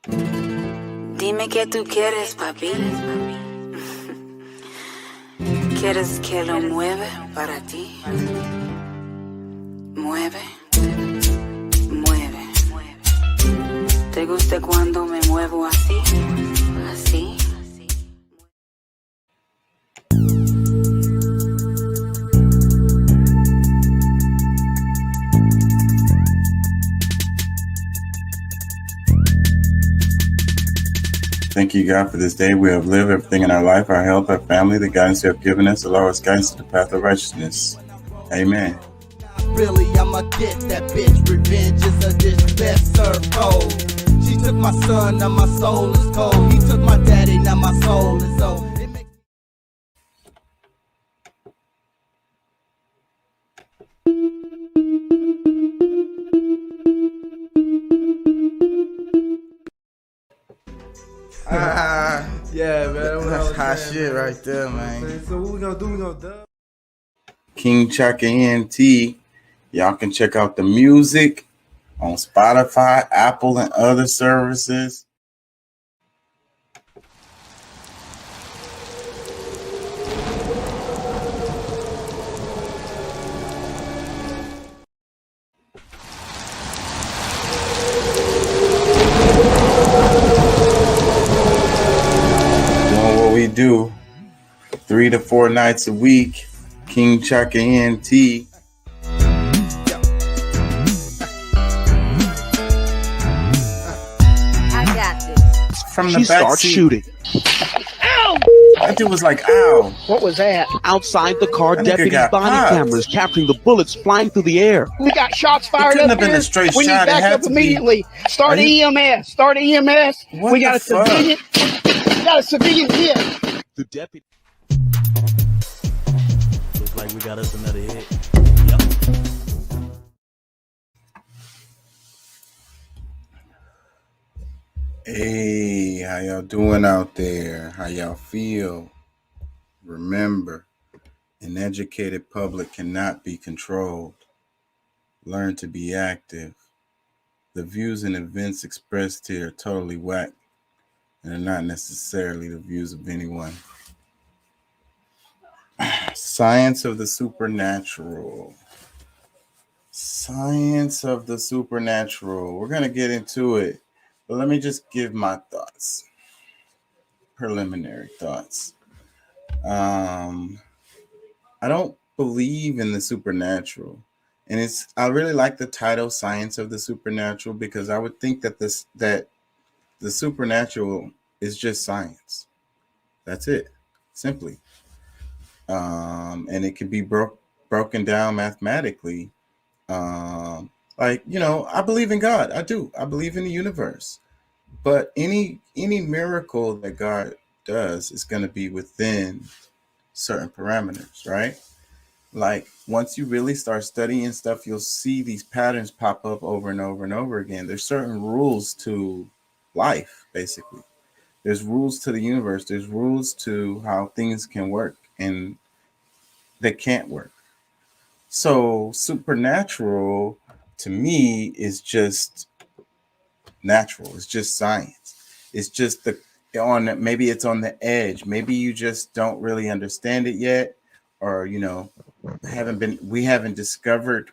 Dime qué tú quieres, papi. ¿Quieres que lo mueva para ti? Mueve, mueve. ¿Te gusta cuando me muevo así? Así. Thank you, God, for this day we have lived, everything in our life, our health, our family, the guidance you have given us, allow us guidance to the path of righteousness. Amen. Really, I'ma get that bitch. Revenge is a dish best served cold. She took my son, now my soul is cold. He took my daddy, now my soul is old. Yeah, man. That's hot shit right there, man. So what we gonna do? We gonna dub? King Chaka ENT. Y'all can check out the music on Spotify, Apple, and other services. Doing what we do 3 to 4 nights a week. King Chaka ENT. I got this. From the She back starts seat. shooting. That dude was like, ow. What was that? Outside the car, That nigga deputies' got body popped. cameras capturing the bullets flying through the air. We got shots fired couldn't up have been here. a straight We shot. need It had backup to be- immediately. Start Are you- EMS. Start EMS. What We got the a fuck? civilian. We got a civilian hit. The deputy. Looks like we got us another hit. Hey, how y'all doing out there? How y'all feel? Remember, an educated public cannot be controlled. Learn to be active. The views and events expressed here are totally whack and are not necessarily the views of anyone. Science of the supernatural. Science of the supernatural. We're going to get into it, but let me just give my thoughts. Preliminary thoughts. I don't believe in the supernatural. And I really like the title Science of the Supernatural because I would think that that the supernatural is just science. That's it. Simply. And it can be broken down mathematically. I believe in God. I do. I believe in the universe. But any miracle that God does is going to be within certain parameters, right? Like once you really start studying stuff, you'll see these patterns pop up over and over and over again. There's certain rules to life, basically. There's rules to the universe. There's rules to how things can work and they can't work. So supernatural to me is just natural. It's just science. It's just maybe it's on the edge. Maybe you just don't really understand it yet, or we haven't discovered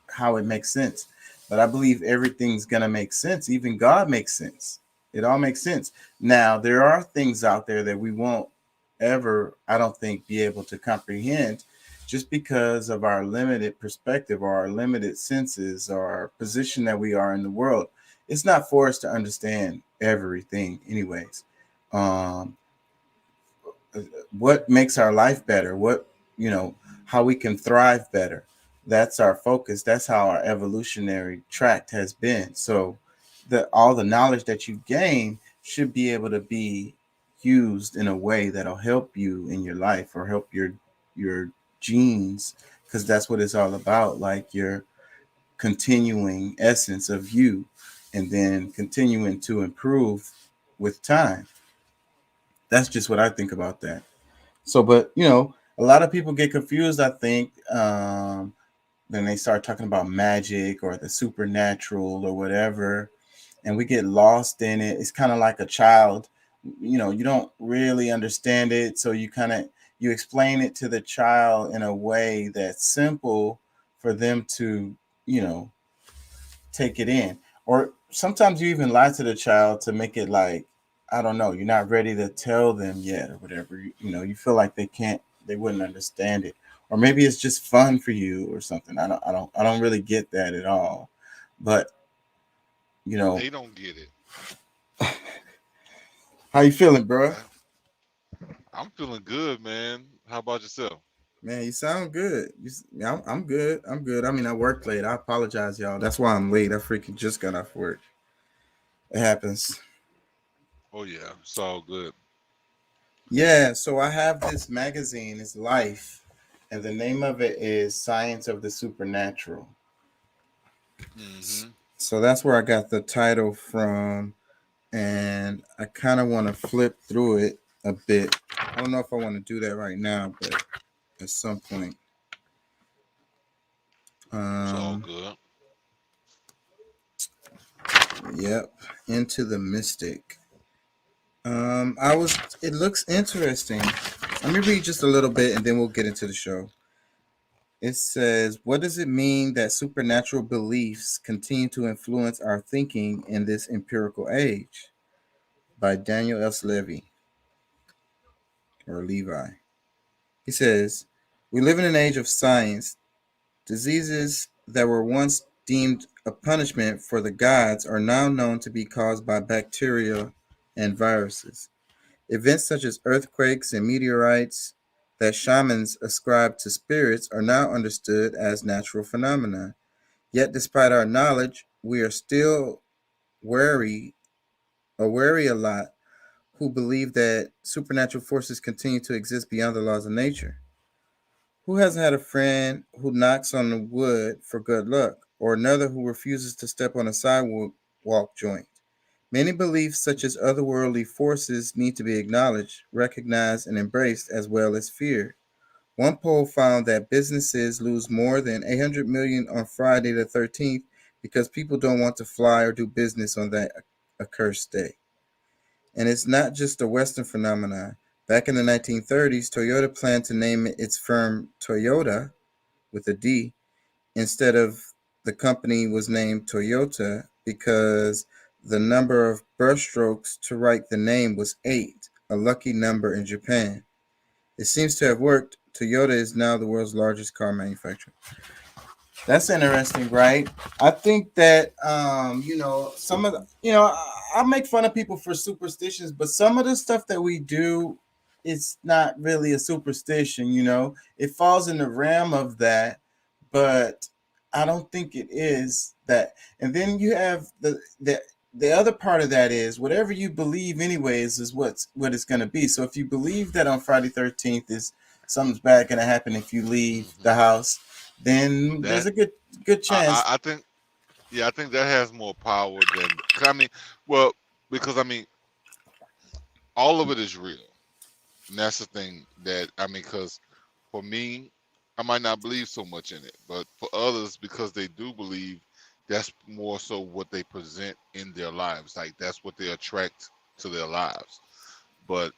how it makes sense. But I believe everything's gonna make sense. Even God makes sense. It all makes sense. Now there are things out there that we won't ever, I don't think, be able to comprehend just because of our limited perspective or our limited senses or our position that we are in the world. It's not for us to understand everything anyways. What makes our life better, how we can thrive better, that's our focus. That's how our evolutionary tract has been. So all the knowledge that you gain should be able to be used in a way that'll help you in your life or help your genes, because that's what it's all about, like your continuing essence of you, and then continuing to improve with time. That's just what I think about that. So, but a lot of people get confused, I think. Then they start talking about magic or the supernatural or whatever. and we get lost in it. It's kind of like a child. You don't really understand it, so you explain it to the child in a way that's simple for them to, you know, take it in. Or sometimes you even lie to the child to make it like, I don't know, you're not ready to tell them yet or whatever. You feel like they wouldn't understand it. Or maybe it's just fun for you or something. I don't really get that at all. But, you know, They don't get it. how you feeling, bro? I'm feeling good, man. How about yourself? Man, you sound good. I'm good. I'm good. I mean, I worked late. I apologize, y'all. That's why I'm late. I freaking just got off work. It happens. Oh yeah, it's all good. Yeah, so I have this magazine, it's Life, and the name of it is Science of the Supernatural. Hmm. So that's where I got the title from, and I kind of want to flip through it a bit. I don't know if I want to do that right now, but at some point. It's all good. Yep, Into the Mystic. It looks interesting. Let me read just a little bit and then we'll get into the show. It says, what does it mean that supernatural beliefs continue to influence our thinking in this empirical age? By Daniel S. Levy, or Levi. He says, we live in an age of science. Diseases that were once deemed a punishment for the gods are now known to be caused by bacteria and viruses. Events such as earthquakes and meteorites that shamans ascribe to spirits are now understood as natural phenomena. Yet, despite our knowledge, we are still wary a lot who believe that supernatural forces continue to exist beyond the laws of nature. Who hasn't had a friend who knocks on the wood for good luck, or another who refuses to step on a sidewalk joint? Many beliefs, such as otherworldly forces, need to be acknowledged, recognized, and embraced, as well as feared. One poll found that businesses lose more than 800 million on Friday the 13th because people don't want to fly or do business on that accursed day. And it's not just a Western phenomenon. Back in the 1930s, Toyota planned to name its firm Toyota with a D instead of the company was named Toyota because the number of brushstrokes to write the name was 8, a lucky number in Japan. It seems to have worked. Toyota is now the world's largest car manufacturer. That's interesting, right? I think that some of the, I make fun of people for superstitions, but some of the stuff that we do, it's not really a superstition. It falls in the realm of that, but I don't think it is that. And then you have the other part of that is whatever you believe anyways is what it's going to be. So if you believe that on Friday 13th is something's bad going to happen if you leave the house, then there's That a good chance. I think, yeah, I think that has more power than. 'Cause I mean, well, because I mean, all of it is real, and that's the thing that I mean. Because for me, I might not believe so much in it, but for others, because they do believe, that's more so what they present in their lives. Like that's what they attract to their lives. But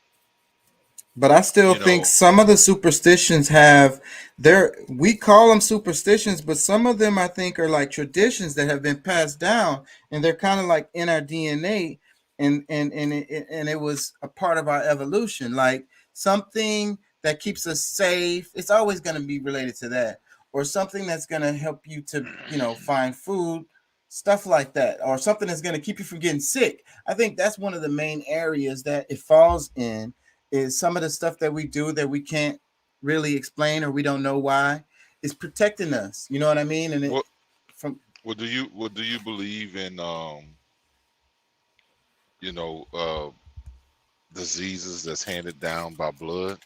But I still you think know, some of the superstitions we call them superstitions, but some of them I think are like traditions that have been passed down and they're kind of like in our DNA, and it was a part of our evolution. Like something that keeps us safe, it's always going to be related to that. Or something that's going to help you to, find food, stuff like that, or something that's going to keep you from getting sick. I think that's one of the main areas that it falls in, is some of the stuff that we do that we can't really explain or we don't know why is protecting us. You know what I mean? And it what from what do you believe in? You know, diseases that's handed down by blood.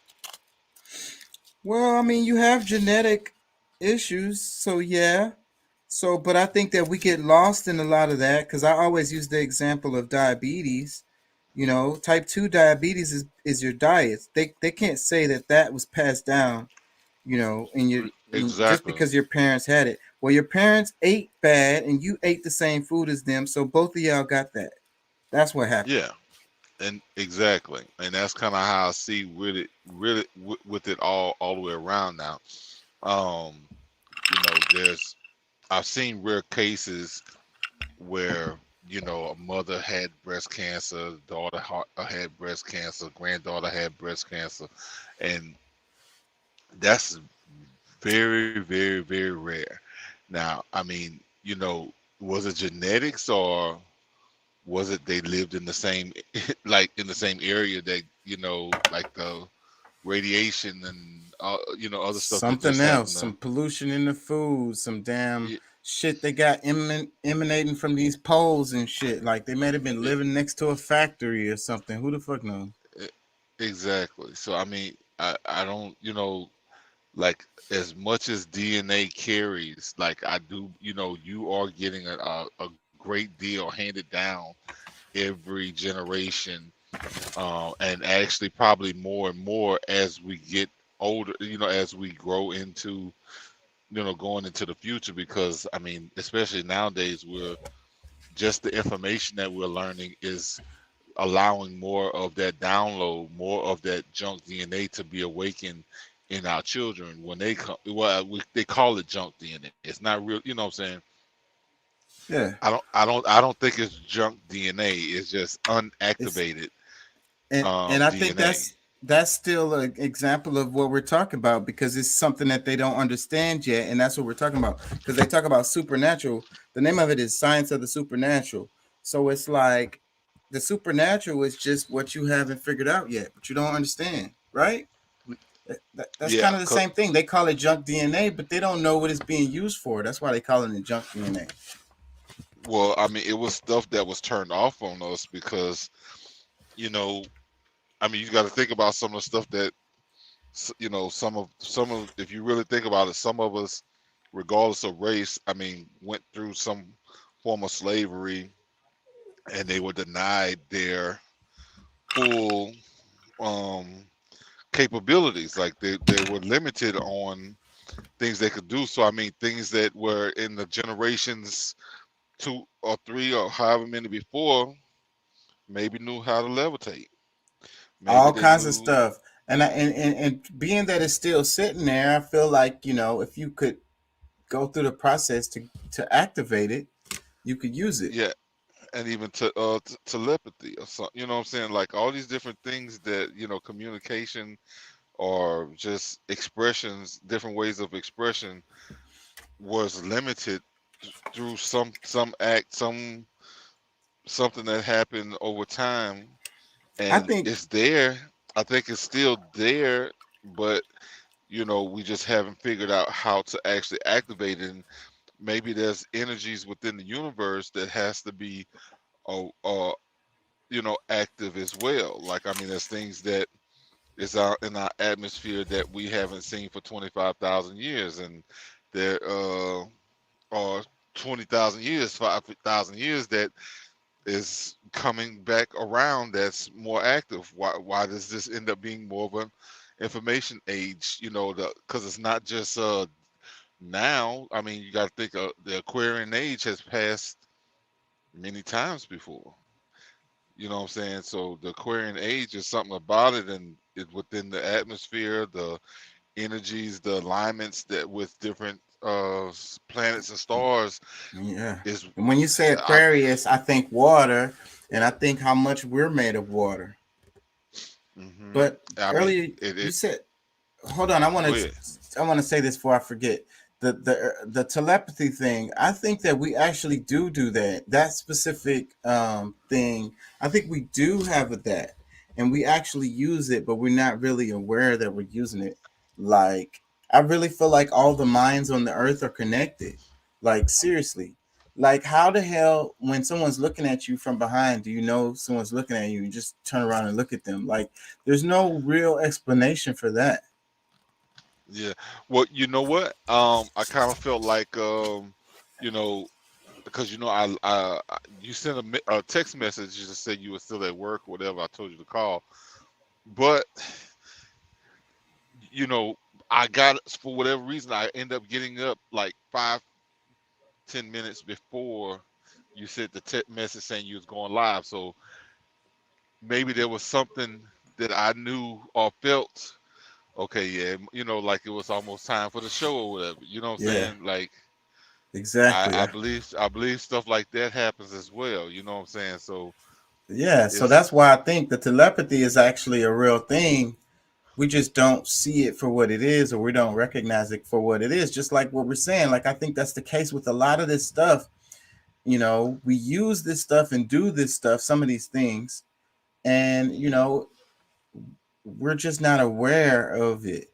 Well, I mean, you have genetic issues, so yeah. So, but I think that we get lost in a lot of that because I always use the example of diabetes. Type 2 diabetes is your diet. They can't say that was passed down, in your just exactly. because your parents had it. Well, your parents ate bad and you ate the same food as them, so both of y'all got that. That's what happened. Yeah, and exactly, and that's kind of how I see with it, really with it all the way around now. Um, there's I've seen rare cases where a mother had breast cancer, daughter had breast cancer, granddaughter had breast cancer, and that's very, very, very rare. Now, I mean, was it genetics or was it they lived in the same like in the same area that like the radiation and other stuff that Something just else, happened to. some pollution in the food, some damn Yeah, shit they got emanating from these poles and shit. Like they might have been living next to a factory or something. Who the fuck knows? e- exactly. So I mean, I don't like as much as DNA carries, like I do, you are getting a great deal handed down every generation, and actually probably more and more as we get older, as we grow into, going into the future, because I mean, especially nowadays, we're just the information that we're learning is allowing more of that download, more of that junk DNA to be awakened in our children when they come. Well, they call it junk DNA. It's not real. You know what I'm saying? Yeah. I don't think it's junk DNA. It's just It's unactivated and I think DNA. that's still an example of what we're talking about because it's something that they don't understand yet, and that's what we're talking about. Because they talk about supernatural. The name of it is Science of the Supernatural. So it's like the supernatural is just what you haven't figured out yet, but you don't understand, right? That's Yeah. kind of the same thing. They call it junk DNA, but they don't know what it's being used for. That's why they call it junk DNA. Well, I mean, it was stuff that was turned off on us because, you know, I mean, you got to think about some of the stuff that, some of, if you really think about it, some of us, regardless of race, I mean, went through some form of slavery, and they were denied their full um, capabilities. Like they were limited on things they could do. So I mean, things that were in the generations two or three or however many before, maybe knew how to levitate. Maybe All they kinds of knew. stuff. And being that it's still sitting there, I feel like if you could go through the process to activate it, you could use it. Yeah, and even to telepathy or something. You know what I'm saying? Like all these different things that communication or just expressions, different ways of expression was limited through some act, something that happened over time, I and think it's there. I think it's still there, but we just haven't figured out how to actually activate it. And maybe there's energies within the universe that has to be active as well. Like I mean, there's things that is out in our atmosphere that we haven't seen for 25,000 years, and there are 20,000 years, 5,000 years that is coming back around that's more active. Why does this end up being more of an information age? Because it's not just now. I mean, you got to think the Aquarian age has passed many times before. You know what I'm saying? So the Aquarian age is something about it, and it within the atmosphere, the energies, the alignments that with different planets and stars yeah. is. And when you say I, Aquarius, I think water, and I think how much we're made of water. hmm But I mean, earlier you it. said, hold on, I want Go to ahead. say this before I forget. The telepathy thing, I think that we actually do that specific thing. I think we do have that, and we actually use it, but we're not really aware that we're using it. Like I really feel like all the minds on the earth are connected. Like seriously, like how the hell when someone's looking at you from behind, do you know someone's looking at you? You just turn around and look at them. Like there's no real explanation for that. Yeah. Well, you know what? I kind of felt like, you know, because you sent a text message just to say you were still at work or whatever. I told you to call, but you know, I got, for whatever reason, I end up getting up like 5-10 minutes before you sent the message saying you was going live. So maybe there was something that I knew or felt. Okay, yeah, like it was almost time for the show or whatever. You know what I'm Yeah, saying? Like exactly. I believe stuff like that happens as well. You know what I'm saying? So Yeah, so it's that's why I think the telepathy is actually a real thing. We just don't see it for what it is, or we don't recognize it for what it is. Just like what we're saying. Like I think that's the case with a lot of this stuff. We use this stuff and do this stuff, some of these things, and we're just not aware of it.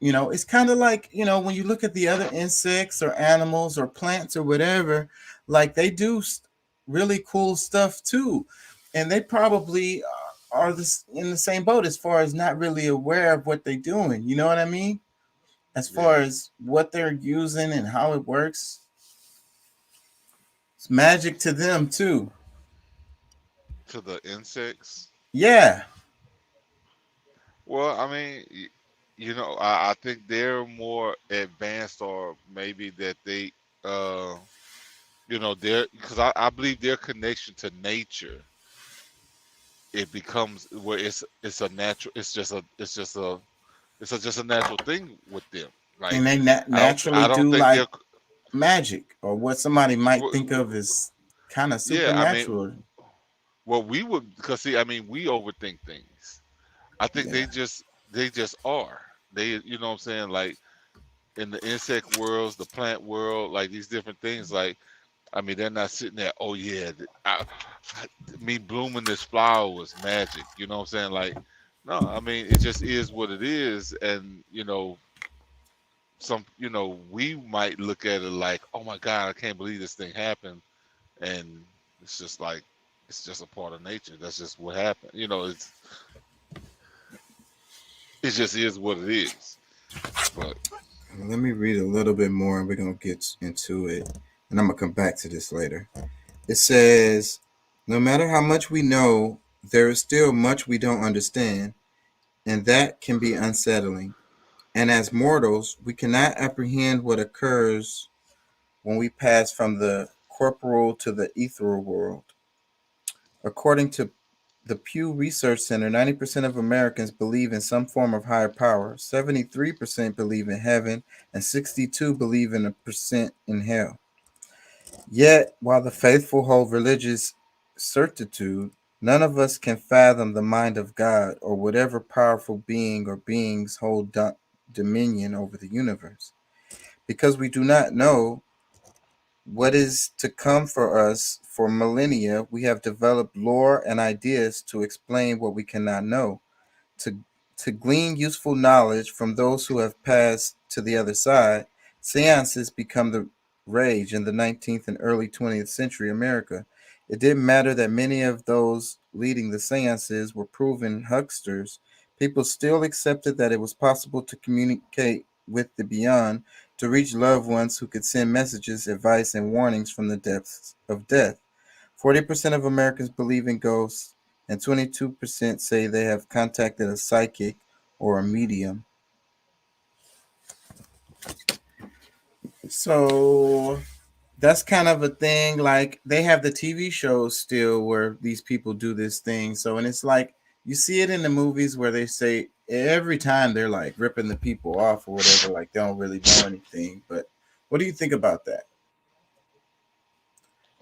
It's kind of like, when you look at the other insects or animals or plants or whatever, like they do really cool stuff too. And they probably are in the same boat as far as not really aware of what they're doing. You know what I mean? As far yeah, as what they're using and how it works, it's magic to them too. to the insects. Yeah. Well, I mean, I think they're more advanced, or maybe that they, uh, they're, because I believe their connection to nature, it becomes where it's a natural, it's just a natural thing with them. Like And they I naturally don't do think like they're, magic, or what somebody might think w- of as kind of yeah. I mean, supernatural. well, we would, because see, I mean, we overthink things. I think Yeah. they just are. They, you know what I'm saying? Like in the insect worlds, the plant world, like these different things. Like, I mean, they're not sitting there. Oh yeah, me blooming this flower was magic. You know what I'm saying? Like, no, I mean, it just is what it is, and we might look at it like, oh my God, I can't believe this thing happened, and it's just like, it's just a part of nature. That's just what happened. It just is what it is. But Let me read a little bit more and we're going to get into it. And I'm going to come back to this later. It says, no matter how much we know, there is still much we don't understand, and that can be unsettling. And as mortals, we cannot apprehend what occurs when we pass from the corporal to the ethereal world. According to the Pew Research Center, 90% of Americans believe in some form of higher power, 73% believe in heaven, and 62 believe in a percent in hell. Yet, while the faithful hold religious certitude, none of us can fathom the mind of God or whatever powerful being or beings hold dominion over the universe. Because we do not know what is to come for us for millennia, we have developed lore and ideas to explain what we cannot know, to, to glean useful knowledge from those who have passed to the other side. Seances become the rage in the 19th and early 20th century America. It didn't matter that many of those leading the seances were proven hucksters. People still accepted that it was possible to communicate with the beyond, to reach loved ones who could send messages, advice, and warnings from the depths of death. 40% of Americans believe in ghosts, and 22% say they have contacted a psychic or a medium. So that's kind of a thing. Like they have the TV shows still where these people do this thing. So, and it's like you see it in the movies where they say every time they're like ripping the people off or whatever, like they don't really know anything. But what do you think about that?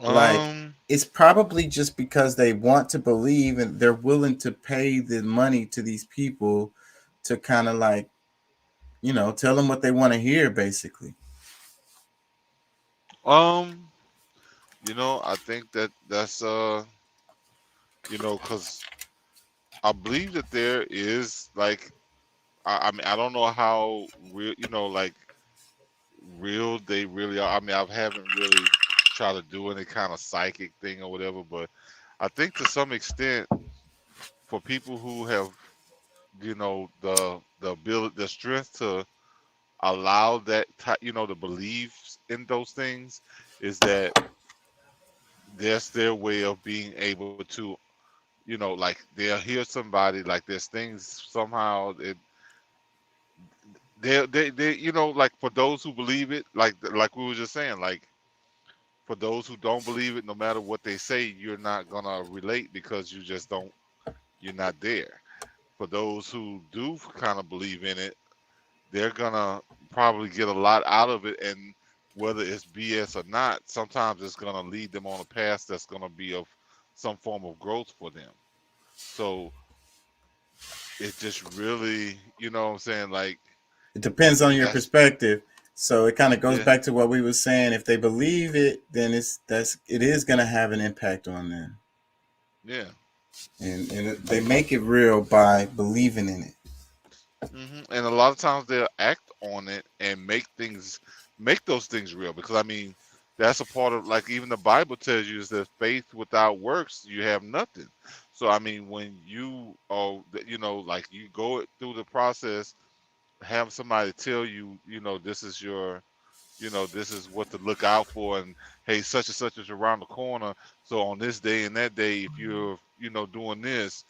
Like um, it's probably just because they want to believe and they're willing to pay the money to these people to kind of like, tell them what they want to hear basically. um, I think that's because I believe that there is like, I mean, I don't know how real, like real they really are. I mean, I haven't really tried to do any kind of psychic thing or whatever, but I think to some extent, for people who have, the ability, the strength to allow that type, to believe in those things, is that that's their way of being able to, like they'll hear somebody, like there's things somehow they you know, like for those who believe it, like we were just saying, like for those who don't believe it, no matter what they say, you're not gonna relate because you just don't, you're not there. For those who do kind of believe in it, they're gonna probably get a lot out of it, and whether it's BS or not, sometimes it's gonna lead them on a path that's gonna be of some form of growth for them. So it just really, you know what I'm saying, like, It depends on your that's, perspective. So it kind of goes yeah, back to what we were saying. If they believe it, then it is going to have an impact on them, yeah. and they make it real by believing in it. And a lot of times they'll act on it and make those things real, because I mean, that's a part of, like, even the Bible tells you is that faith without works you have nothing. So I mean, when you are, you know, like you go through the process, have somebody tell you, you know, this is your, you know, this is what to look out for, and hey, such and such is around the corner. So on this day and that day, if you're, you know, doing this,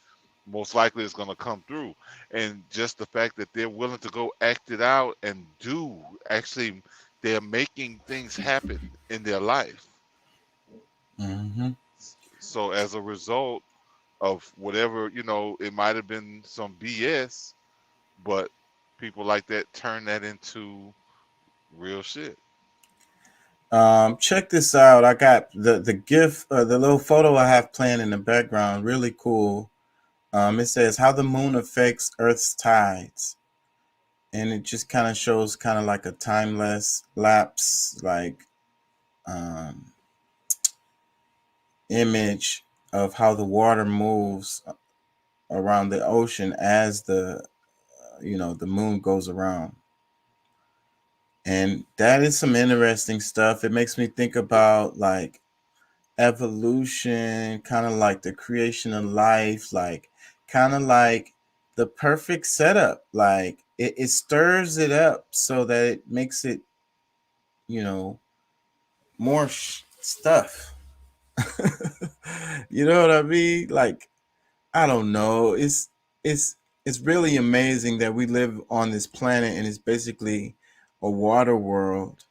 most likely it's going to come through. And just the fact that they're willing to go act it out and do, actually, they're making things happen in their life. Mm-hmm. So as a result of whatever, you know, it might have been some BS, but people like that turn that into real shit. Check this out. I got the GIF, the little photo I have playing in the background. Really cool. It says how the moon affects Earth's tides, and it just kind of shows kind of like a timeless lapse, like um, image of how the water moves around the ocean as the the moon goes around. And that is some interesting stuff. It makes me think about like evolution, kind of like the creation of life, like kind of like the perfect setup. Like it stirs it up so that it makes it, you know, more stuff. You know what I mean? Like, I don't know. It's it's really amazing that we live on this planet and it's basically a water world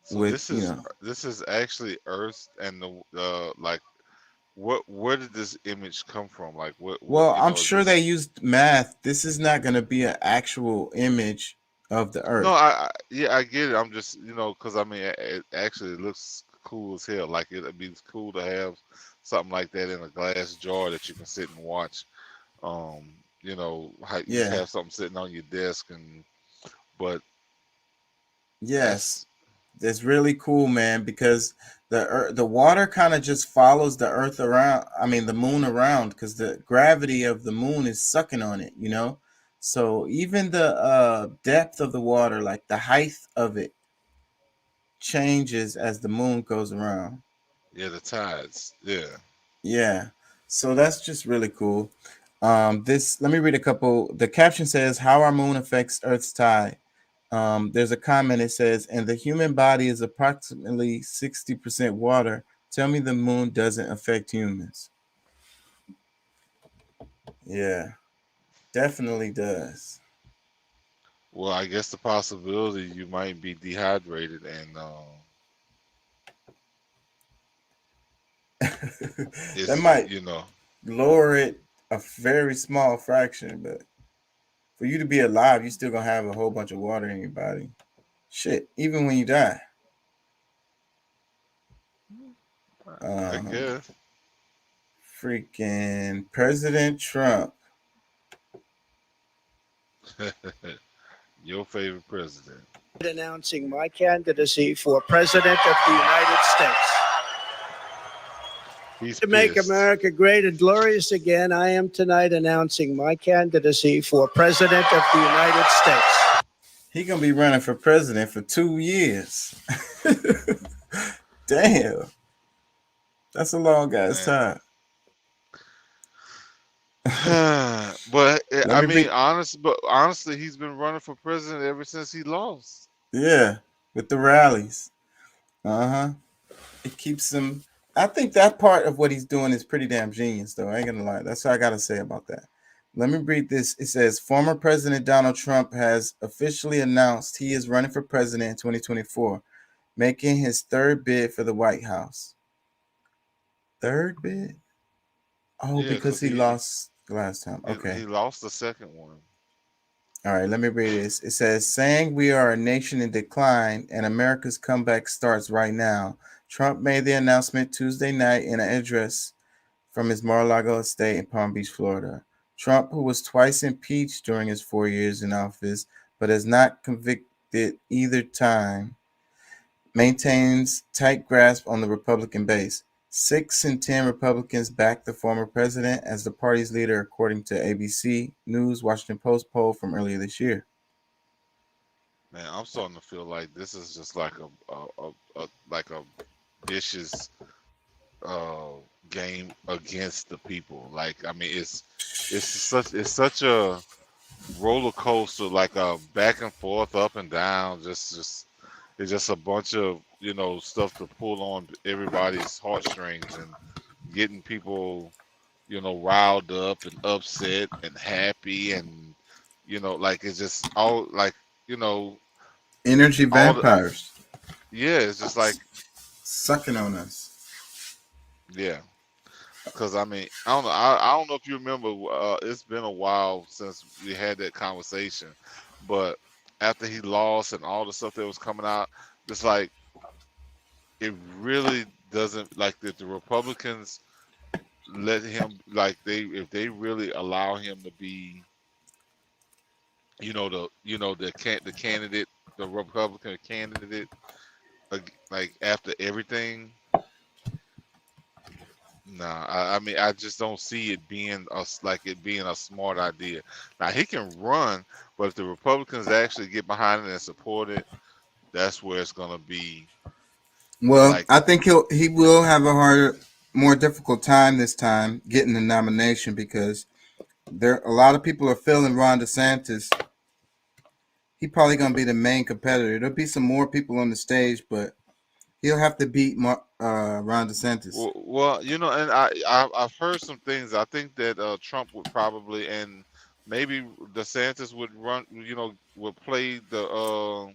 So with, this is actually Earth, and the like. What, where did this image come from? Like, what well, you I'm know, is sure they this? used math. This is not going to be an actual image of the No, earth. yeah, I get it. I'm just, you know, because I mean, it actually looks cool as hell. Like, it'd be cool to have something like that in a glass jar that you can sit and watch. You know, how you just Yeah. have something sitting on your desk, and but Yes. that's, That's really cool, man, because the water kind of just follows the earth around, I mean the moon around, because the gravity of the moon is sucking on it, you know? So even the depth of the water, like the height of it changes as the moon goes around. yeah, the tides, yeah. Yeah. So that's just really cool. This let me read a couple. The caption says how our moon affects Earth's tide. There's a comment. It says, and the human body is approximately 60% water. Tell me the moon doesn't affect humans. Yeah, definitely does. Well, I guess the possibility you might be dehydrated and That is, might you know, lower it a very small fraction, but for you to be alive, you still gonna have a whole bunch of water in your body. Shit, even when you die. I Um, guess. Freaking President Trump. Your favorite president. Announcing my candidacy for President of the United States. He's To make pissed. America great and glorious again, I am tonight announcing my candidacy for President of the United States. He gonna be running for president for 2 years. Damn, that's a long ass Man. time. But Let I me mean, be. honestly, he's been running for president ever since he lost. Yeah, with the rallies. Uh-huh. It keeps him. I think that part of what he's doing is pretty damn genius, though. I ain't gonna lie. That's what I gotta say about that. Let me read this. It says former President Donald Trump has officially announced he is running for president in 2024, making his third bid for the White House. Third bid? Oh, Yeah, because because he lost the last time. Okay. he lost the second one. All right, let me read this. It says, saying we are a nation in decline and America's comeback starts right now. Trump made the announcement Tuesday night in an address from his Mar-a-Lago estate in Palm Beach, Florida. Trump, who was twice impeached during his 4 years in office, but has not convicted either time, maintains tight grasp on the Republican base. 6 in 10 Republicans back the former president as the party's leader, according to ABC News Washington Post poll from earlier this year. Man, I'm starting to feel like this is just like a vicious game against the people. Like, I mean, it's such a roller coaster, like a back and forth, up and down. Just it's just a bunch of stuff to pull on everybody's heartstrings and getting people riled up and upset and happy and like it's just all like Energy all the, vampires yeah, it's just like sucking on us. yeah. Because I mean, I don't know. I don't know if you remember. It's been a while since we had that conversation, but after he lost and all the stuff that was coming out, it's like it really doesn't like that. The Republicans let him if they really allow him to be, the candidate, the Republican candidate, like after everything. Nah, I mean, I just don't see it being a smart idea. Now he can run, but if the Republicans actually get behind it and support it, that's where it's gonna be. Well, Like, I think he will have a harder, more difficult time this time getting the nomination because a lot of people are feeling Ron DeSantis. He probably gonna be the main competitor. There'll be some more people on the stage, but he'll have to beat Ron DeSantis. well, and I've heard some things. I think that Trump would probably, and maybe DeSantis would run, would play play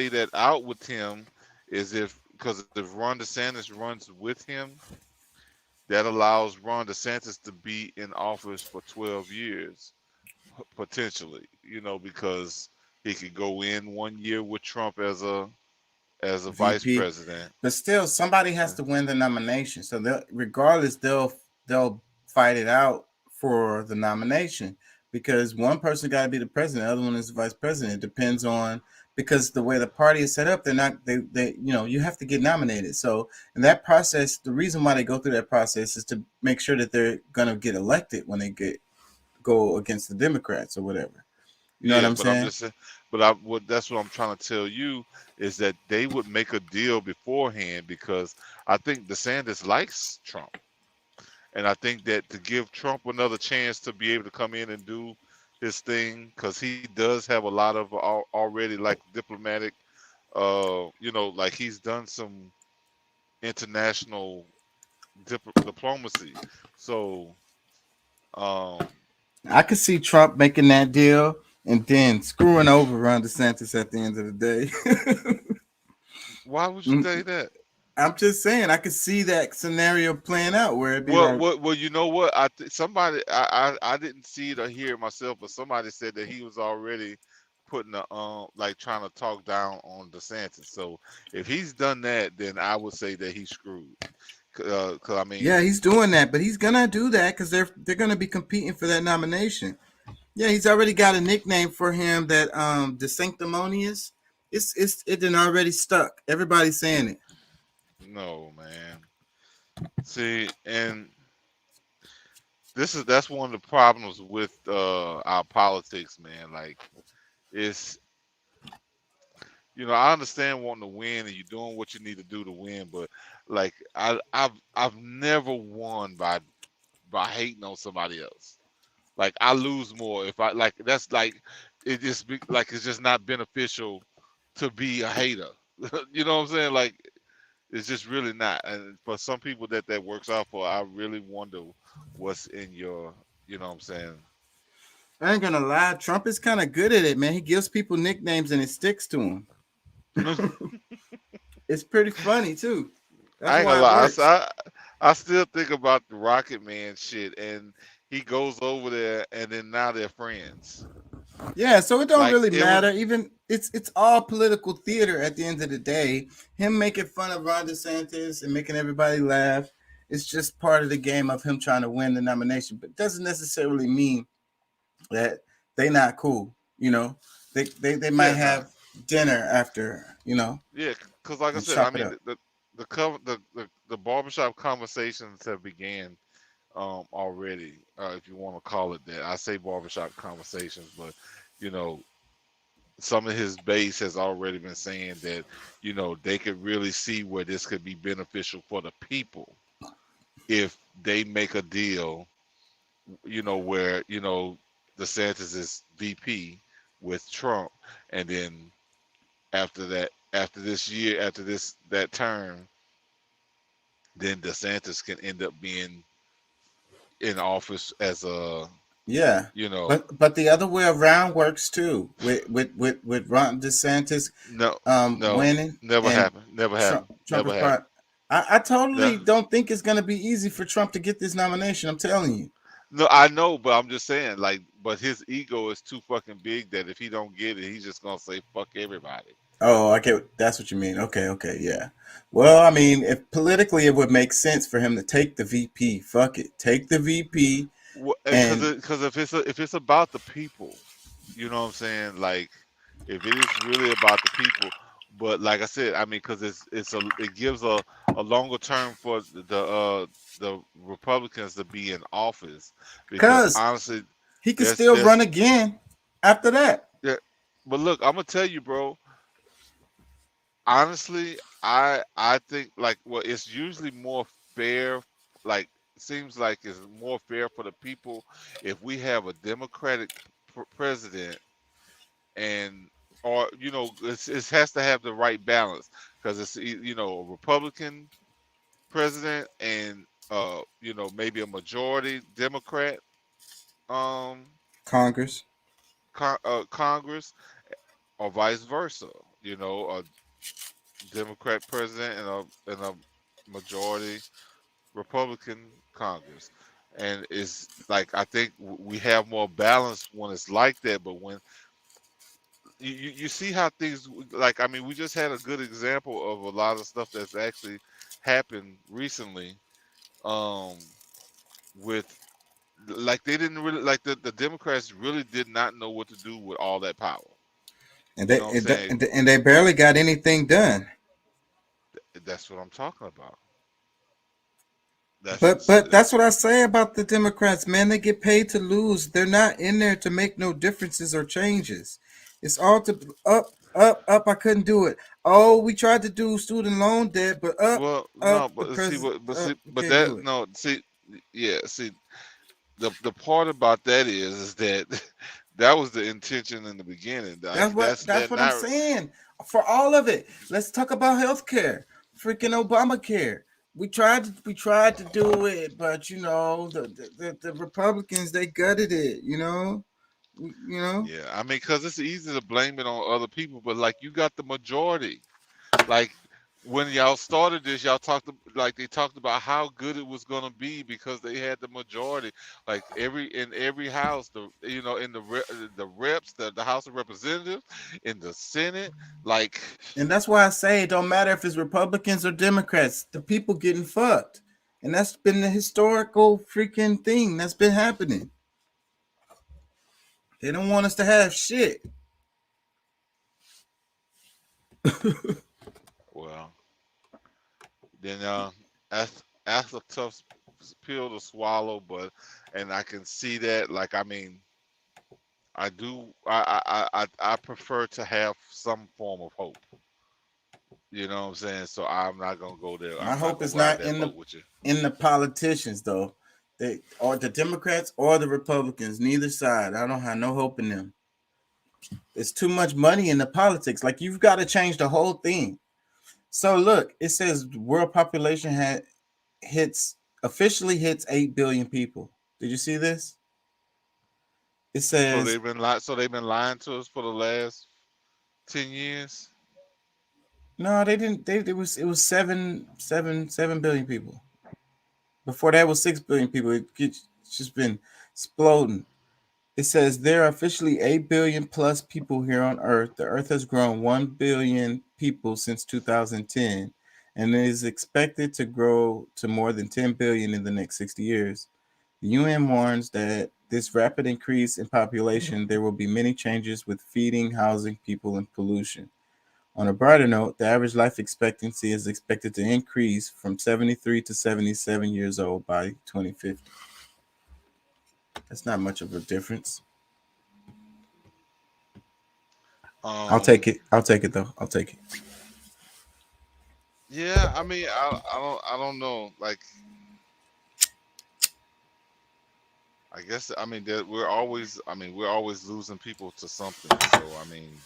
that out with him, because if Ron DeSantis runs with him, that allows Ron DeSantis to be in office for 12 years, potentially, because he could go in 1 year with Trump as a vice VP. president. But still, somebody has to win the nomination. So regardless, they'll fight it out for the nomination because one person got to be the president, the other one is the vice president. It depends on, because the way the party is set up, you have to get nominated. So in that process, the reason why they go through that process is to make sure that they're going to get elected when they go against the Democrats or whatever. You know what I'm saying? I'm just saying, that's what I'm trying to tell you is that they would make a deal beforehand, because I think DeSantis likes Trump, and I think that to give Trump another chance to be able to come in and do his thing, because he does have a lot of already like diplomatic, like he's done some international diplomacy, so I could see Trump making that deal and then screwing over Ron DeSantis at the end of the day. why would you say that? I'm just saying, I could see that scenario playing out where it'd be Well, you know what? Somebody, I didn't see it or hear it myself, but somebody said that he was already putting like trying to talk down on DeSantis. So if he's done that, then I would say that he's screwed. Cause I mean, yeah, he's doing that, but he's gonna do that because they're gonna be competing for that nomination. Yeah, he's already got a nickname for him, that the Sanctimonious. It done already stuck. Everybody's saying it. no, man. See, and that's one of the problems with our politics, man. Like, it's I understand wanting to win and you're doing what you need to do to win, but like I've never won by hating on somebody else. Like, I lose more if I like. That's like it just like it's just not beneficial to be a hater. You know what I'm saying? Like, it's just really not. And for some people that works out for, I really wonder what's in your You know what I'm saying? I ain't gonna lie, Trump is kind of good at it, man. He gives people nicknames and it sticks to him. It's pretty funny too. That's I ain't gonna why it lie. works. I still think about the Rocket Man shit, and he goes over there, and then now they're friends. Yeah, so it don't Like really it was matter. Even it's all political theater at the end of the day. Him making fun of Ron DeSantis and making everybody laugh. It's just part of the game of him trying to win the nomination, but it doesn't necessarily mean that they not cool. You know, they might yeah, nah, have dinner after. You know, yeah. Because like I and said, I chop it mean up. the barbershop conversations have began already. If you want to call it that, I say barbershop conversations, but you know, some of his base has already been saying that they could really see where this could be beneficial for the people if they make a deal, where DeSantis is VP with Trump, and then after that, after this year, after that term, then DeSantis can end up being in office as a Yeah, you know but the other way around works too. With Ron DeSantis no, no, winning never and happened, never Trump happened, Trump never is happened. part. I No, totally don't think it's gonna be easy for Trump to get this nomination. I'm telling you. no, I know, but I'm just saying, like, but his ego is too fucking big that if he don't get it, he's just gonna say fuck everybody. Oh, I get. That's what you mean. Okay, okay, yeah. Well, I mean, if politically it would make sense for him to take the VP. Fuck it, take the VP Because and if it's about the people, you know what I'm saying? Like, if it is really about the people, but like I said, I mean, because it gives a longer term for the Republicans to be in office, because cause honestly, he could still there's run again after that. yeah. But look, I'm gonna tell you, bro. Honestly, I think, like, well, it's usually more fair. Like, seems like it's more fair for the people if we have a Democratic president, and or it has to have the right balance, because it's a Republican president and maybe a majority Democrat um Congress. Congress, or vice versa. A Democrat president and a majority Republican Congress. And it's like, I think we have more balance when it's like that. But when you see how things, like, I mean, we just had a good example of a lot of stuff that's actually happened recently, um, with, like, they didn't really, like, the Democrats really did not know what to do with all that power. And You they know what I'm and they, saying? and they barely got anything done. That's what I'm talking about. That's But that's that's what I say about the Democrats, man. They get paid to lose. They're not in there to make no differences or changes. It's all to up. I couldn't do it. Oh, we tried to do student loan debt, but Well, no, up. The but see, president but up. see, We but can't do that it. no, see, yeah, see, the part about that is that that was the intention in the beginning. Like, that's That's that what I'm not. saying. For all of it, let's talk about healthcare. Freaking Obamacare. We tried to do it, but the Republicans, they gutted it. You know. Yeah, I mean, because it's easy to blame it on other people, but like, you got the majority. Like, when y'all started this, y'all they talked about how good it was gonna be because they had the majority. Like, in every house, in the reps, the House of Representatives, in the Senate, like, And that's why I say it don't matter if it's Republicans or Democrats. The people getting fucked, and that's been the historical freaking thing that's been happening. They don't want us to have shit. well, then that's a tough pill to swallow, but and I can see that. Like, I mean, I do. I prefer to have some form of hope. You know what I'm saying? So I'm not gonna go there. My I'm not hope gonna is ride not that boat with you. in the politicians though. They or the Democrats or the Republicans, neither side. I don't have no hope in them. It's too much money in the politics. Like, you've got to change the whole thing. So look, it says world population hits officially hits 8 billion people. Did you see this? It So says they've been lying. So they've been lying to us for the last 10 years. no, they didn't. It was 7 billion people. Before that was 6 billion people. It's just been exploding. It says there are officially 8 billion plus people here on Earth. The Earth has grown 1 billion people since 2010 and is expected to grow to more than 10 billion in the next 60 years. The UN warns that this rapid increase in population, there will be many changes with feeding, housing, people, and pollution. On a brighter note, the average life expectancy is expected to increase from 73 to 77 years old by 2050. That's not much of a difference. I'll take it. I'll take it though. I'll take it. Yeah, I mean, I don't know. Like, I guess I mean that we're always losing people to something. So I mean,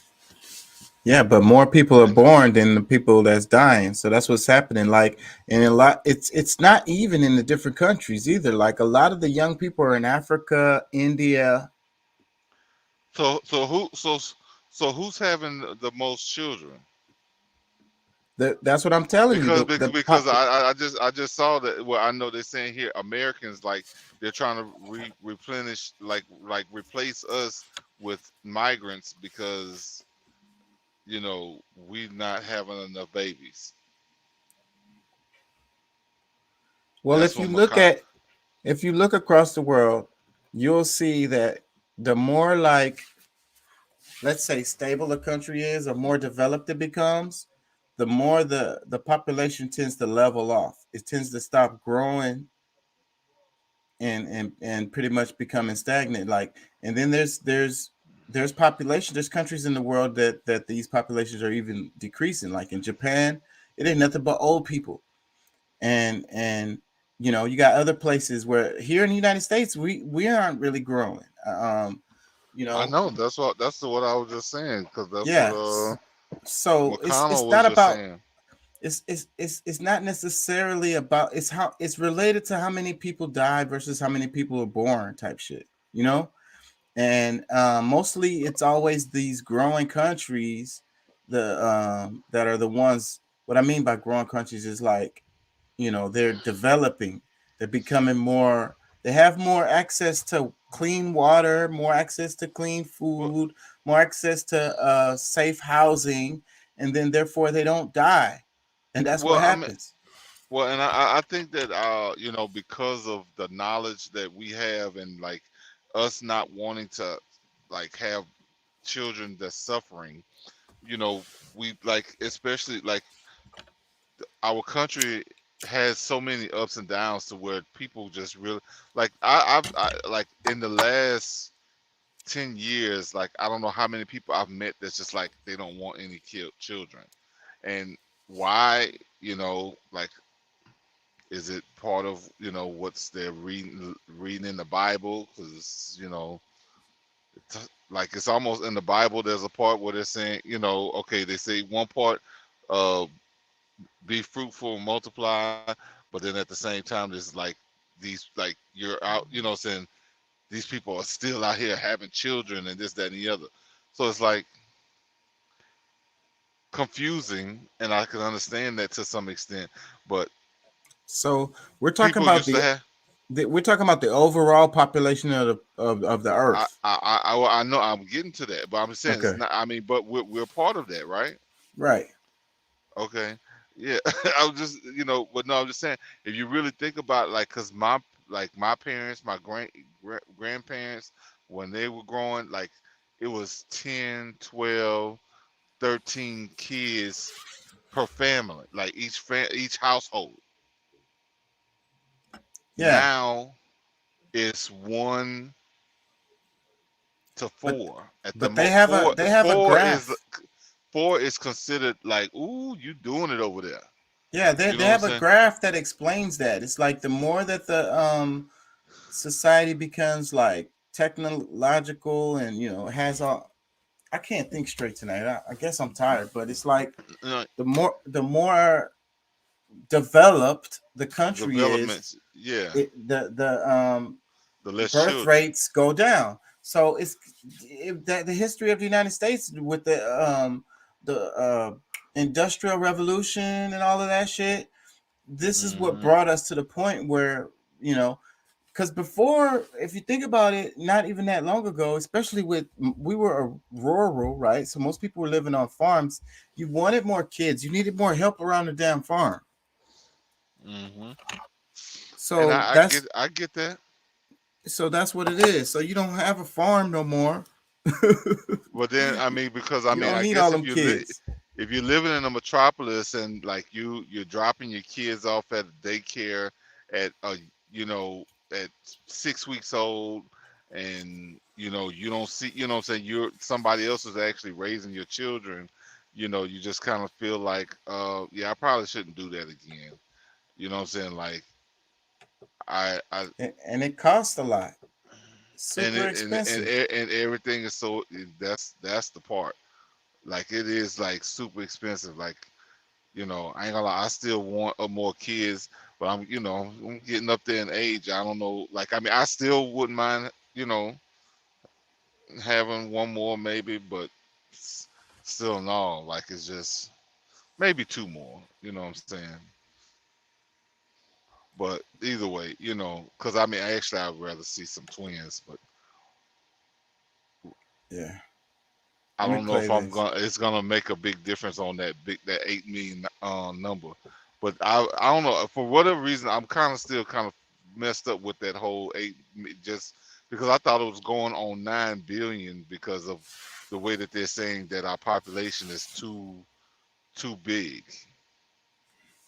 Yeah, but more people are and born than the people that's dying. So that's what's happening. Like, and a lot, it's not even in the different countries either. Like a lot of the young people are in Africa, India. so who's having the most children? That's what I'm telling you. Because The because I just saw that. Well, I know they're saying here Americans, like, they're trying to replenish, like replace us with migrants because we not having enough babies. well, That's what McCon. if you look across the world, you'll see that the more like, let's say, stable a country is or more developed it becomes, the more the population tends to level off. It tends to stop growing and pretty much becoming stagnant. Like, and then there's population, there's countries in the world that these populations are even decreasing. Like in Japan, it ain't nothing but old people. And you got other places where here in the United States we aren't really growing. You I know, know that's what I was just saying, because that's what yeah. So it's McConnell was not just about saying. it's not necessarily about, it's how it's related to how many people die versus how many people are born type shit, you know. And mostly it's always these growing countries, that are the ones. What I mean by growing countries is like, they're developing, they're becoming more, they have more access to clean water, more access to clean Well, food, more access to safe housing, and then therefore they don't die, and that's what well, I mean, happens. and I think that because of the knowledge that we have, and like us not wanting to like have children that's suffering, we like, especially like our country has so many ups and downs to where people just really like, I like in the last 10 years, like I don't know how many people I've met that's just like they don't want any children. And why, like, is it part of what's they're reading in the Bible? Because like it's almost in the Bible. There's a part where they're saying, okay, they say one part, uh, be fruitful and multiply, but then at the same time, there's like these, like, you're out, saying these people are still out here having children and this, that, and the other. So it's like confusing, and I can understand that to some extent. But So we're talking people about used to have. we're talking about the overall population of the earth. I know I'm getting to that, but I'm saying it's Okay, not. I mean, but we're part of that, right? right. Okay, yeah. I was just, but no, I'm just saying, if you really think about, like, cause my parents, my grandparents, when they were growing, like, it was 10, 12, 13 kids per family, like each household. Yeah, Now it's 1 to but 4 at the but they most. have a Four they have a four is graph. 4 is considered like, ooh, you doing it over there. Yeah, You they know what I'm have a saying? graph that explains that. It's like the more that the society becomes like technological and has all. I can't think straight tonight. I guess I'm tired, but it's like Uh, the more developed the country is, Developments, yeah, the the less birth children. rates go down. So that the history of the United States with the Industrial Revolution and all of that shit. This is what brought us to the point where, you know, because before, if you think about it, not even that long ago, especially we were rural, right? So most people were living on farms. You wanted more kids. You needed more help around the damn farm. Mm-hmm. So and I get that. So that's what it is. So you don't have a farm no more. Well, then I mean, because I You mean, don't I need guess all them kids. if you're living in a metropolis and like you're dropping your kids off at daycare at you know, at 6 weeks old, and you know you don't see, you know what I'm saying, you're somebody else is actually raising your children, you know, you just kind of feel like yeah, I probably shouldn't do that again. You know what I'm saying? Like and it costs a lot. Super expensive. And everything is so, that's the part. Like it is like super expensive. Like, you know, I ain't gonna lie, I still want more kids, but I'm getting up there in age. I don't know. Like, I mean, I still wouldn't mind, you know, having one more maybe, but still no. Like, it's just maybe two more. You know what I'm saying? But either way, you know, because I mean, actually, I'd rather see some twins, but yeah, I don't know if it's gonna make a big difference on that 8 million number. But I don't know, for whatever reason, I'm still kind of messed up with that whole 8, just because I thought it was going on 9 billion because of the way that they're saying that our population is too big.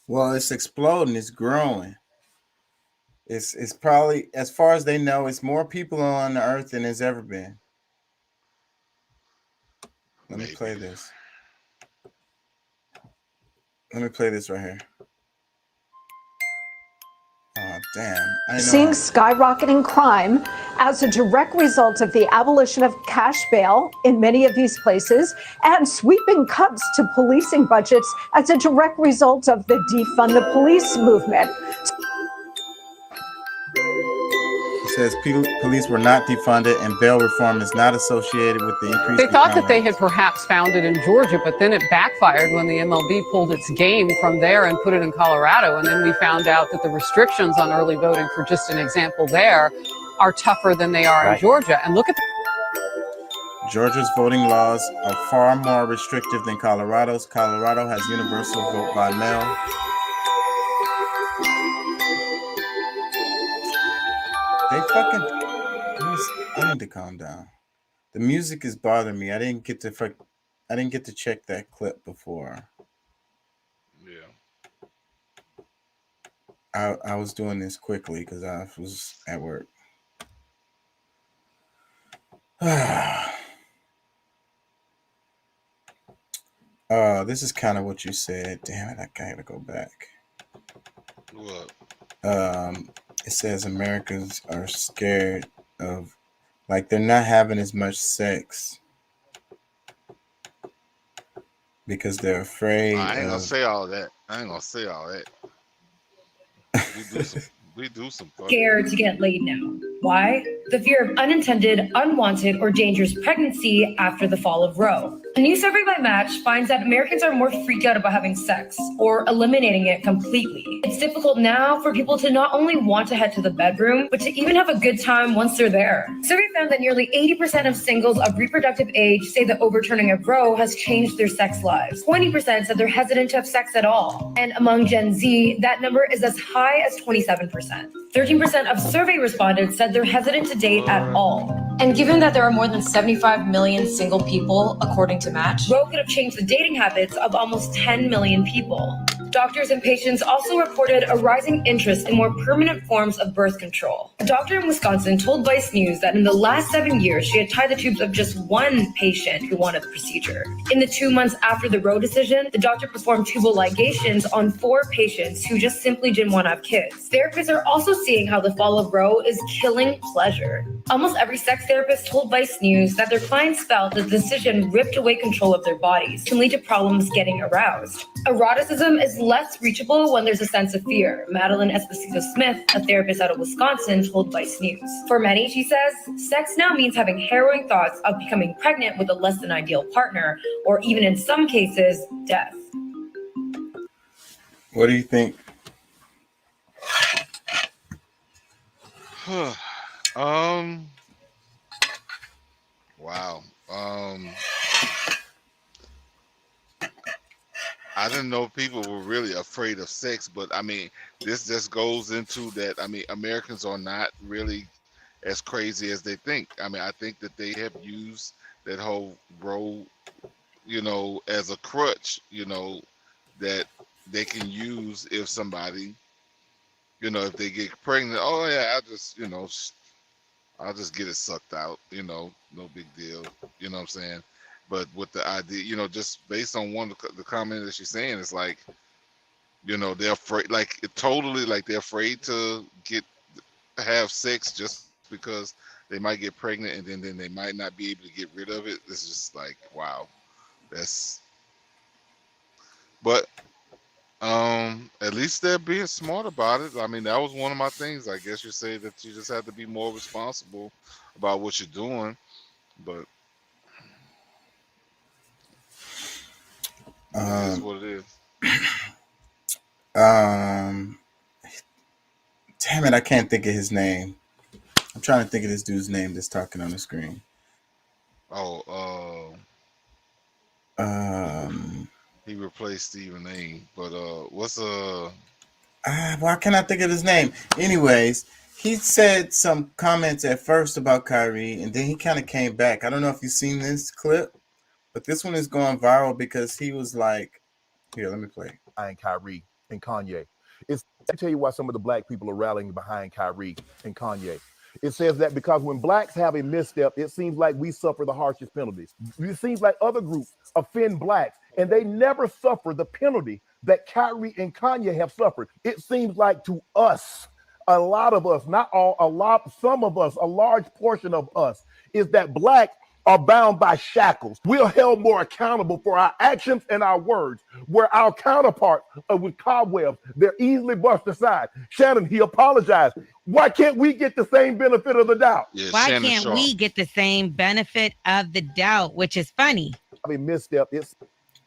Well, it's exploding. It's growing. It's probably, as far as they know, it's more people on the earth than there's ever been. Let me play this. Let me play this right here. Oh, damn. Seeing skyrocketing crime as a direct result of the abolition of cash bail in many of these places and sweeping cuts to policing budgets as a direct result of the defund the police movement. It says police were not defunded and bail reform is not associated with the increase. They thought that they had perhaps found it in Georgia, but then it backfired when the MLB pulled its game from there and put it in Colorado. And then we found out that the restrictions on early voting, for just an example there, are tougher than they are in Georgia. And look at Georgia's voting laws are far more restrictive than Colorado's. Colorado has universal vote by mail. They fucking. I need to calm down. The music is bothering me. I didn't get to check that clip before. Yeah. I was doing this quickly because I was at work. This is kind of what you said. Damn it! I gotta go back. What? It says Americans are scared of, like, they're not having as much sex because they're afraid. I ain't gonna say all that. We do some scared to get laid now. Why? The fear of unintended, unwanted, or dangerous pregnancy after the fall of Roe. A new survey by Match finds that Americans are more freaked out about having sex or eliminating it completely. It's difficult now for people to not only want to head to the bedroom, but to even have a good time once they're there. Survey found that nearly 80% of singles of reproductive age say the overturning of Roe has changed their sex lives. 20% said they're hesitant to have sex at all. And among Gen Z, that number is as high as 27%. 13% of survey respondents said they're hesitant to date at all. And given that there are more than 75 million single people, according to Match, Roe could have changed the dating habits of almost 10 million people. Doctors and patients also reported a rising interest in more permanent forms of birth control. A doctor in Wisconsin told Vice News that in the last 7 years, she had tied the tubes of just one patient who wanted the procedure. In the 2 months after the Roe decision, the doctor performed tubal ligations on 4 patients who just simply didn't want to have kids. Therapists are also seeing how the fall of Roe is killing pleasure. Almost every sex therapist told Vice News that their clients felt that the decision ripped away control of their bodies, can lead to problems getting aroused. Eroticism is less reachable when there's a sense of fear, Madeline Esposito Smith, a therapist out of Wisconsin, told Vice News. For many, she says, sex now means having harrowing thoughts of becoming pregnant with a less than ideal partner, or even in some cases, death. What do you think? Wow. I didn't know people were really afraid of sex, but I mean, this just goes into that. I mean, Americans are not really as crazy as they think. I mean, I think that they have used that whole Roe, as a crutch, that they can use if somebody, if they get pregnant. Oh yeah, I'll just get it sucked out, no big deal. You know what I'm saying? But with the idea, just based on one of the comment that she's saying, it's like, they're afraid, like totally, like they're afraid to have sex just because they might get pregnant and then they might not be able to get rid of it. It's just like, wow, but at least they're being smart about it. I mean, that was one of my things. I guess you say that you just have to be more responsible about what you're doing, but it is what it is. Damn it, I can't think of his name. I'm trying to think of this dude's name that's talking on the screen. He replaced Stephen A. But why can't I think of his name? Anyways, he said some comments at first about Kyrie, and then he kind of came back. I don't know if you've seen this clip, but this one is going viral because he was like, here, let me play. Behind Kyrie and Kanye. Let me tell you why some of the black people are rallying behind Kyrie and Kanye. It says that because when blacks have a misstep, it seems like we suffer the harshest penalties. It seems like other groups offend blacks, and they never suffer the penalty that Kyrie and Kanye have suffered. It seems like to us, a lot of us, not all, some of us, a large portion of us, is that black are bound by shackles. We're held more accountable for our actions and our words, where our counterparts are with cobwebs. They're easily brushed aside. Shannon, he apologized. Why can't we get the same benefit of the doubt? yeah, Why Shannon can't Sharp. we get the same benefit of the doubt, which is funny? I mean, misstep. It's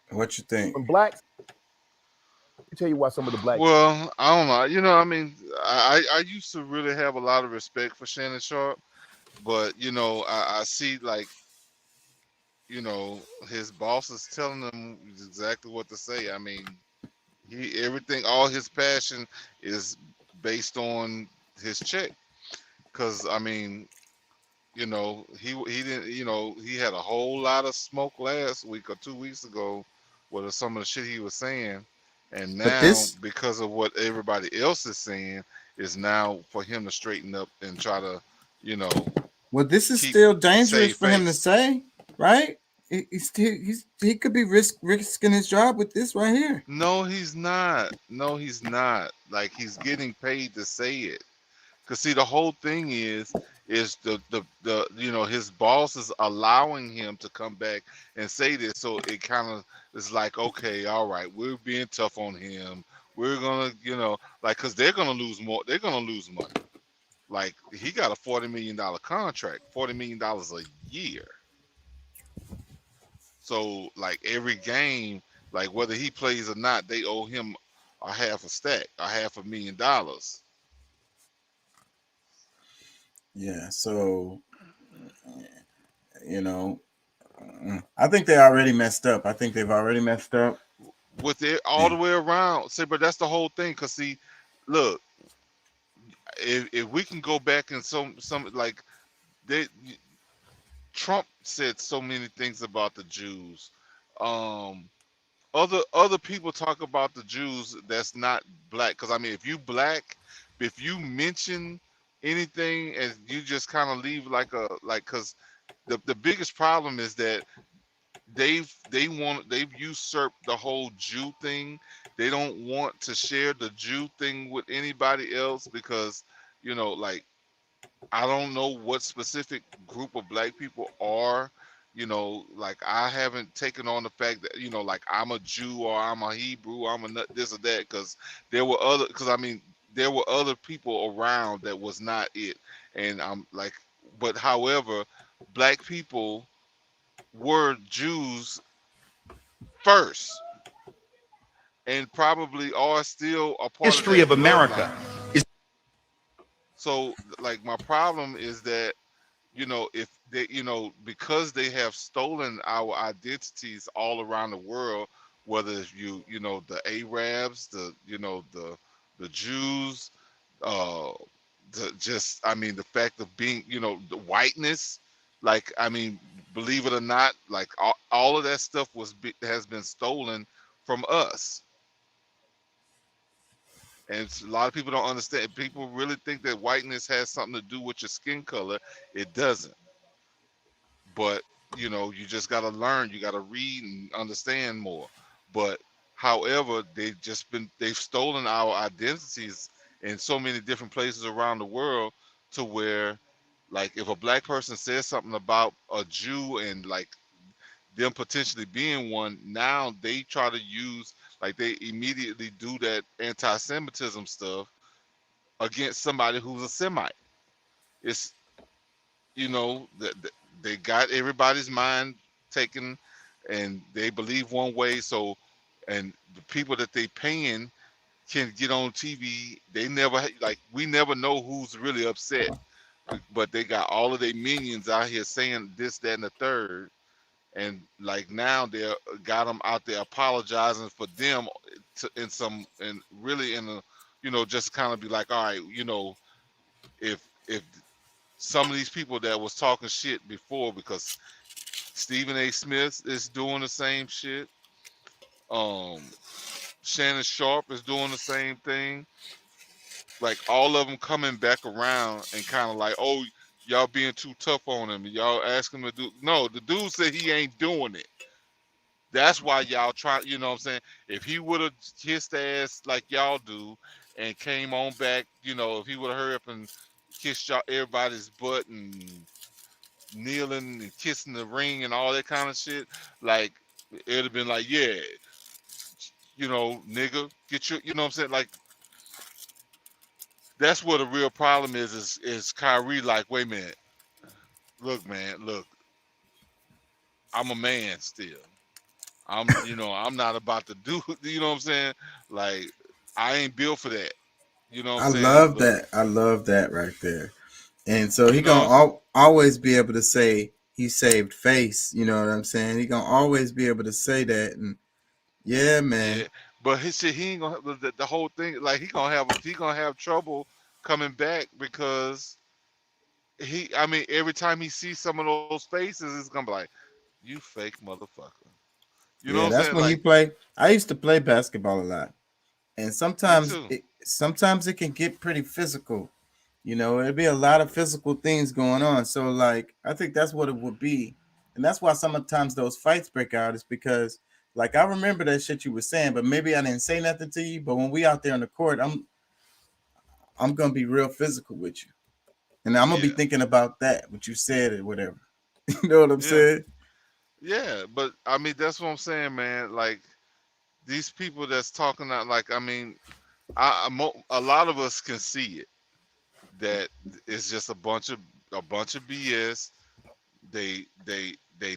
What you think? when blacks. Let me tell you why some of the black. Well, I don't know. I mean, I used to really have a lot of respect for Shannon Sharp, but I see like, his boss is telling him exactly what to say. I mean, all his passion is based on his check. Cause I mean, he didn't, he had a whole lot of smoke last week or 2 weeks ago with some of the shit he was saying. And now, because of what everybody else is saying, is now for him to straighten up and try to, Well, this is still dangerous for him to face. say, right? He could be risking his job with this right here. No, he's not. No, he's not. Like, he's getting paid to say it. Cause see, the whole thing is the his boss is allowing him to come back and say this, so it kind of is like, okay, all right, we're being tough on him. We're gonna, like, cause they're gonna lose more. They're gonna lose money. Like, he got a $40 million contract, $40 million a year. So like every game, like whether he plays or not, they owe him a half a stack, $500,000. Yeah, so I think they already messed up. I think they've already messed up With it all the way around. See, but that's the whole thing. Cause see, look, if we can go back and some like Trump said so many things about the Jews. Other people talk about the Jews that's not black. Because I mean, if you black, if you mention anything and you just kind of leave because the biggest problem is that they've usurped the whole Jew thing. They don't want to share the Jew thing with anybody else because like, I don't know what specific group of black people are You know, like I haven't taken on the fact that, you know, like I'm a Jew or I'm a Hebrew, I'm a this or that, because there were other, because I mean, there were other people around that was not it. And I'm like, but however, black people were Jews first and probably are still a part History of of that America bloodline. So like my problem is that, you know, if they, you know, because they have stolen our identities all around the world, whether it's you know, the Arabs, the, you know, the Jews, uh, the just, I mean, the fact of being, you know, the whiteness, like, I mean, believe it or not, like all of that stuff has been stolen from us. And a lot of people don't understand. People really think that whiteness has something to do with your skin color. It doesn't. But you know, you just got to learn. You got to read and understand more. But however, they've stolen our identities in so many different places around the world, to where, like, if a black person says something about a Jew and like them potentially being one, now they try to use, like, they immediately do that anti-Semitism stuff against somebody who's a Semite. It's, you know, they got everybody's mind taken, and they believe one way. So, and the people that they paying can get on TV. They never, like, we never know who's really upset, but they got all of their minions out here saying this, that, and the third. And like now they got them out there apologizing for them and really in a, you know, just kind of be like, all right, you know, if some of these people that was talking shit before, because Stephen A. Smith is doing the same shit, Shannon Sharp is doing the same thing, like all of them coming back around and kind of like, oh, y'all being too tough on him, y'all asking him to do, no, the dude said he ain't doing it. That's why y'all try, you know what I'm saying? If he would have kissed the ass like y'all do and came on back, you know, if he would have hurried up and kissed y'all everybody's butt and kneeling and kissing the ring and all that kind of shit, like, it'd have been like, yeah, you know, nigga, get your, you know what I'm saying? Like, that's what the real problem is Kyrie like, wait a minute, look, man, look, I'm a man still. I'm, you know, I'm not about to do, you know what I'm saying? Like, I ain't built for that. You know what I I'm saying? love Look, that. I love that right there. And so he you know, gonna always be able to say he saved face. You know what I'm saying? He gonna always be able to say that. And yeah, man. yeah. But his shit, he ain't gonna have the whole thing. Like, he gonna have trouble coming back, because I mean, every time he sees some of those faces, it's gonna be like, you fake motherfucker. You know Yeah, what I'm that's saying? when you Like, play. I used to play basketball a lot, and me too. sometimes it can get pretty physical. You know, it'd be a lot of physical things going on. So, like, I think that's what it would be, and that's why sometimes those fights break out. Is because, like, I remember that shit you were saying, but maybe I didn't say nothing to you. But when we out there on the court, I'm gonna be real physical with you, and I'm gonna be Yeah, thinking about that, what you said or whatever. You know what I'm yeah, saying? yeah. But I mean, that's what I'm saying, man. Like, these people that's talking out, like, I mean, a lot of us can see it, that it's just a bunch of BS. They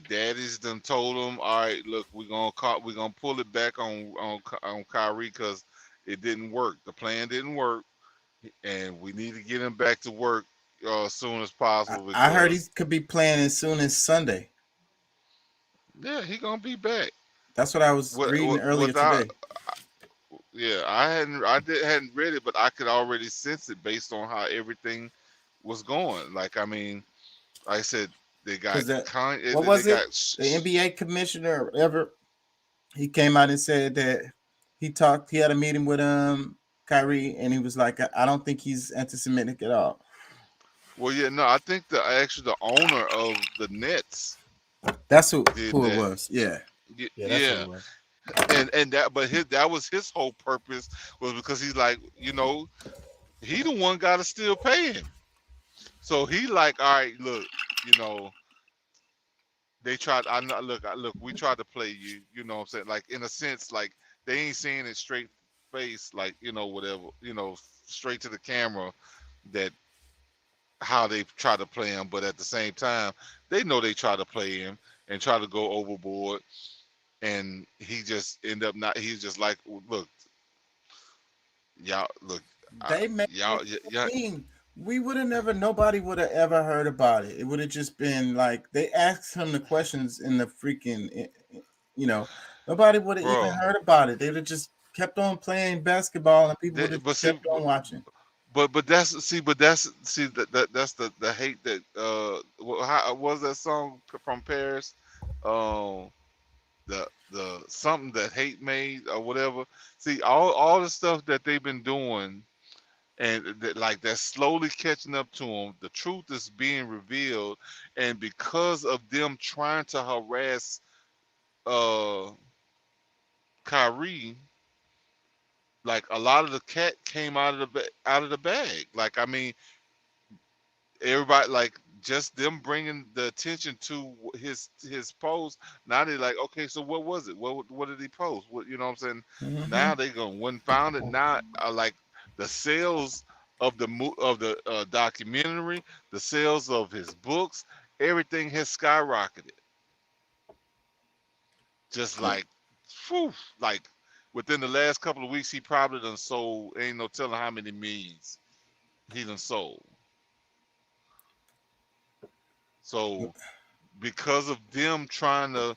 daddies done told them, all right, look, we're gonna pull it back on Kyrie, because it didn't work. The plan didn't work, and we need to get him back to work as soon as possible, I heard he because could be playing as soon as Sunday. yeah, he gonna be back. That's what I was reading earlier Without, today. yeah, hadn't read it, but I could already sense it based on how everything was going. Like, I mean, like I said, they got Because that, what they was it? got The NBA commissioner or whatever, he came out and said that he had a meeting with Kyrie, and he was like, I don't think he's anti-Semitic at all. well, yeah, no, I think the owner of the Nets That's who did it that. was. Yeah. Yeah, that's what Yeah, it was. and that was his whole purpose, was because he's like, you know, he the one got to still pay him. So he like, all right, look, you know, they tried. Look. We tried to play you. You know what I'm saying? Like in a sense, like they ain't saying it straight face, like whatever, straight to the camera. That how they try to play him, but at the same time, they know they try to play him and try to go overboard, and he just end up not. He's just like, look, y'all, look, They made y'all, it thing. We would have never. Nobody would have ever heard about it. It would have just been like they asked him the questions in the freaking, nobody would have even heard about it. They would have just kept on playing basketball, and people would have kept on watching. But that's the hate that how was that song from Paris, the something that hate made or whatever. See, all the stuff that they've been doing, and that's slowly catching up to them. The truth is being revealed, and because of them trying to harass Kyrie, like a lot of the cat came out of the bag. Like, I mean, everybody, like, just them bringing the attention to his post. Now they're like, okay, so what was it? What did he post? What, you know what I'm saying? Mm-hmm. Now they going when found it. Now like the sales of the documentary, the sales of his books, everything has skyrocketed. Just like, whew, like. Within the last couple of weeks, he probably done sold, ain't no telling how many millions he done sold. So, because of them trying to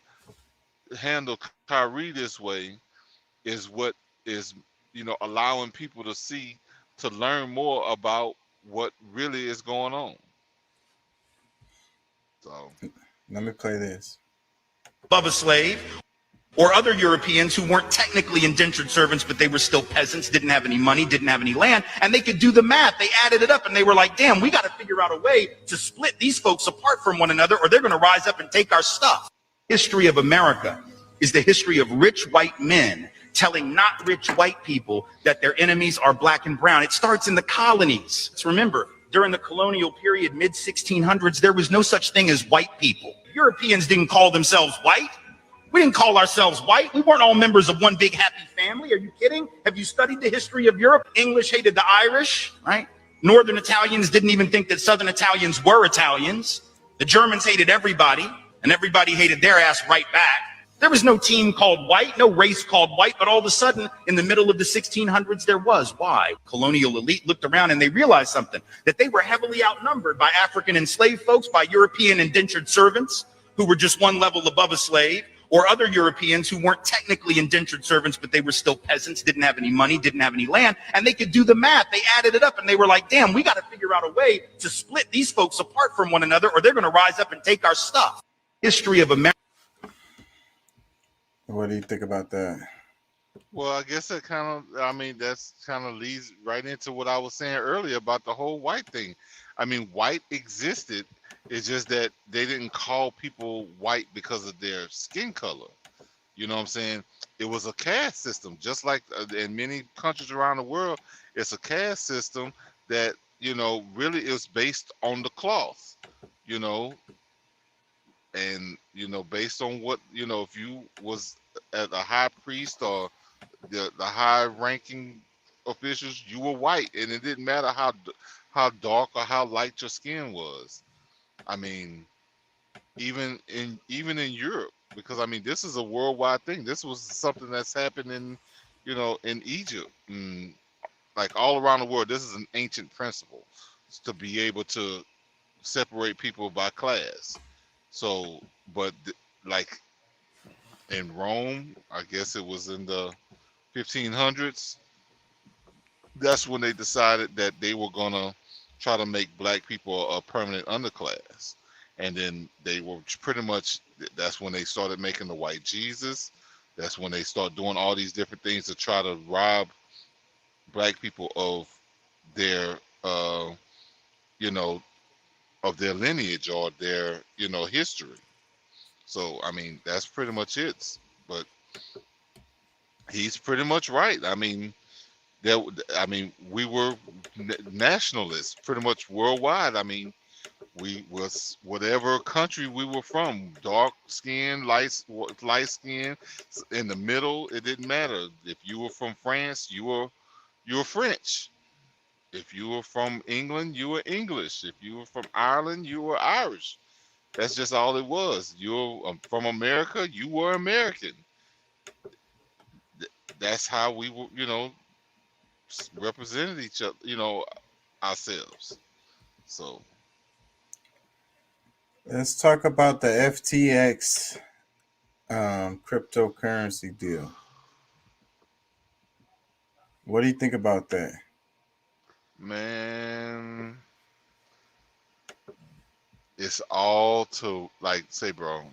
handle Kyrie this way, is what is, allowing people to learn more about what really is going on. So, let me play this. Above a slave, or other Europeans who weren't technically indentured servants, but they were still peasants, didn't have any money, didn't have any land, and they could do the math. They added it up, and they were like, damn, we got to figure out a way to split these folks apart from one another, or they're going to rise up and take our stuff. History of America is the history of rich white men telling not rich white people that their enemies are black and brown. It starts in the colonies. So remember, during the colonial period, mid-1600s, there was no such thing as white people. Europeans didn't call themselves white. We didn't call ourselves white. We weren't all members of one big happy family. Are you kidding? Have you studied the history of Europe? English hated the Irish, right? Northern Italians didn't even think that Southern Italians were Italians. The Germans hated everybody, and everybody hated their ass right back. There was no team called white, no race called white, but all of a sudden, in the middle of the 1600s, there was. Why? Colonial elite looked around and they realized something, that they were heavily outnumbered by African enslaved folks, by European indentured servants who were just one level above a slave, or other Europeans who weren't technically indentured servants, but they were still peasants, didn't have any money, didn't have any land, and they could do the math. They added it up, and they were like, damn, we got to figure out a way to split these folks apart from one another, or they're going to rise up and take our stuff. History of America. What do you think about that? Well, I guess that's kind of leads right into what I was saying earlier about the whole white thing. I mean, white existed. It's just that they didn't call people white because of their skin color. You know what I'm saying? It was a caste system, just like in many countries around the world. It's a caste system that, really is based on the cloth, and, based on what, if you was at a high priest or the high ranking officials, you were white, and it didn't matter how dark or how light your skin was. I mean, even in Europe, because I mean, this is a worldwide thing. This was something that's happened in Egypt, and like all around the world. This is an ancient principle to be able to separate people by class. So, but like in Rome, I guess it was in the 1500s. That's when they decided that they were gonna try to make black people a permanent underclass, and then they were pretty much. That's when they started making the white Jesus. That's when they start doing all these different things to try to rob black people of their, of their lineage or their, history. So I mean, that's pretty much it. But he's pretty much right. I mean, we were nationalists pretty much worldwide. I mean, We was whatever country we were from, dark skin, light skin, in the middle. It didn't matter. If you were from France, you were French. If you were from England, you were English. If you were from Ireland, you were Irish. That's just all it was. You're from America, you were American. That's how we were, represented each other, ourselves. So Let's talk about the FTX cryptocurrency deal. What do you think about that? man, it's all to like say, bro.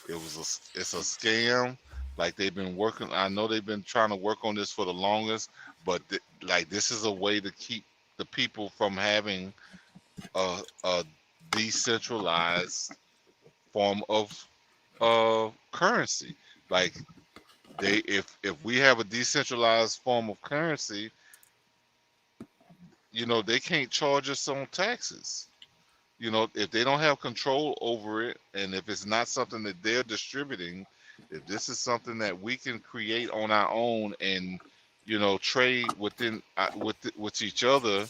It's a scam. Like they've been working. I know they've been trying to work on this for the longest, but like this is a way to keep the people from having a decentralized form of currency. Like if we have a decentralized form of currency, they can't charge us on taxes. If they don't have control over it, and if it's not something that they're distributing, if this is something that we can create on our own and trade within with each other,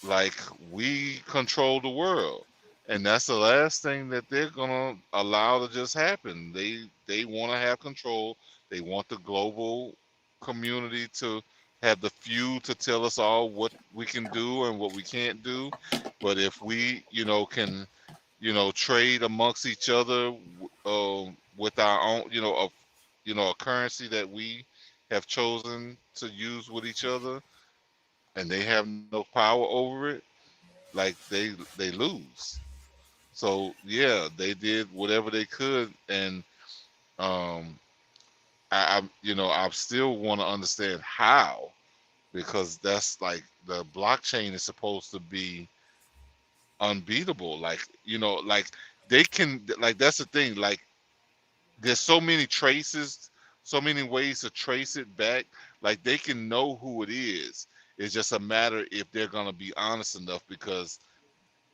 like we control the world, and that's the last thing that they're gonna allow to just happen. They want to have control. They want the global community to have the few to tell us all what we can do and what we can't do. But if we, can, trade amongst each other with our own, a currency that we have chosen to use with each other, and they have no power over it, like they lose. So yeah, they did whatever they could, and I still want to understand how, because that's like the blockchain is supposed to be unbeatable. Like they can, like that's the thing. Like there's so many traces, so many ways to trace it back. Like they can know who it is. It's just a matter if they're gonna be honest enough, because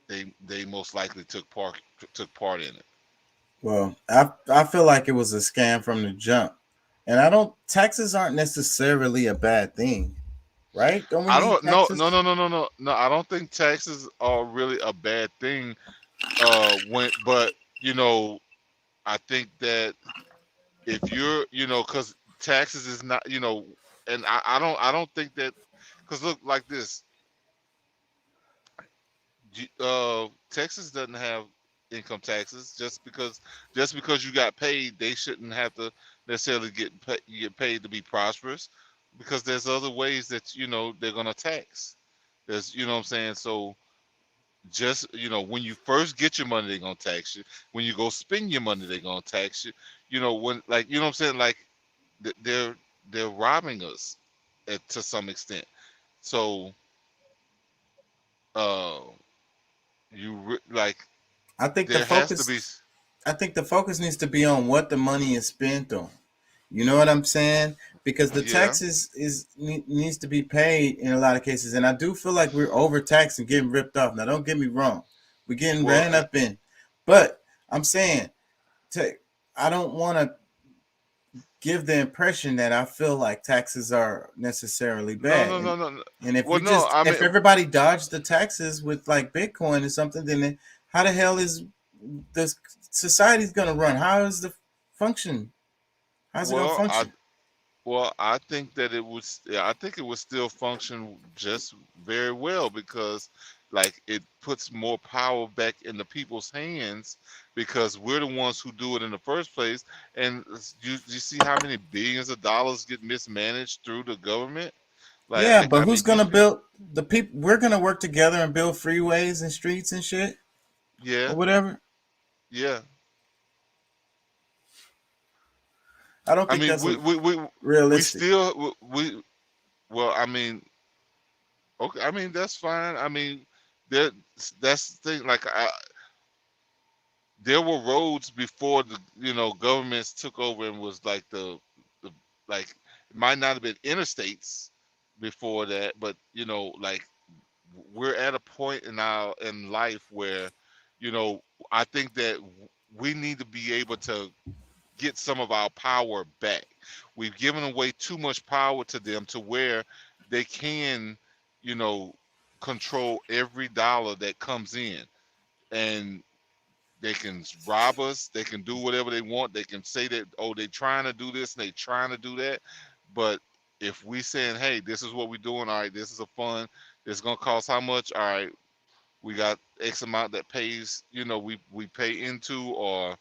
they most likely took part in it. Well, I feel like it was a scam from the jump. And taxes aren't necessarily a bad thing, right? Don't we I need don't taxes? no. I don't think taxes are really a bad thing. But I think that if you're, because taxes is not, and I don't think that, because look like this, Texas doesn't have income taxes. Just because you got paid, they shouldn't have to necessarily get paid to be prosperous, because there's other ways that they're gonna tax. There's what I'm saying. So just when you first get your money, they're gonna tax you. When you go spend your money, they're gonna tax you. When, like, what I'm saying, like they're robbing us to some extent. So like I think there the has to focus be. I think the focus needs to be on what the money is spent on. You know what I'm saying? Because the Yeah. taxes needs to be paid in a lot of cases, and I do feel like we're overtaxed and getting ripped off. Now, don't get me wrong, we're getting ran up in, but I'm saying, I don't want to give the impression that I feel like taxes are necessarily bad. No. And if Well, we no, just I if mean, everybody dodged the taxes with like Bitcoin or something, then how the hell is the society's gonna run? How is the function? How's it gonna function? I think that I think it would still function just very well, because like it puts more power back in the people's hands, because we're the ones who do it in the first place. And you see how many billions of dollars get mismanaged through the government? Yeah, but who's gonna build the people? We're gonna work together and build freeways and streets and shit, Yeah, or whatever. yeah. I don't I think mean, that's we realistic. still well, I mean, okay, I mean that's fine. I mean, that's the thing. Like there were roads before the governments took over, and was like the like it might not have been interstates before that, but like we're at a point in life where, I think that we need to be able to get some of our power back. We've given away too much power to them to where they can, control every dollar that comes in, and they can rob us. They can do whatever they want. They can say that, oh, they're trying to do this and they're trying to do that. But if we saying, hey, this is what we're doing, all right, this is a fund, it's gonna cost how much? All right, we got X amount that pays, we pay into, or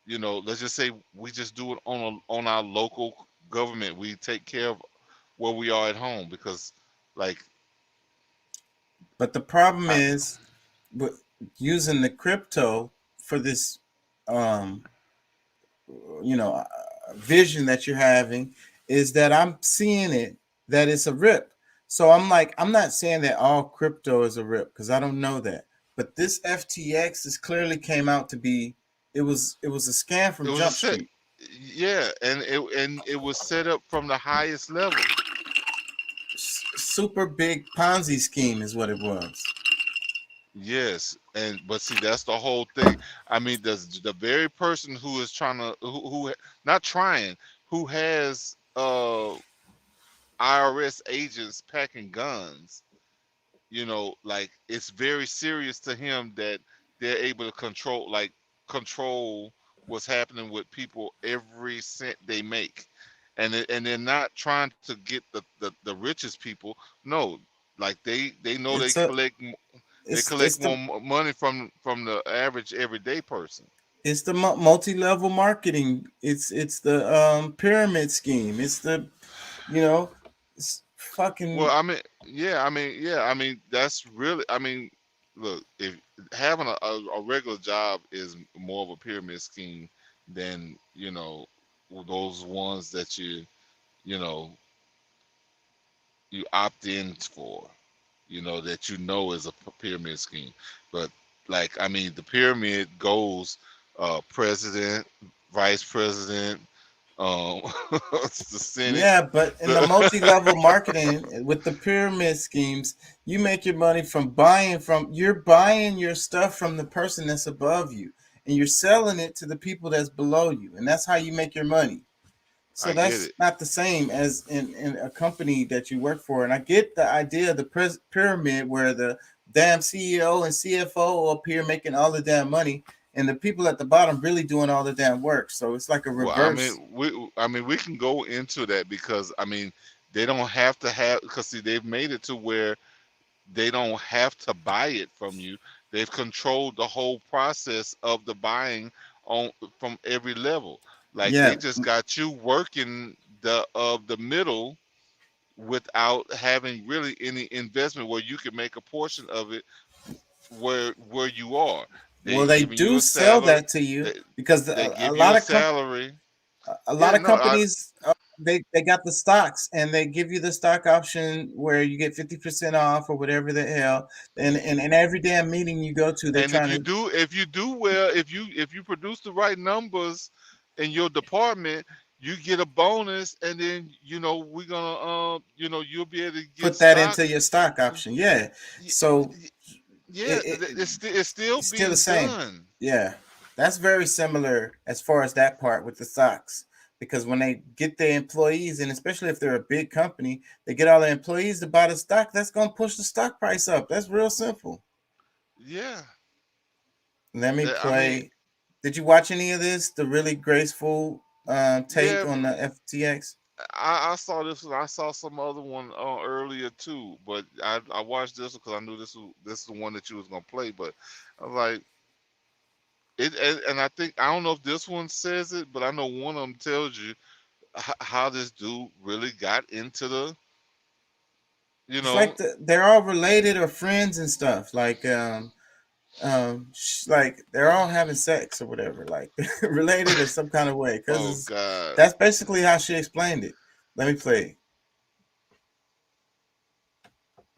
let's just say we just do it on our local government. We take care of where we are at home, because But the problem is with using the crypto for this, vision that you're having, is that I'm seeing it that it's a rip. So I'm like, I'm not saying that all crypto is a rip, because I don't know that. But this FTX is clearly came out to be, it was a scam from Jump Street. Yeah, and it was set up from the highest level. Super big Ponzi scheme is what it was. Yes, but see, that's the whole thing. I mean, the very person who is trying to, who not trying, who has IRS agents packing guns, it's very serious to him that they're able to control what's happening with people every cent they make, and they're not trying to get the richest people. No, they know they collect more money from the average everyday person. It's the multi-level marketing. It's the pyramid scheme. It's the, it's fucking. Well, I mean, that's really. I mean, look, if having a regular job is more of a pyramid scheme than those ones that you opt in for, that is a pyramid scheme. But I mean, the pyramid goes president, vice president, the Senate. Yeah, but in the multi-level marketing with the pyramid schemes, you make your money from you're buying your stuff from the person that's above you, and you're selling it to the people that's below you, and that's how you make your money. So that's not the same as in a company that you work for. And I get the idea of the pyramid where the damn CEO and CFO up here making all the damn money, and the people at the bottom really doing all the damn work. So it's like a reverse. Well, I mean, we can go into that, because I mean, they don't have to have, because see, they've made it to where they don't have to buy it from you. They've controlled the whole process of the buying from every level. They just got you working the middle without having really any investment where you can make a portion of it where you are. They do sell that to you, because a lot of salary. A lot of companies they got the stocks, and they give you the stock option where you get 50% off or whatever the hell. And every damn meeting you go to, they're trying if you do well, if you produce the right numbers in your department, you get a bonus, and then we're gonna you'll be able to get put that into your stock option. Yeah. So it's still being the same. Done. Yeah, that's very similar as far as that part with the stocks, because when they get their employees, and especially if they're a big company, they get all their employees to buy the stock. That's gonna push the stock price up. That's real simple. Yeah. Let me play. Did you watch any of this? The really graceful take on the FTX? I saw this one. I saw some other one earlier too, but I watched this because I knew this is the one that you was gonna play. But I was like, and I think, I don't know if this one says it, but I know one of them tells you how this dude really got into the. It's like they're all related or friends and stuff. Like they're all having sex or whatever, like related in some kind of way. Because that's basically how she explained it. Let me play.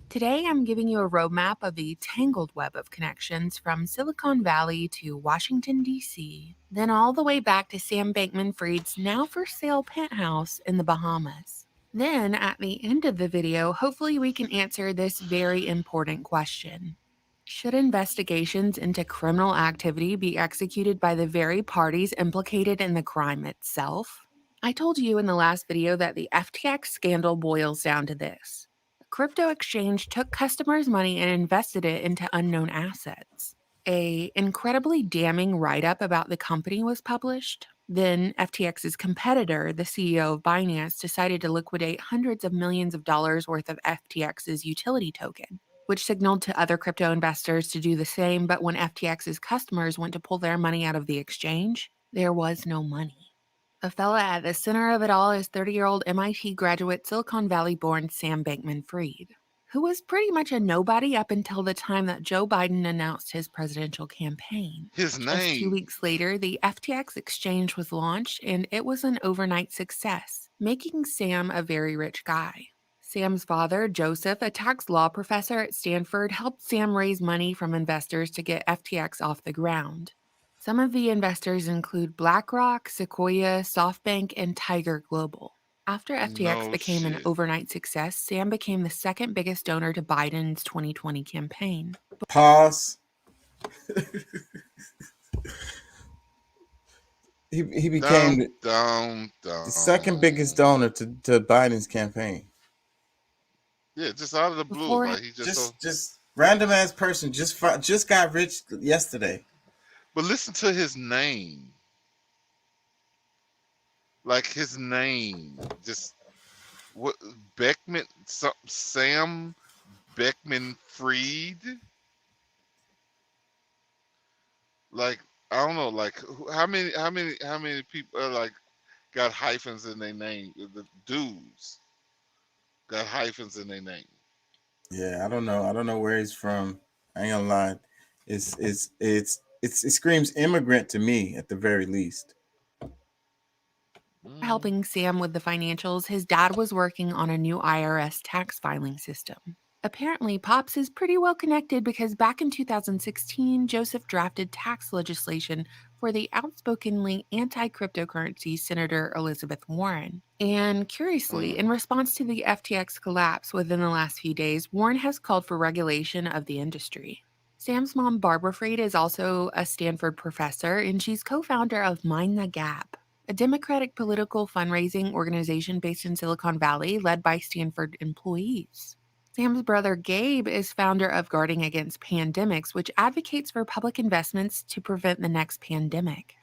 Today, I'm giving you a roadmap of the tangled web of connections from Silicon Valley to Washington, D.C., then all the way back to Sam Bankman-Fried's now for sale penthouse in the Bahamas. Then, at the end of the video, hopefully we can answer this very important question. Should investigations into criminal activity be executed by the very parties implicated in the crime itself? I told you in the last video that the FTX scandal boils down to this. A crypto exchange took customers' money and invested it into unknown assets. An incredibly damning write-up about the company was published. Then FTX's competitor, the CEO of Binance, decided to liquidate hundreds of millions of dollars worth of FTX's utility token, which signaled to other crypto investors to do the same. But when FTX's customers went to pull their money out of the exchange, there was no money. The fella at the center of it all is 30-year-old MIT graduate, Silicon Valley-born Sam Bankman-Fried, who was pretty much a nobody up until the time that Joe Biden announced his presidential campaign. His Just 2 name. weeks later, the FTX exchange was launched, and it was an overnight success, making Sam a very rich guy. Sam's father, Joseph, a tax law professor at Stanford, helped Sam raise money from investors to get FTX off the ground. Some of the investors include BlackRock, Sequoia, SoftBank, and Tiger Global. After FTX No became an shit. overnight success, Sam became the second biggest donor to Biden's 2020 campaign. Pause. he became the second biggest donor to Biden's campaign. Yeah, just out of the blue. Before- Like he Just random ass person just got rich yesterday. But listen to his name. Like his name, just what Beckman, Sam Beckman-Fried. Like I don't know, like how many people are like got hyphens in their name? The dudes got hyphens in their name. Yeah, I don't know where he's from. I ain't gonna lie. It screams immigrant to me at the very least. helping Sam with the financials, his dad was working on a new IRS tax filing system. Apparently, Pops is pretty well connected because back in 2016, Joseph drafted tax legislation for the outspokenly anti-cryptocurrency Senator Elizabeth Warren. And curiously, in response to the FTX collapse within the last few days, Warren has called for regulation of the industry. Sam's mom, Barbara Fried, is also a Stanford professor, and she's co-founder of Mind the Gap, a Democratic political fundraising organization based in Silicon Valley led by Stanford employees. Sam's brother Gabe is founder of Guarding Against Pandemics, which advocates for public investments to prevent the next pandemic.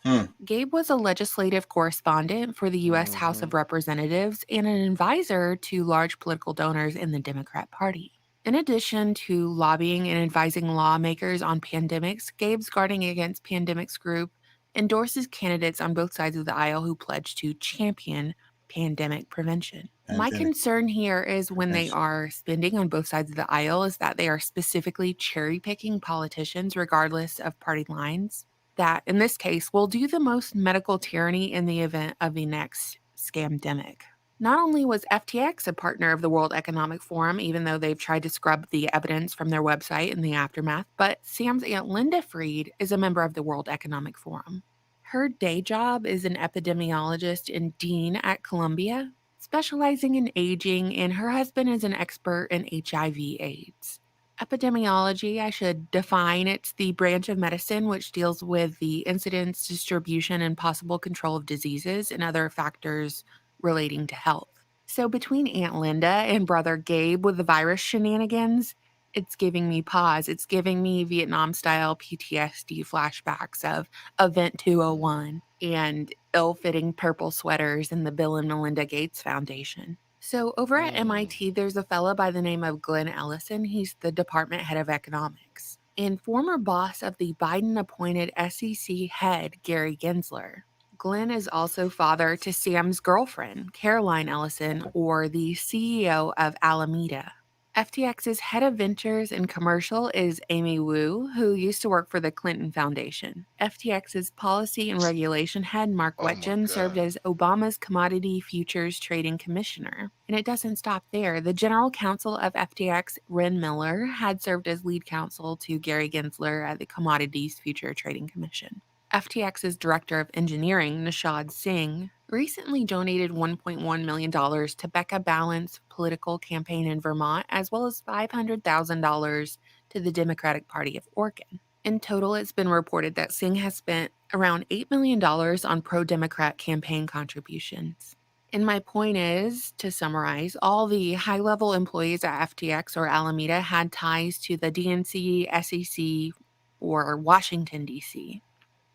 Gabe was a legislative correspondent for the U.S. House of Representatives and an advisor to large political donors in the Democrat Party. In addition to lobbying and advising lawmakers on pandemics, Gabe's Guarding Against Pandemics group endorses candidates on both sides of the aisle who pledge to champion pandemic prevention. My concern here is when they are spending on both sides of the aisle is that they are specifically cherry picking politicians regardless of party lines that, in this case, will do the most medical tyranny in the event of the next scamdemic. Not only was FTX a partner of the World Economic Forum, even though they've tried to scrub the evidence from their website in the aftermath, but Sam's Aunt Linda Fried is a member of the World Economic Forum. Her day job is an epidemiologist and dean at Columbia, specializing in aging, and her husband is an expert in HIV/AIDS. Epidemiology, I should define, it's the branch of medicine which deals with the incidence, distribution, and possible control of diseases and other factors relating to health. So between Aunt Linda and Brother Gabe with the virus shenanigans, it's giving me pause. It's giving me Vietnam-style PTSD flashbacks of Event 201 and ill-fitting purple sweaters in the Bill and Melinda Gates Foundation. So over at MIT, there's a fella by the name of Glenn Ellison. He's the department head of economics and former boss of the Biden-appointed SEC head, Gary Gensler. Glenn is also father to Sam's girlfriend, Caroline Ellison, or the CEO of Alameda. FTX's head of ventures and commercial is Amy Wu, who used to work for the Clinton Foundation. FTX's policy and regulation head, Mark Wetjen, served as Obama's commodity futures trading commissioner. And it doesn't stop there. The general counsel of FTX, Ren Miller, had served as lead counsel to Gary Gensler at the Commodities Future Trading Commission. FTX's director of engineering, Nishad Singh, recently donated $1.1 million to Becca Balance political campaign in Vermont, as well as $500,000 to the Democratic Party of Oregon. In total, it's been reported that Singh has spent around $8 million on pro-Democrat campaign contributions. And my point is, to summarize, all the high-level employees at FTX or Alameda had ties to the DNC, SEC, or Washington, D.C.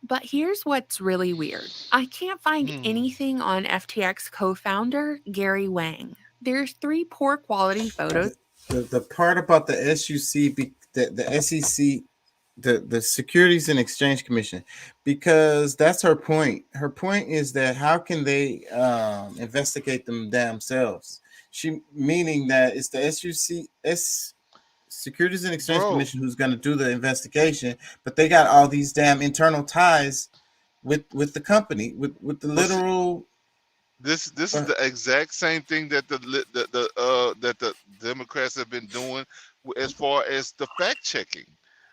But here's what's really weird. I can't find anything on FTX co-founder Gary Wang. There's 3 poor quality photos. The part about the SUC, the SEC, the Securities and Exchange Commission, because that's her point. Her point is that how can they investigate them themselves? She meaning that it's the Securities and Exchange Commission who's going to do the investigation, but they got all these damn internal ties with the company, with the literal. This is the exact same thing that the Democrats have been doing as far as the fact checking.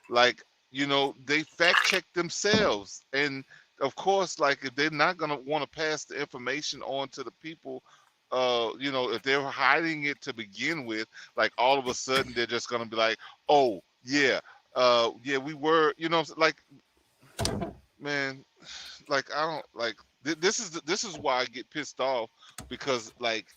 Like, you know, they fact check themselves, and of course, like, if they're not gonna want to pass the information on to the people, you know, if they're hiding it to begin with, like, all of a sudden they're just gonna be like, oh yeah, yeah, we were, you know, like, man, like, I don't like this is why I get pissed off, because like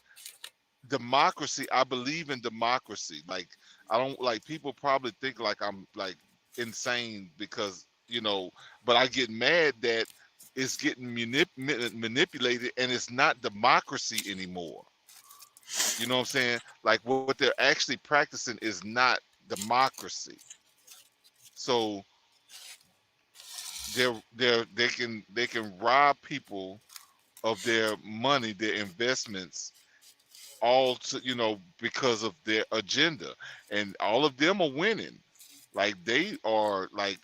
democracy, I believe in democracy. Like, I don't, like, people probably think like I'm like insane because, you know, but I get mad that it's getting manipulated and it's not democracy anymore. You know what I'm saying? Like, what they're actually practicing is not democracy. So they can rob people of their money, their investments, all to, you know, because of their agenda, and all of them are winning. Like, they are like,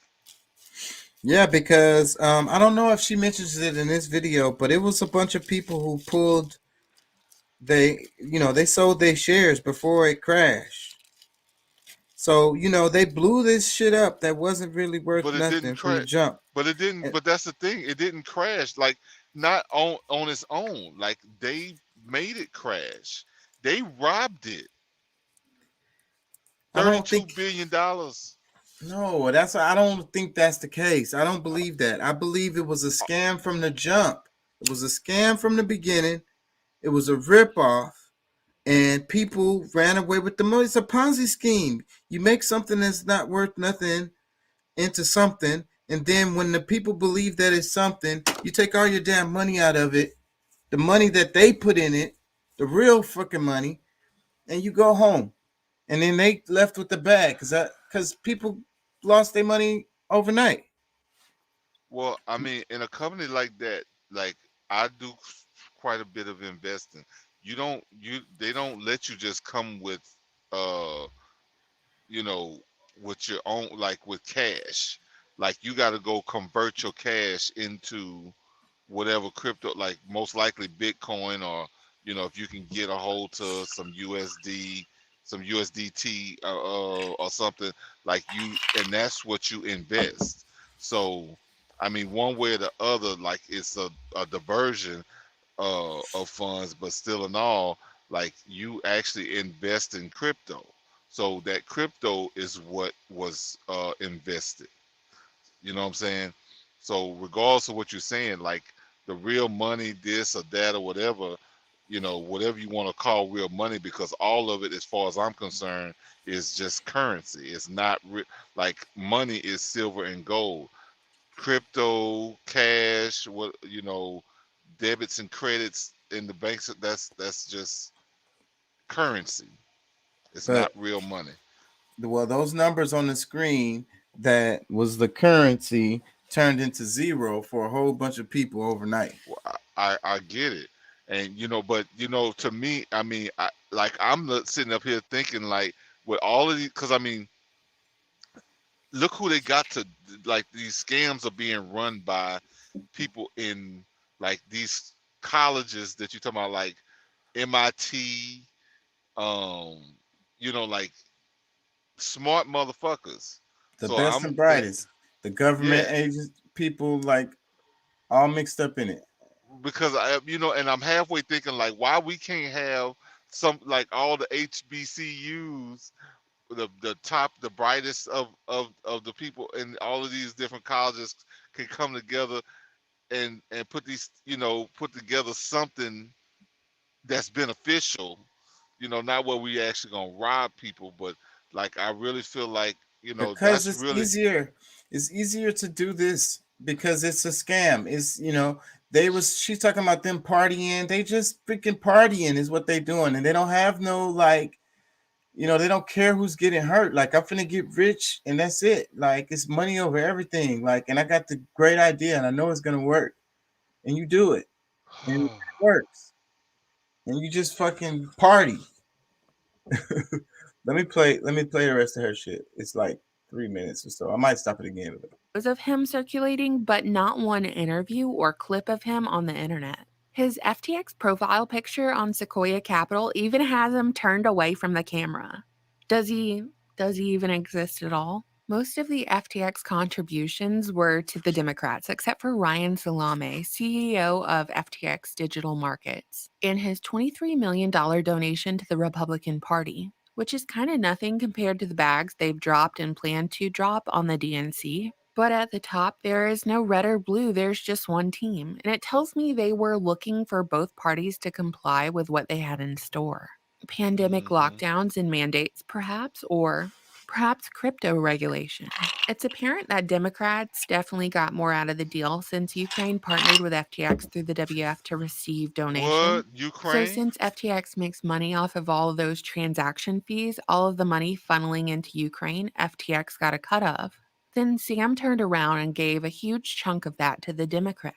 yeah, because I don't know if she mentions it in this video, but it was a bunch of people who pulled, they sold their shares before it crashed. So, you know, they blew this shit up that wasn't really worth nothing from the jump. But it didn't. But that's the thing. It didn't crash. Like, not on its own. Like, they made it crash. They robbed it. $32 billion. No, I don't think that's the case. I don't believe that. I believe it was a scam from the jump. It was a scam from the beginning. It was a ripoff, and people ran away with the money. It's a Ponzi scheme. You make something that's not worth nothing into something, and then when the people believe that it's something, you take all your damn money out of it, the money that they put in it, the real fucking money, and you go home. And then they left with the bag because people lost their money overnight. Well, I mean, in a company like that, like, I do quite a bit of investing. They don't let you just come with you know, with your own, like, with cash. Like, you got to go convert your cash into whatever crypto, like most likely Bitcoin, or, you know, if you can get a hold to some USD, some USDT, or something, like, and that's what you invest. So, I mean, one way or the other, like, it's a diversion of funds, but still in all, like, you actually invest in crypto. So that crypto is what was invested. You know what I'm saying? So regardless of what you're saying, like, the real money, this or that or whatever, you know, whatever you want to call real money, because all of it, as far as I'm concerned, is just currency. It's not like, money is silver and gold. Crypto, cash, what, you know, debits and credits in the banks, that's just currency. It's not real money. Well, those numbers on the screen, that was the currency, turned into zero for a whole bunch of people overnight. Well, I get it. And, you know, but, you know, to me, I mean, I'm sitting up here thinking, like, with all of these, because, I mean, look who they got to, like, these scams are being run by people in, like, these colleges that you're talking about, like MIT, you know, like, smart motherfuckers. The best and brightest. The government agents, people, like, all mixed up in it. because and I'm halfway thinking like, why we can't have some like all the HBCUs, the top, the brightest of the people in all of these different colleges can come together and put these, put together something that's beneficial, not where we actually gonna rob people, but like I really feel like, Because that's it's really easier. It's easier to do this because it's a scam. It's she's talking about them partying. They just freaking partying is what they doing, and they don't have no like, they don't care who's getting hurt. Like, I'm finna get rich and that's it. Like, it's money over everything. Like, and I got the great idea and I know it's gonna work, and you do it, and it works, and you just fucking party. Let me play the rest of her shit. It's like 3 minutes or so. I might stop it again. Of him circulating, but not one interview or clip of him on the internet. His FTX profile picture on Sequoia Capital even has him turned away from the camera. Does he even exist at all? Most of the FTX contributions were to the Democrats, except for Ryan Salame, CEO of FTX Digital Markets, and his $23 million donation to the Republican Party, which is kind of nothing compared to the bags they've dropped and plan to drop on the DNC. But at the top, there is no red or blue, there's just one team. And it tells me they were looking for both parties to comply with what they had in store. Pandemic lockdowns and mandates, perhaps, or perhaps crypto regulation. It's apparent that Democrats definitely got more out of the deal since Ukraine partnered with FTX through the WF to receive donations. What? Ukraine? So since FTX makes money off of all of those transaction fees, all of the money funneling into Ukraine, FTX got a cut of. Then Sam turned around and gave a huge chunk of that to the Democrats.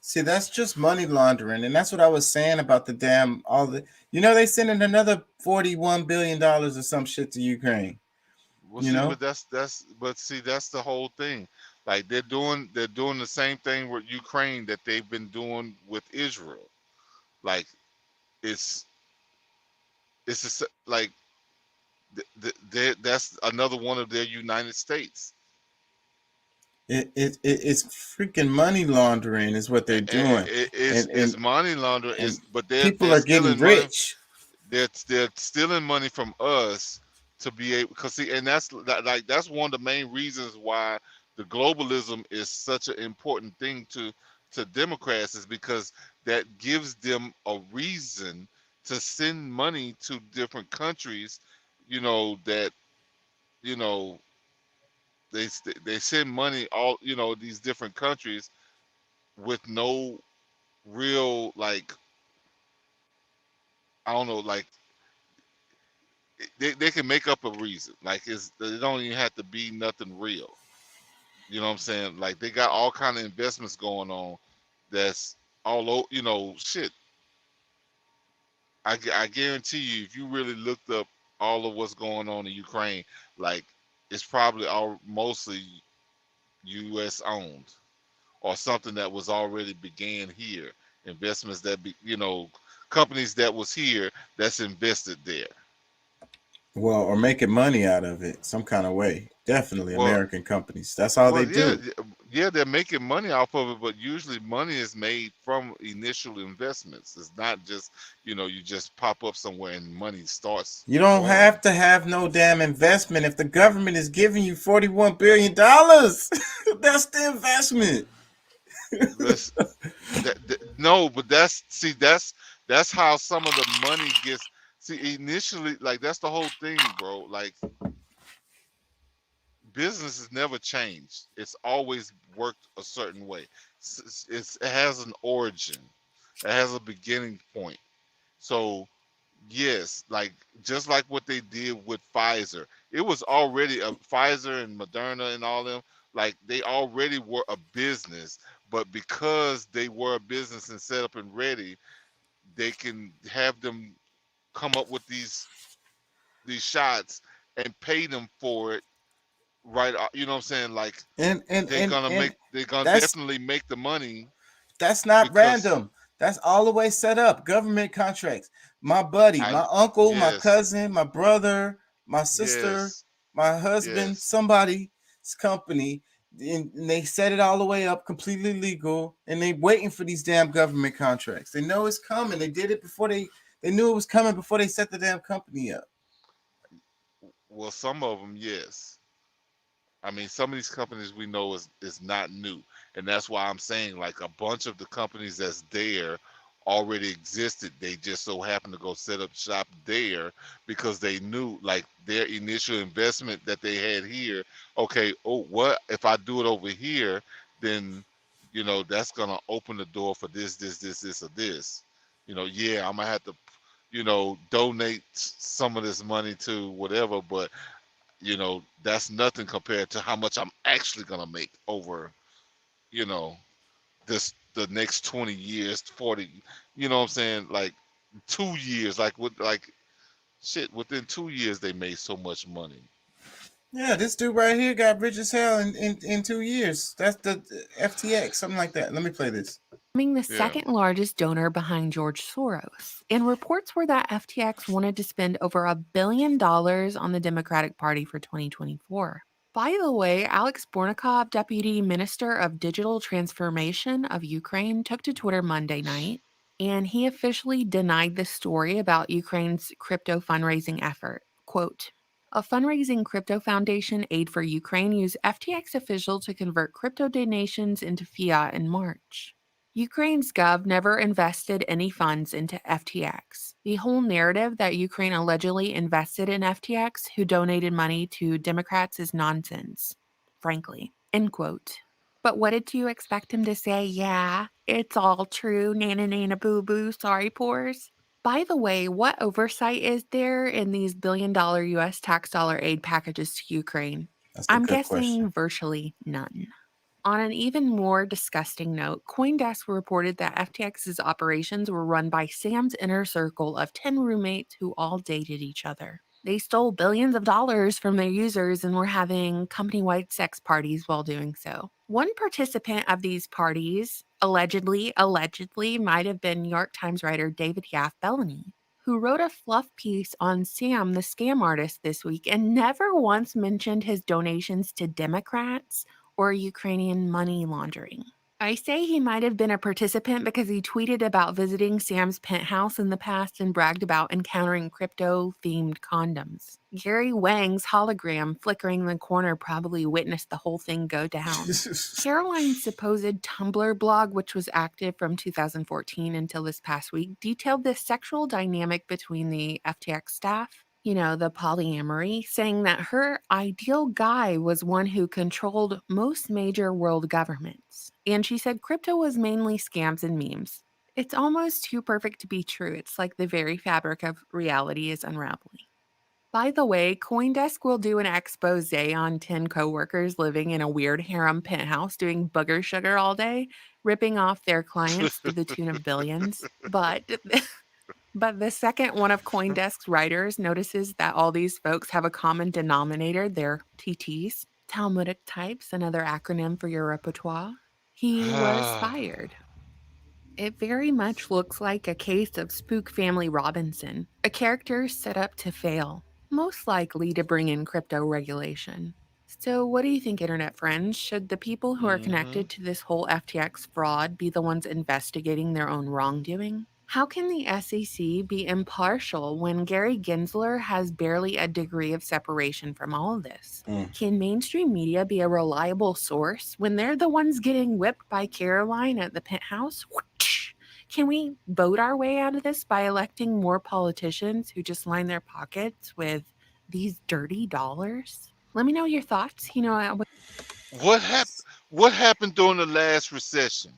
See, that's just money laundering, and that's what I was saying about the damn they sending another $41 billion or some shit to Ukraine. Well, but that's the whole thing. Like they're doing the same thing with Ukraine that they've been doing with Israel. Like it's just like that's another one of their United States. It's freaking money laundering is what they're doing. It's money laundering. But people are getting rich. They're stealing money from us to be able, because see, and that's one of the main reasons why the globalism is such an important thing to Democrats, is because that gives them a reason to send money to different countries. They send money all these different countries with no real, like, I don't know, like they can make up a reason. Like it don't even have to be nothing real. You know what I'm saying? Like they got all kind of investments going on that's all over, shit. I guarantee you, if you really looked up all of what's going on in Ukraine, like it's probably all mostly U.S. owned or something that was already began here. Investments that companies that was here that's invested there. Well, or making money out of it some kind of way. Definitely American companies. That's all they do. Yeah, they're making money off of it, but usually money is made from initial investments. It's not just, you just pop up somewhere and money starts. You don't have to have no damn investment if the government is giving you $41 billion. That's the investment. No, but that's how some of the money gets. See, initially, like that's the whole thing, bro. Like business has never changed. It's always worked a certain way. It has an origin. It has a beginning point. So, yes, like just like what they did with Pfizer, it was already Pfizer and Moderna and all them. Like they already were a business, but because they were a business and set up and ready, they can have them come up with these shots and pay them for it, right? You know what I'm saying? Like they're gonna definitely make the money. That's not random. That's all the way set up. Government contracts. My buddy, my uncle, my cousin, my brother, my sister, my husband, somebody's company and they set it all the way up completely legal, and they waiting for these damn government contracts. They know it's coming. They did it before they knew it was coming before they set the damn company up. Well, some of them, yes. I mean, some of these companies we know is not new, and that's why I'm saying like a bunch of the companies that's there already existed. They just so happened to go set up shop there because they knew like their initial investment that they had here. Okay, oh, what if I do it over here? Then that's gonna open the door for this, or this. Yeah, I'm gonna have to donate some of this money to whatever, but that's nothing compared to how much I'm actually gonna make over, the next 20 years, 40, what I'm saying? Like 2 years, within 2 years they made so much money. Yeah, this dude right here got rich as hell in 2 years. That's the FTX, something like that. Let me play this. Becoming the second largest donor behind George Soros. And reports were that FTX wanted to spend over $1 billion on the Democratic Party for 2024. By the way, Alex Bornikov, Deputy Minister of Digital Transformation of Ukraine, took to Twitter Monday night, and he officially denied the story about Ukraine's crypto fundraising effort. Quote, a fundraising crypto foundation, Aid for Ukraine, used FTX officials to convert crypto donations into fiat in March. Ukraine's gov never invested any funds into FTX. The whole narrative that Ukraine allegedly invested in FTX, who donated money to Democrats, is nonsense, frankly. End quote. But what did you expect him to say? Yeah, it's all true, nana nana boo boo, sorry pores. By the way, what oversight is there in these $1 billion US tax dollar aid packages to Ukraine? I'm guessing question. Virtually none. On an even more disgusting note, CoinDesk reported that FTX's operations were run by Sam's inner circle of 10 roommates who all dated each other. They stole billions of dollars from their users and were having company-wide sex parties while doing so. One participant of these parties, allegedly, might have been New York Times writer David Yaff Bellany, who wrote a fluff piece on Sam, the scam artist, this week and never once mentioned his donations to Democrats or Ukrainian money laundering. I say he might have been a participant because he tweeted about visiting Sam's penthouse in the past and bragged about encountering crypto-themed condoms. Gary Wang's hologram flickering in the corner probably witnessed the whole thing go down. Caroline's supposed Tumblr blog, which was active from 2014 until this past week, detailed the sexual dynamic between the FTX staff, the polyamory, saying that her ideal guy was one who controlled most major world governments. And she said crypto was mainly scams and memes. It's almost too perfect to be true. It's like the very fabric of reality is unraveling. By the way, CoinDesk will do an expose on 10 coworkers living in a weird harem penthouse doing booger sugar all day, ripping off their clients to the tune of billions. But the second one of CoinDesk's writers notices that all these folks have a common denominator, they're TTs, Talmudic types, another acronym for your repertoire, he was fired. It very much looks like a case of Spook Family Robinson, a character set up to fail, most likely to bring in crypto regulation. So what do you think, internet friends? Should the people who are connected to this whole FTX fraud be the ones investigating their own wrongdoing? How can the SEC be impartial when Gary Gensler has barely a degree of separation from all of this? Can mainstream media be a reliable source when they're the ones getting whipped by Caroline at the penthouse? Can we vote our way out of this by electing more politicians who just line their pockets with these dirty dollars? Let me know your thoughts. What happened during the last recession?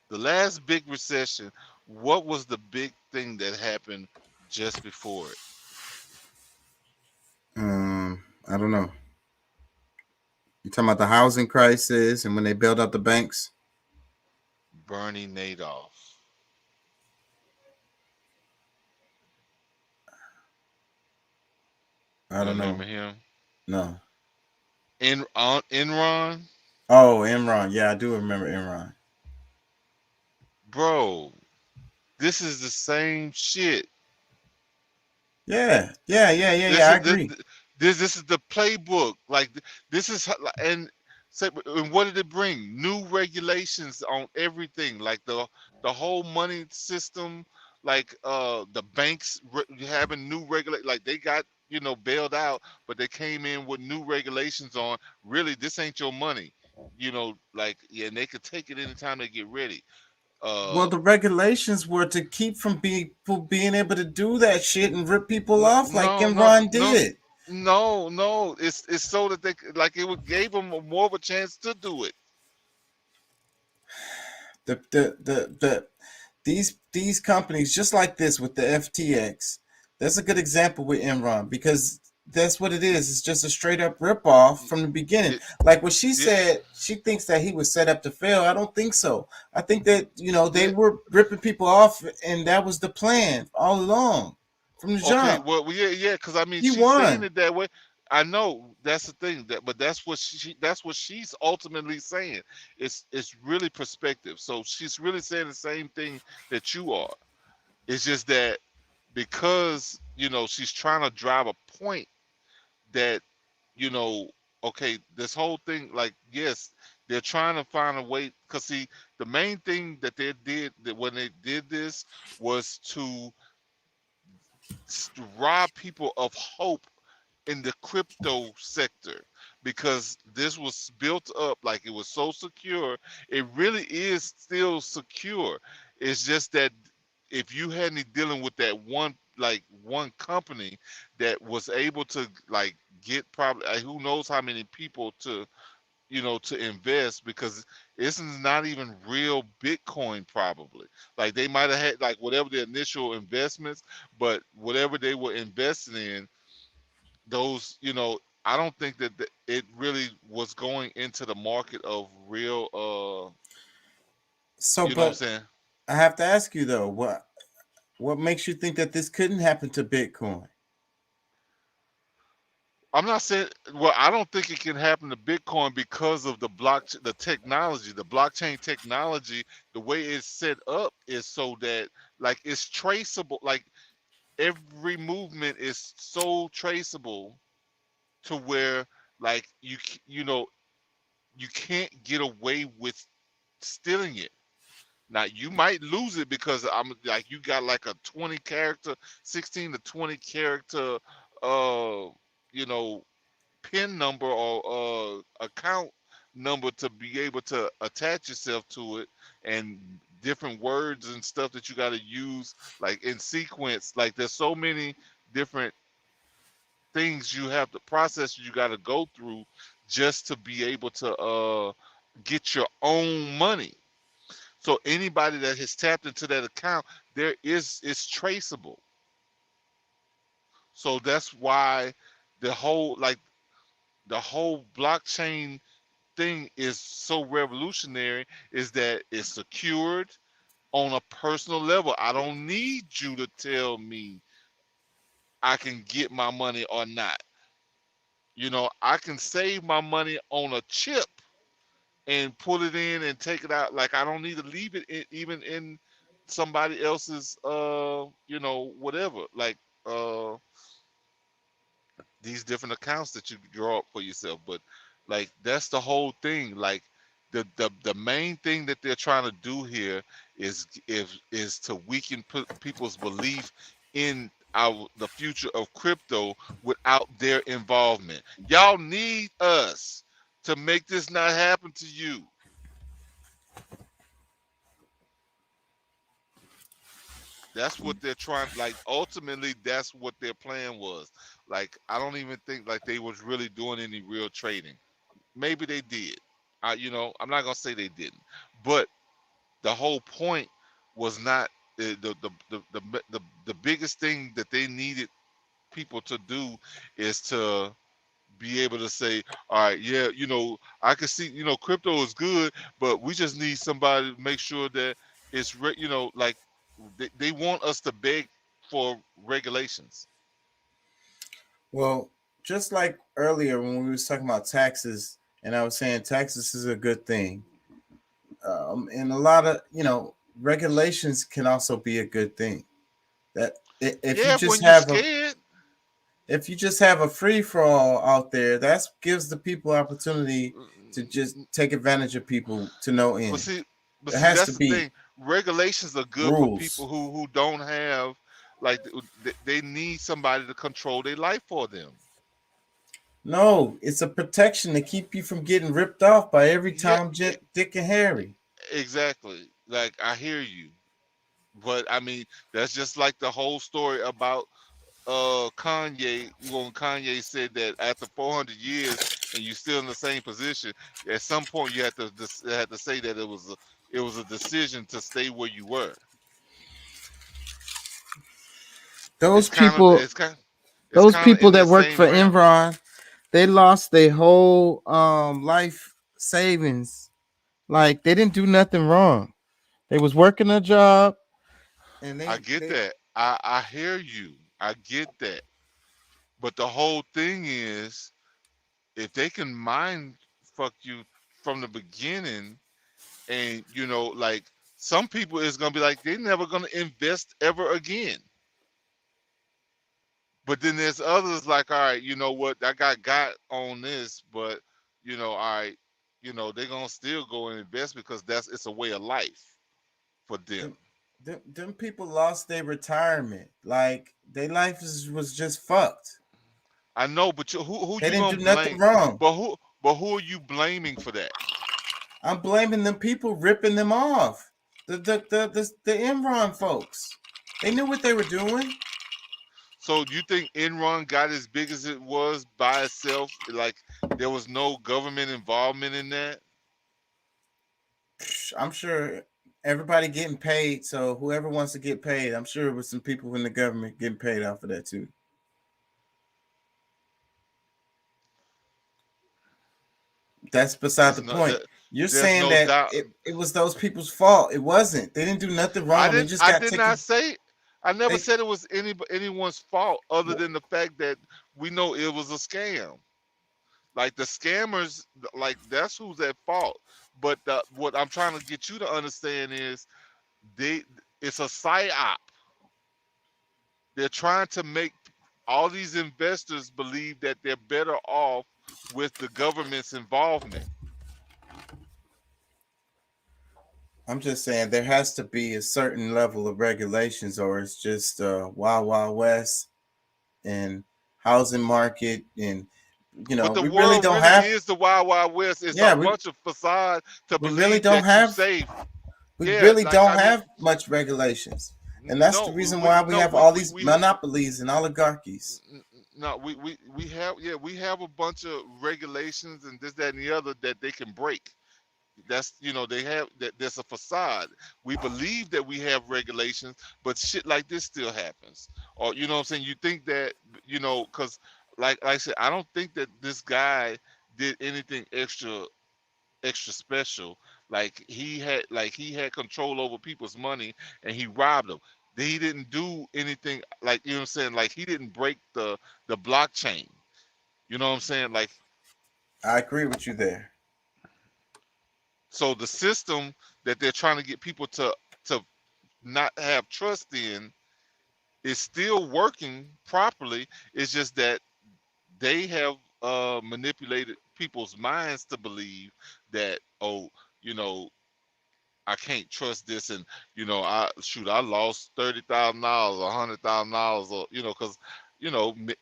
The last big recession, what was the big thing that happened just before it? I don't know. You talking about the housing crisis and when they bailed out the banks? Bernie Madoff. I don't know. Remember him? No. Enron? Oh, Enron. Yeah, I do remember Enron. Bro, this is the same shit. Yeah. I agree. This is the playbook. Like this is and what did it bring? New regulations on everything, like the whole money system, like the banks having new like they got bailed out, but they came in with new regulations on really this ain't your money, like and they could take it anytime they get ready. Well, the regulations were to keep from people being able to do that shit and rip people off like Enron did. No, it's so that they like it would gave them more of a chance to do it. These companies, just like this with the FTX, that's a good example with Enron, because that's what it is. It's just a straight up ripoff from the beginning. Like what she said, she thinks that he was set up to fail. I don't think so. I think that they were ripping people off, and that was the plan all along from the jump. Well, yeah, because I mean, He she's won. saying it that way. I know that's the thing, but that's what she's ultimately saying. It's really perspective. So she's really saying the same thing that you are. It's just that because she's trying to drive a point that okay, this whole thing, like, yes, they're trying to find a way, because see, the main thing that they did when they did this was to rob people of hope in the crypto sector, because this was built up like it was so secure. It really is still secure. It's just that if you hadn't dealing with that one company that was able to like get probably who knows how many people to to invest, because this is not even real Bitcoin probably. Like they might have had like whatever the initial investments, but whatever they were investing in, those I don't think that it really was going into the market of real So, what I'm saying? I have to ask you though, what makes you think that this couldn't happen to Bitcoin? I'm not saying, well, I don't think it can happen to Bitcoin because of the technology, the blockchain technology. The way it's set up is so that like it's traceable. Like every movement is so traceable to where like you can't get away with stealing it. Now you might lose it because I'm like you got like a 16 to 20 character PIN number or account number to be able to attach yourself to it, and different words and stuff that you got to use like in sequence. Like there's so many different things you have to process, you got to go through just to be able to get your own money. So anybody that has tapped into that account, it's traceable. So that's why the whole blockchain thing is so revolutionary, is that it's secured on a personal level. I don't need you to tell me I can get my money or not. I can save my money on a chip and put it in and take it out. Like I don't need to leave it even in somebody else's whatever, like these different accounts that you draw up for yourself. But like that's the whole thing. Like the main thing that they're trying to do here is to weaken people's belief in the future of crypto without their involvement. Y'all need us to make this not happen to you. That's what they're trying. Like ultimately, that's what their plan was. Like I don't even think like they was really doing any real trading. Maybe they did. I'm not gonna say they didn't, but the whole point was not the biggest thing that they needed people to do is to be able to say, all right, yeah, I can see, crypto is good, but we just need somebody to make sure that it's, like they want us to beg for regulations. Well, just like earlier when we was talking about taxes, and I was saying taxes is a good thing. And a lot of, regulations can also be a good thing. That if you just have scared. If you just have a free for all out there, that gives the people opportunity to just take advantage of people to no end. But There see, has to that's the be thing. Regulations are good for rules. people who don't have, like, they need somebody to control their life for them. No, it's a protection to keep you from getting ripped off by every Tom, Dick, and Harry. Exactly. Like, I hear you, but I mean, that's just like the whole story about Kanye, when Kanye said that after 400 years and you're still in the same position, at some point you had to say that it was a decision to stay where you were. Those It's kind people, of it's kind those of people in that that work same for realm. Enron, they lost their whole life savings. Like they didn't do nothing wrong. They was working a job, and I get that. I hear you. I get that. But the whole thing is, if they can mind fuck you from the beginning, and like, some people is gonna be like, they're never gonna invest ever again. But then there's others like, all right, you know what, I got on this, but all right, they're gonna still go and invest because it's a way of life for them. them people lost their retirement. Like their life was just fucked. I know, but who They you didn't gonna do blame? nothing wrong. But who are you blaming for that? I'm blaming them people ripping them off. The Enron folks. They knew what they were doing. So you think Enron got as big as it was by itself? Like there was no government involvement in that? I'm sure everybody getting paid. So whoever wants to get paid, I'm sure it was some people in the government getting paid off of that too. That's beside the point. You're saying that it was those people's fault. It wasn't. They didn't do nothing wrong. They just got taken. I never said it was anyone's fault other than the fact that we know it was a scam. Like the scammers, like that's who's at fault. But what I'm trying to get you to understand is it's a psyop. They're trying to make all these investors believe that they're better off with the government's involvement. I'm just saying there has to be a certain level of regulations, or it's just Wild Wild West and housing market, and but the we world really don't have. Is the Wild Wild West. It's a bunch of facade to believe really don't that have. You're safe. We really don't have much regulations, and that's the reason why we have all these monopolies and oligarchies. No, we have a bunch of regulations and this, that, and the other that they can break. That's they have that. There's a facade. We believe that we have regulations, but shit like this still happens. Or what I'm saying. You think that because like I said, I don't think that this guy did anything extra special. Like he had control over people's money and he robbed them. He didn't do anything like what I'm saying. Like he didn't break the blockchain. You know what I'm saying? Like I agree with you there. So the system that they're trying to get people to not have trust in is still working properly. It's just that they have manipulated people's minds to believe that, I can't trust this, and I lost $30,000 or $100,000, or because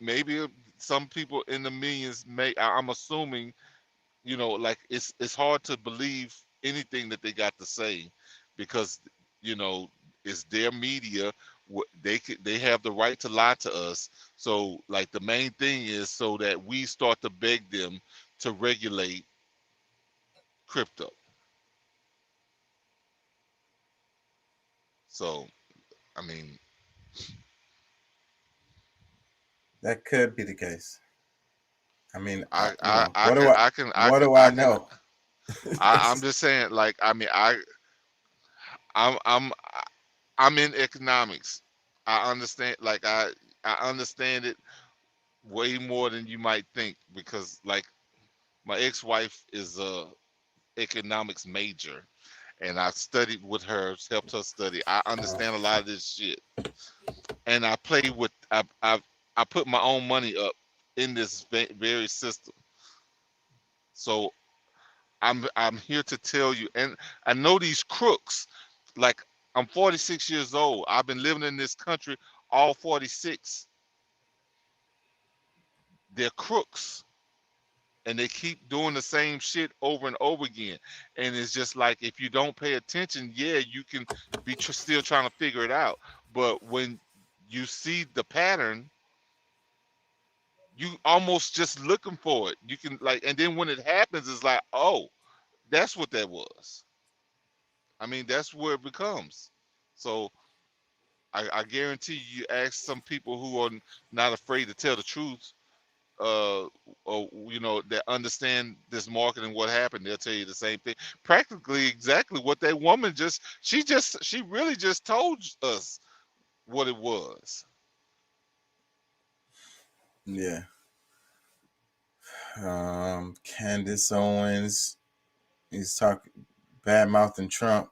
maybe some people in the millions I'm assuming. Like it's hard to believe anything that they got to say because it's their media. They have the right to lie to us. So like the main thing is so that we start to beg them to regulate crypto. So I mean, that could be the case. I mean, what do I know? I'm just saying, like, I mean, I'm in economics. I understand, like, I understand it way more than you might think because, like, my ex-wife is a economics major, and I studied with her, helped her study. I understand a lot of this shit, and I play with. I put my own money up in this very system. So I'm here to tell you, and I know these crooks. Like, I'm 46 years old. I've been living in this country all 46. They're crooks, and they keep doing the same shit over and over again. And it's just like, if you don't pay attention, yeah, you can be still trying to figure it out. But when you see the pattern, you almost just looking for it. You can like, and then when it happens, it's like, oh, that's what that was. I mean, that's where it becomes. So I guarantee you ask some people who are not afraid to tell the truth, or that understand this market and what happened, they'll tell you the same thing. Practically exactly what that woman she really just told us what it was. Yeah. Candace Owens is talking bad mouthing Trump.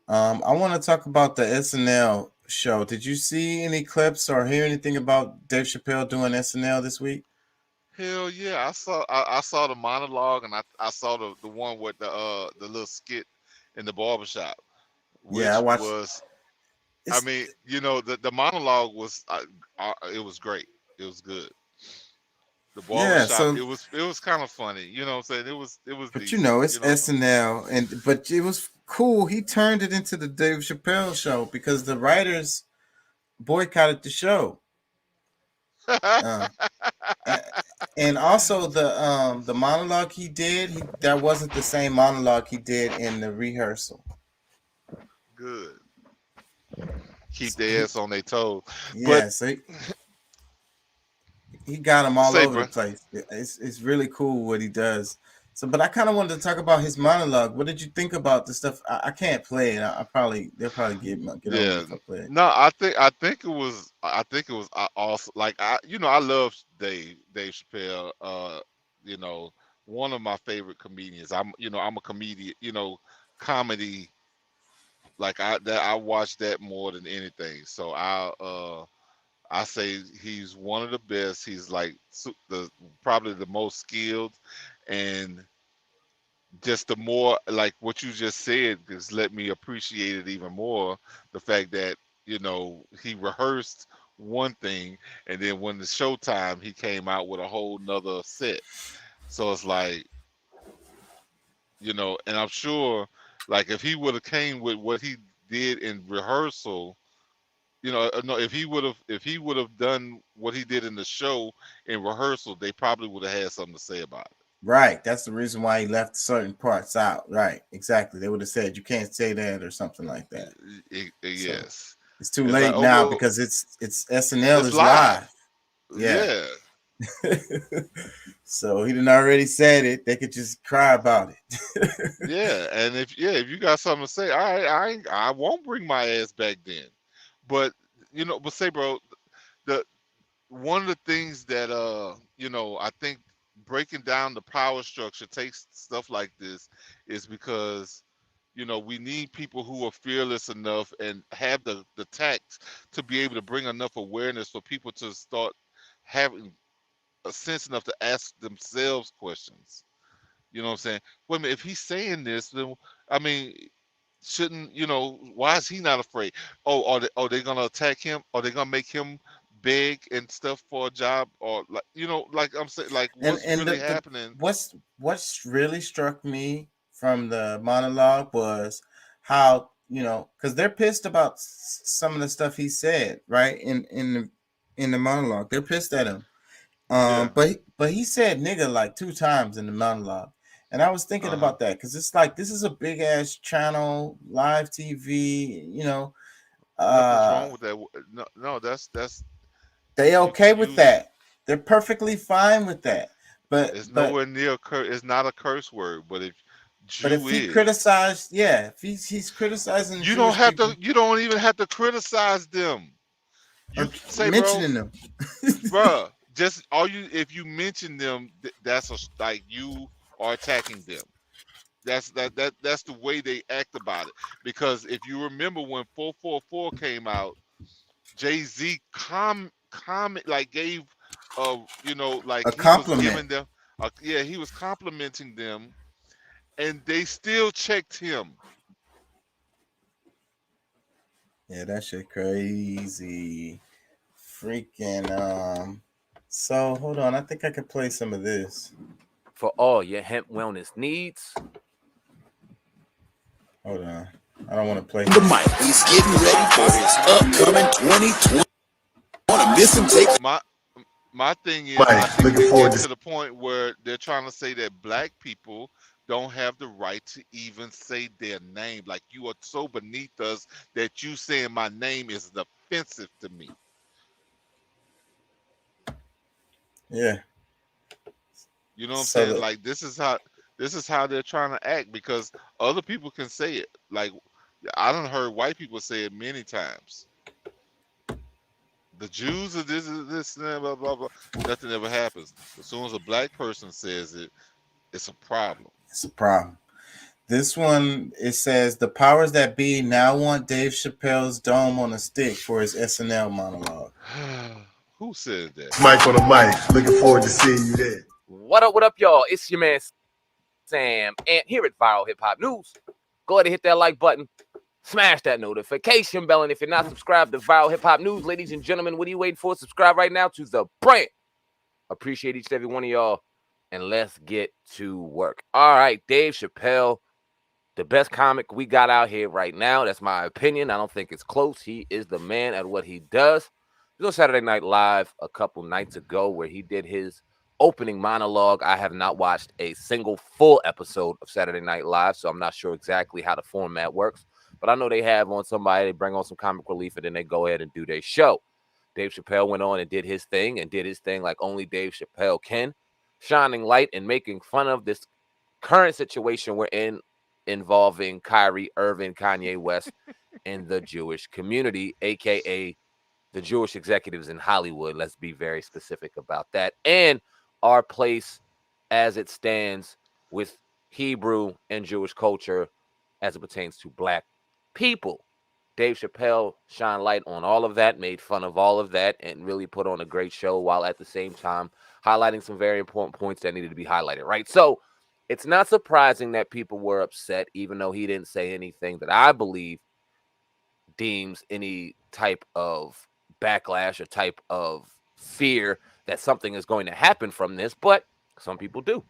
I want to talk about the SNL show. Did you see any clips or hear anything about Dave Chappelle doing SNL this week? Hell yeah, I saw the monologue, and I saw the one with the little skit in the barbershop, which Yeah, I watched. was, I mean, the monologue was it was great. It was good. The Yeah, barbershop, so it was kind of funny. You know what I'm saying? It was but decent. it's SNL, but it was cool. He turned it into the Dave Chappelle show because the writers boycotted the show. And also the monologue he did, that wasn't the same monologue he did in the rehearsal. Good. Keep their ass on their toes. Yeah, But so he got them all over the place. It's really cool what he does. So, but I kind of wanted to talk about his monologue. What did you think about the stuff? I can't play it. They'll probably get on me if I play it. No, I think it was also like I love Dave Chappelle. One of my favorite comedians. I'm a comedian. Comedy. Like I watch that more than anything. So I say he's one of the best. He's like probably the most skilled, and just the more, like what you just said, just let me appreciate it even more. The fact that he rehearsed one thing, and then when the showtime, he came out with a whole nother set. So it's like, and I'm sure, like if he would have came with what he did in rehearsal, no, if he would have done what he did in the show in rehearsal, they probably would have had something to say about it. Right. That's the reason why he left certain parts out. Right. Exactly. They would have said you can't say that or something like that. Yes. So it's too late like, now because it's SNL is live. Yeah. So he didn't already said it. They could just cry about it. Yeah. And if you got something to say, I won't bring my ass back then. But but say, bro, one of the things that I think breaking down the power structure takes stuff like this is because we need people who are fearless enough and have the tact to be able to bring enough awareness for people to start having a sense enough to ask themselves questions. You know what I'm saying? Wait a minute, if he's saying this, then I mean, shouldn't why is he not afraid? Are they gonna attack him? Are they gonna make him beg and stuff for a job? Or like I'm saying, like what's really happening? What's really struck me from the monologue was how because they're pissed about some of the stuff he said, right? In the monologue, they're pissed at him. But he said nigga like 2 times in the monologue. And I was thinking about that because it's like this is a big ass channel, live TV. Nothing's wrong with that. No, that's they okay with that. They're perfectly fine with that. But it's nowhere near it's not a curse word. But if he criticized, if he's criticizing, you don't have to. You don't even have to criticize them. You say mentioning them, bro. Just if you mention them, that's like you are attacking them. That's the way they act about it. Because if you remember when 444 came out, Jay-Z comment, like gave, you know, like A he was compliment. giving them, yeah, he was complimenting them, and they still checked him. Yeah, that shit crazy. Freaking so hold on, I think I could play some of this. For all your hemp wellness needs. Hold on. I don't want to play the mic. He's getting ready for his upcoming 2020. Want to miss him? Take My thing is, Mike, I think looking we forward get to- to the point where they're trying to say that black people don't have the right to even say their name. Like, you are so beneath us that you saying my name is offensive to me. Yeah. You know what I'm So saying? the- Like, this is how they're trying to act, because other people can say it. Like, I done heard white people say it many times. The Jews are this, blah, blah, blah, blah. Nothing ever happens. As soon as a black person says it, it's a problem. It's a problem. This one, it says the powers that be now want Dave Chappelle's dome on a stick for his SNL monologue. Who said that? Mike on the mic. Looking forward to seeing you there. What up, y'all? It's your man Sam, and here at Viral Hip Hop News. Go ahead and hit that like button. Smash that notification bell, and if you're not subscribed to Viral Hip Hop News, ladies and gentlemen, what are you waiting for? Subscribe right now to the brand. Appreciate each and every one of y'all, and let's get to work. All right, Dave Chappelle, the best comic we got out here right now. That's my opinion. I don't think it's close. He is the man at what he does. He was on Saturday Night Live a couple nights ago where he did his opening monologue. I have not watched a single full episode of Saturday Night Live, so I'm not sure exactly how the format works. But I know they have on somebody, they bring on some comic relief, and then they go ahead and do their show. Dave Chappelle went on and did his thing like only Dave Chappelle can, shining light and making fun of this current situation we're in involving Kyrie Irving, Kanye West, and the Jewish community, a.k.a. the Jewish executives in Hollywood. Let's be very specific about that. And our place as it stands with Hebrew and Jewish culture as it pertains to black people. Dave Chappelle shined light on all of that, made fun of all of that, and really put on a great show while at the same time highlighting some very important points that needed to be highlighted, right? So it's not surprising that people were upset, even though he didn't say anything that I believe deems any type of backlash or type of fear that something is going to happen from this, but some people do.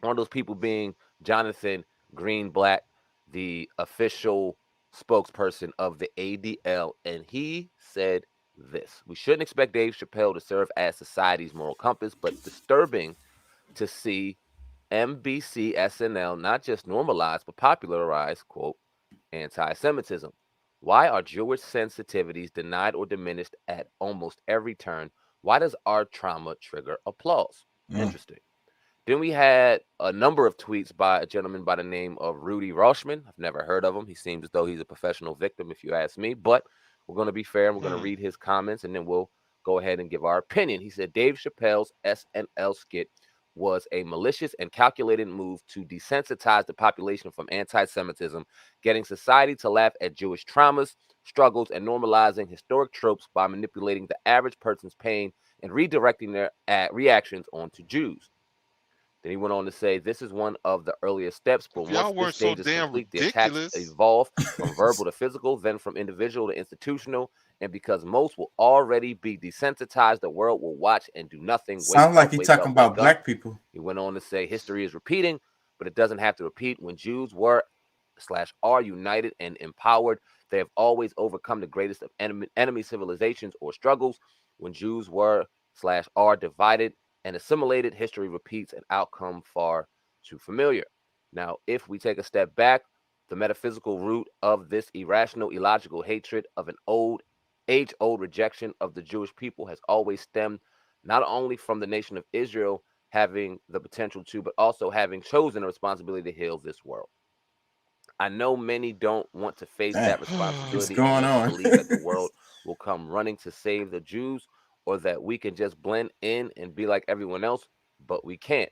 One of those people being Jonathan Greenblatt, the official spokesperson of the ADL, and he said this: we shouldn't expect Dave Chappelle to serve as society's moral compass, but disturbing to see NBC SNL not just normalize but popularize, quote, anti-Semitism. Why are Jewish sensitivities denied or diminished at almost every turn? Why does our trauma trigger applause? Interesting. Then we had a number of tweets by a gentleman by the name of Rudy Roshman. I've never heard of him. He seems as though he's a professional victim, if you ask me. But we're going to be fair, and we're going to read his comments, and then we'll go ahead and give our opinion. He said Dave Chappelle's SNL skit was a malicious and calculated move to desensitize the population from anti-Semitism, getting society to laugh at Jewish traumas, struggles, and normalizing historic tropes by manipulating the average person's pain and redirecting their reactions onto Jews. Then he went on to say, this is one of the earliest steps, but Y'all once weren't this stage so is damn complete, the ridiculous. attacks evolve from verbal to physical, then from individual to institutional, and because most will already be desensitized, the world will watch and do nothing. Sounds like he talking about black people. He went on to say, history is repeating, but it doesn't have to repeat. When Jews were / are united and empowered, they have always overcome the greatest of enemy civilizations or struggles. When Jews were / are divided and assimilated, history repeats an outcome far too familiar. Now, if we take a step back, the metaphysical root of this irrational, illogical hatred of an age-old rejection of the Jewish people has always stemmed not only from the nation of Israel having the potential to, but also having chosen a responsibility to heal this world. I know many don't want to face that responsibility. What's going on? Believe that the world will come running to save the Jews, or that we can just blend in and be like everyone else, but we can't.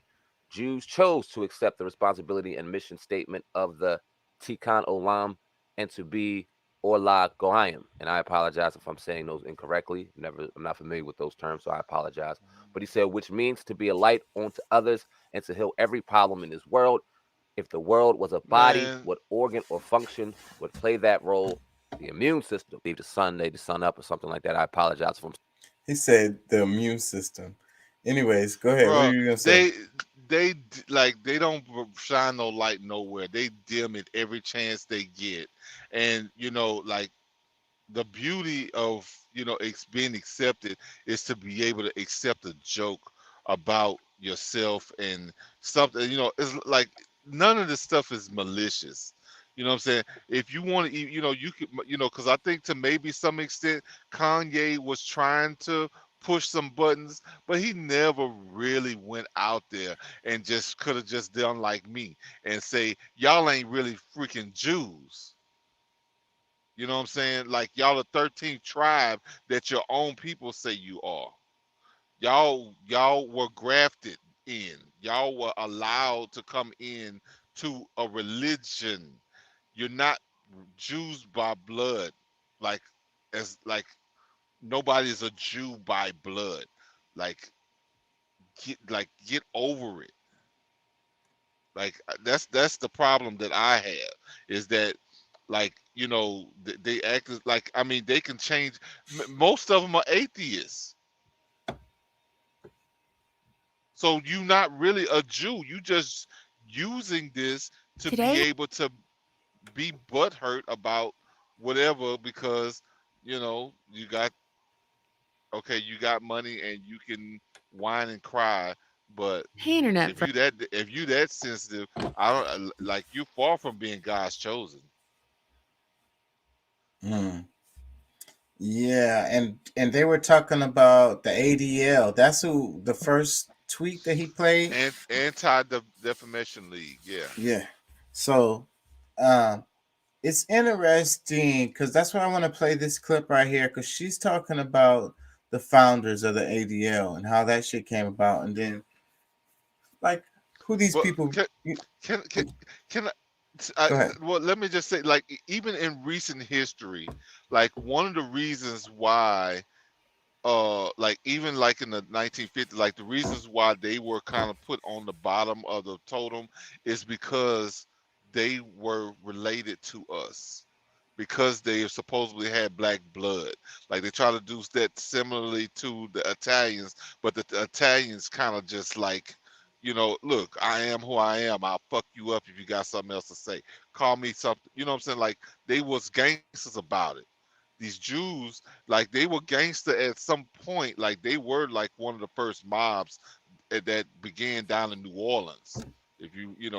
Jews chose to accept the responsibility and mission statement of the Tikkun Olam and to be Olagoyam, and I apologize if I'm saying those incorrectly. I'm not familiar with those terms, so I apologize. But he said, which means to be a light onto others and to heal every problem in this world. If the world was a body, Man. what organ or function would play that role? The immune system. Leave the sun, lay the sun up, or something like that. I apologize if I'm. He said the immune system. Anyways, go ahead. What Bro, are you gonna say? they don't shine no light nowhere. They dim it every chance they get, and like the beauty of being accepted is to be able to accept a joke about yourself and something. It's like none of this stuff is malicious. You know what I'm saying? If you want to, you could, because I think to maybe some extent Kanye was trying to push some buttons, but he never really went out there and just could have just done like me and say, y'all ain't really freaking Jews. You know what I'm saying? Like y'all the 13th tribe that your own people say you are. Y'all were grafted in. Y'all were allowed to come in to a religion. You're not Jews by blood, like nobody's a Jew by blood. Like get over it. Like that's the problem that I have is that they act like they can change. Most of them are atheists. So you're not really a Jew. You just using this to be able to be butthurt about whatever because you got money and you can whine and cry, but Hey, internet if you that sensitive, I don't like you far from being God's chosen. Yeah, and they were talking about the ADL. That's who the first tweet that he played. And Anti-Defamation League, yeah. Yeah. So it's interesting because that's why I want to play this clip right here because she's talking about the founders of the ADL and how that shit came about, and then like who these people can well, let me just say, like, even in recent history, like one of the reasons why like even like in the 1950s, like the reasons why they were kind of put on the bottom of the totem is because they were related to us, because they supposedly had black blood. Like they try to do that similarly to the Italians, but the Italians kind of just like, look, I am who I am. I'll fuck you up if you got something else to say. Call me something. You know what I'm saying? Like they was gangsters about it. These Jews, like they were gangster at some point. Like they were like one of the first mobs that began down in New Orleans. If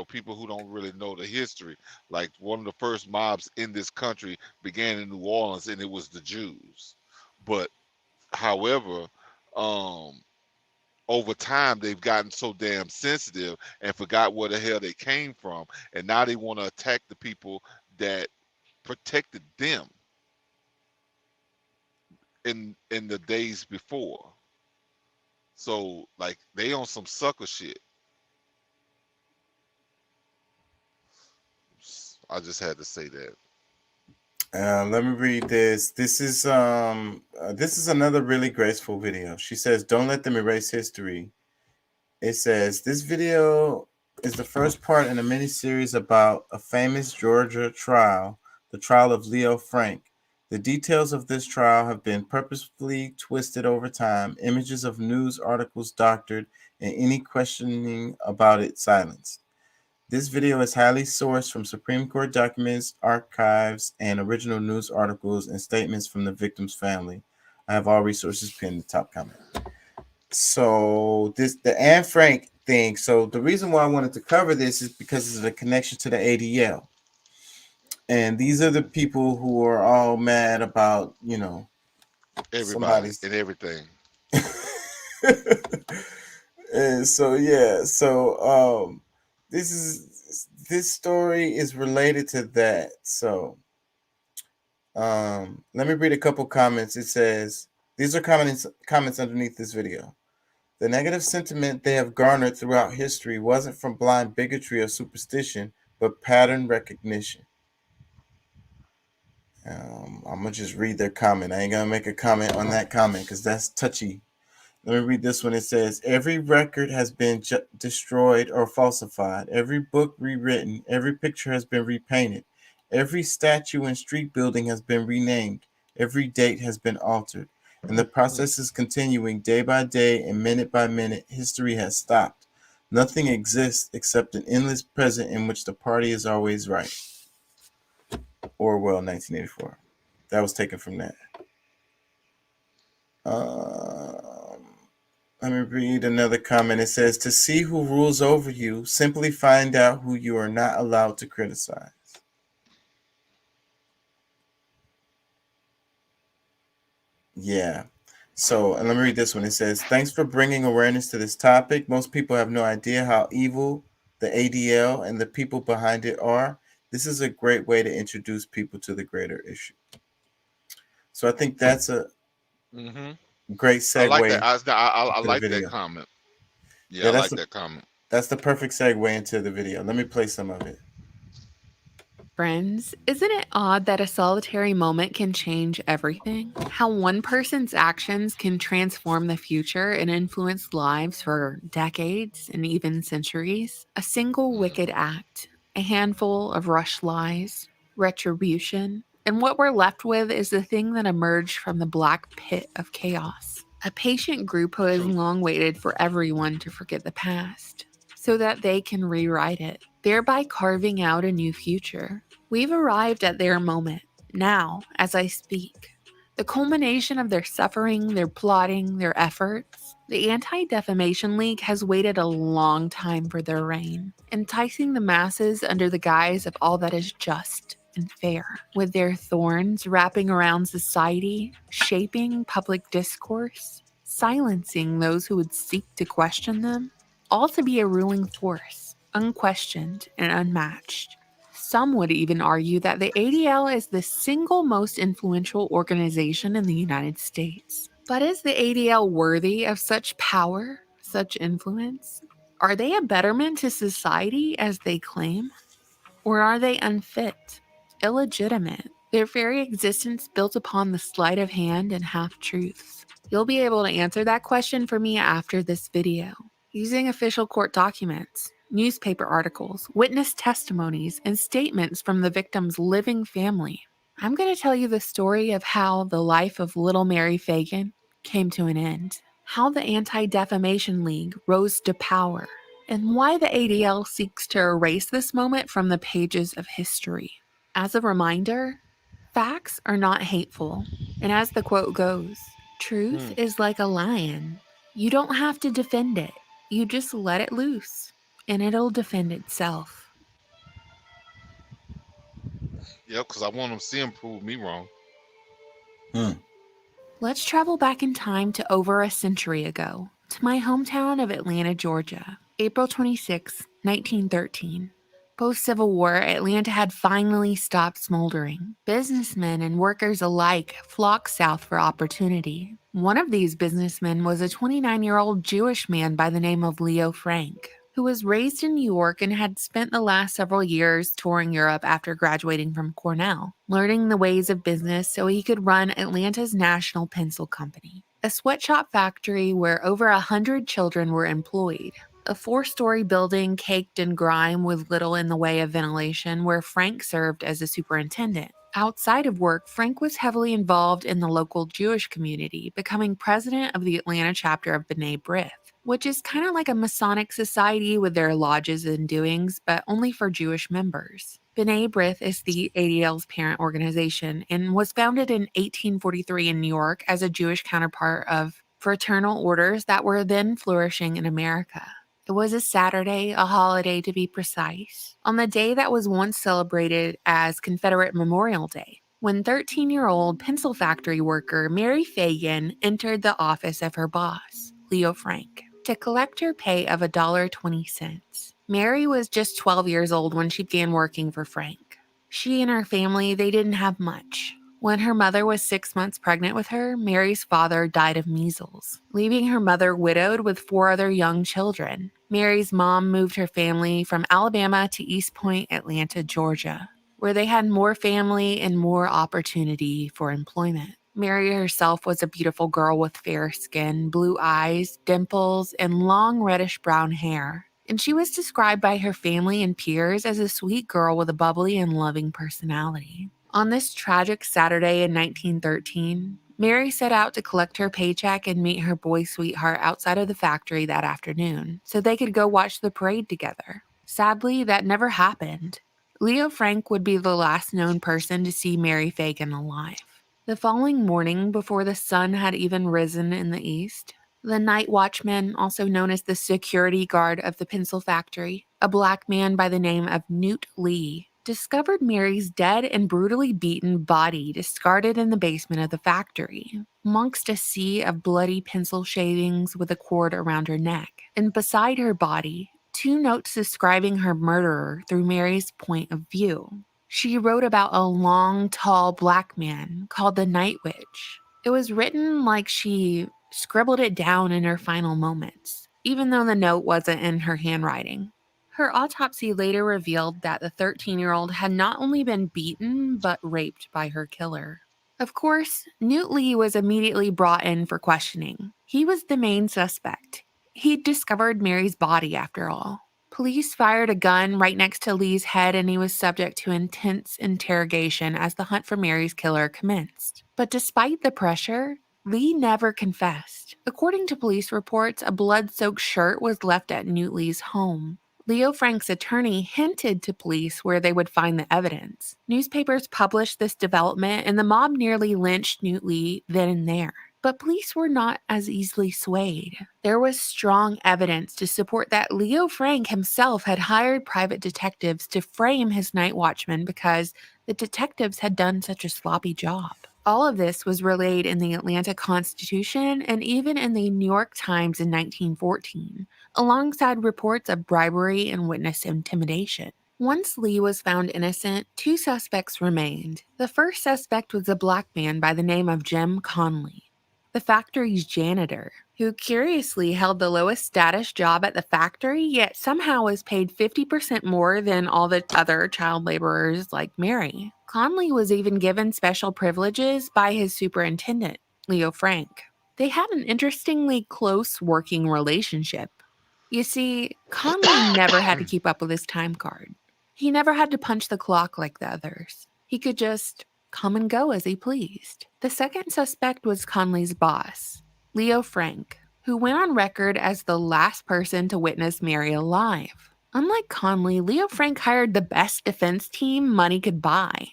people who don't really know the history, like one of the first mobs in this country began in New Orleans, and it was the Jews. But however, over time they've gotten so damn sensitive and forgot where the hell they came from, and now they want to attack the people that protected them in the days before. So like they on some sucker shit. I just had to say that. Let me read this. This is another really graceful video. She says, "Don't let them erase history." It says, "This video is the first part in a mini-series about a famous Georgia trial, the trial of Leo Frank. The details of this trial have been purposefully twisted over time, images of news articles doctored, and any questioning about it silenced. This video is highly sourced from Supreme Court documents, archives, and original news articles and statements from the victim's family. I have all resources pinned in the top comment." So the Anne Frank thing. So the reason why I wanted to cover this is because of the connection to the ADL. And these are the people who are all mad about, everybody and everything. And so yeah, so this story is related to that. So let me read a couple comments. It says, these are comments underneath this video. "The negative sentiment they have garnered throughout history wasn't from blind bigotry or superstition, but pattern recognition." I'm gonna just read their comment. I ain't gonna make a comment on that comment because that's touchy. Let me read this one. It says, every record has been destroyed or falsified. Every book rewritten. Every picture has been repainted. Every statue and street building has been renamed. Every date has been altered. And the process is continuing day by day and minute by minute. History has stopped. Nothing exists except an endless present in which the party is always right. Orwell, 1984. That was taken from that. Let me read another comment. It says, to see who rules over you, simply find out who you are not allowed to criticize. Yeah. So, and let me read this one. It says, thanks for bringing awareness to this topic. Most people have no idea how evil the ADL and the people behind it are. This is a great way to introduce people to the greater issue. So I think that's a great segue. I like that. I like that comment. Yeah, I like that comment. That's the perfect segue into the video. Let me play some of it. Friends, isn't it odd that a solitary moment can change everything? How one person's actions can transform the future and influence lives for decades and even centuries? A single wicked act, a handful of rushed lies, retribution, and what we're left with is the thing that emerged from the black pit of chaos. A patient group who has long waited for everyone to forget the past so that they can rewrite it, thereby carving out a new future. We've arrived at their moment, now, as I speak. The culmination of their suffering, their plotting, their efforts. The Anti-Defamation League has waited a long time for their reign, enticing the masses under the guise of all that is just and fair, with their thorns wrapping around society, shaping public discourse, silencing those who would seek to question them, all to be a ruling force, unquestioned and unmatched. Some would even argue that the ADL is the single most influential organization in the United States. But is the ADL worthy of such power, such influence? Are they a betterment to society as they claim? Or are they unfit, illegitimate, their very existence built upon the sleight of hand and half-truths? You'll be able to answer that question for me after this video, using official court documents, newspaper articles, witness testimonies, and statements from the victim's living family. I'm going to tell you the story of how the life of little Mary Fagan came to an end, how the Anti-Defamation League rose to power, and why the ADL seeks to erase this moment from the pages of history. As a reminder, facts are not hateful, and as the quote goes, truth is like a lion. You don't have to defend it, you just let it loose, and it'll defend itself. Yeah, because I want to see him prove me wrong. Let's travel back in time to over a century ago, to my hometown of Atlanta, Georgia. April 26, 1913. Post-Civil War, Atlanta had finally stopped smoldering. Businessmen and workers alike flocked south for opportunity. One of these businessmen was a 29-year-old Jewish man by the name of Leo Frank, who was raised in New York and had spent the last several years touring Europe after graduating from Cornell, learning the ways of business so he could run Atlanta's National Pencil Company, a sweatshop factory where over 100 children were employed. A 4-story building caked in grime with little in the way of ventilation, where Frank served as a superintendent. Outside of work, Frank was heavily involved in the local Jewish community, becoming president of the Atlanta chapter of B'nai B'rith, which is kind of like a Masonic society with their lodges and doings, but only for Jewish members. B'nai B'rith is the ADL's parent organization and was founded in 1843 in New York as a Jewish counterpart of fraternal orders that were then flourishing in America. It was a Saturday, a holiday to be precise, on the day that was once celebrated as Confederate Memorial Day, when 13-year-old pencil factory worker Mary Fagan entered the office of her boss, Leo Frank, to collect her pay of $1.20. Mary was just 12 years old when she began working for Frank. She and her family, they didn't have much. When her mother was 6 months pregnant with her, Mary's father died of measles, leaving her mother widowed with 4 other young children. Mary's mom moved her family from Alabama to East Point, Atlanta, Georgia. where they had more family and more opportunity for employment. Mary herself was a beautiful girl with fair skin, blue eyes, dimples, and long reddish-brown hair. And she was described by her family and peers as a sweet girl with a bubbly and loving personality. On this tragic Saturday in 1913, Mary set out to collect her paycheck and meet her boy sweetheart outside of the factory that afternoon so they could go watch the parade together. Sadly, that never happened. Leo Frank would be the last known person to see Mary Fagan alive. The following morning, before the sun had even risen in the east, the night watchman, also known as the security guard of the pencil factory, a black man by the name of Newt Lee, discovered Mary's dead and brutally beaten body discarded in the basement of the factory, amongst a sea of bloody pencil shavings with a cord around her neck, and beside her body, 2 notes describing her murderer through Mary's point of view. She wrote about a long, tall black man called the Night Witch. It was written like she scribbled it down in her final moments, even though the note wasn't in her handwriting. Her autopsy later revealed that the 13-year-old had not only been beaten, but raped by her killer. Of course, Newt Lee was immediately brought in for questioning. He was the main suspect. He'd discovered Mary's body after all. Police fired a gun right next to Lee's head and he was subject to intense interrogation as the hunt for Mary's killer commenced. But despite the pressure, Lee never confessed. According to police reports, a blood-soaked shirt was left at Newt Lee's home. Leo Frank's attorney hinted to police where they would find the evidence. Newspapers published this development and the mob nearly lynched Newt Lee then and there. But police were not as easily swayed. There was strong evidence to support that Leo Frank himself had hired private detectives to frame his night watchman because the detectives had done such a sloppy job. All of this was relayed in the Atlanta Constitution and even in the New York Times in 1914, alongside reports of bribery and witness intimidation. Once Lee was found innocent, 2 suspects remained. The first suspect was a black man by the name of Jim Conley, the factory's janitor, who curiously held the lowest status job at the factory, yet somehow was paid 50% more than all the other child laborers like Mary. Conley was even given special privileges by his superintendent, Leo Frank. They had an interestingly close working relationship. You see, Conley never had to keep up with his time card. He never had to punch the clock like the others. He could just come and go as he pleased. The second suspect was Conley's boss, Leo Frank, who went on record as the last person to witness Mary alive. Unlike Conley, Leo Frank hired the best defense team money could buy.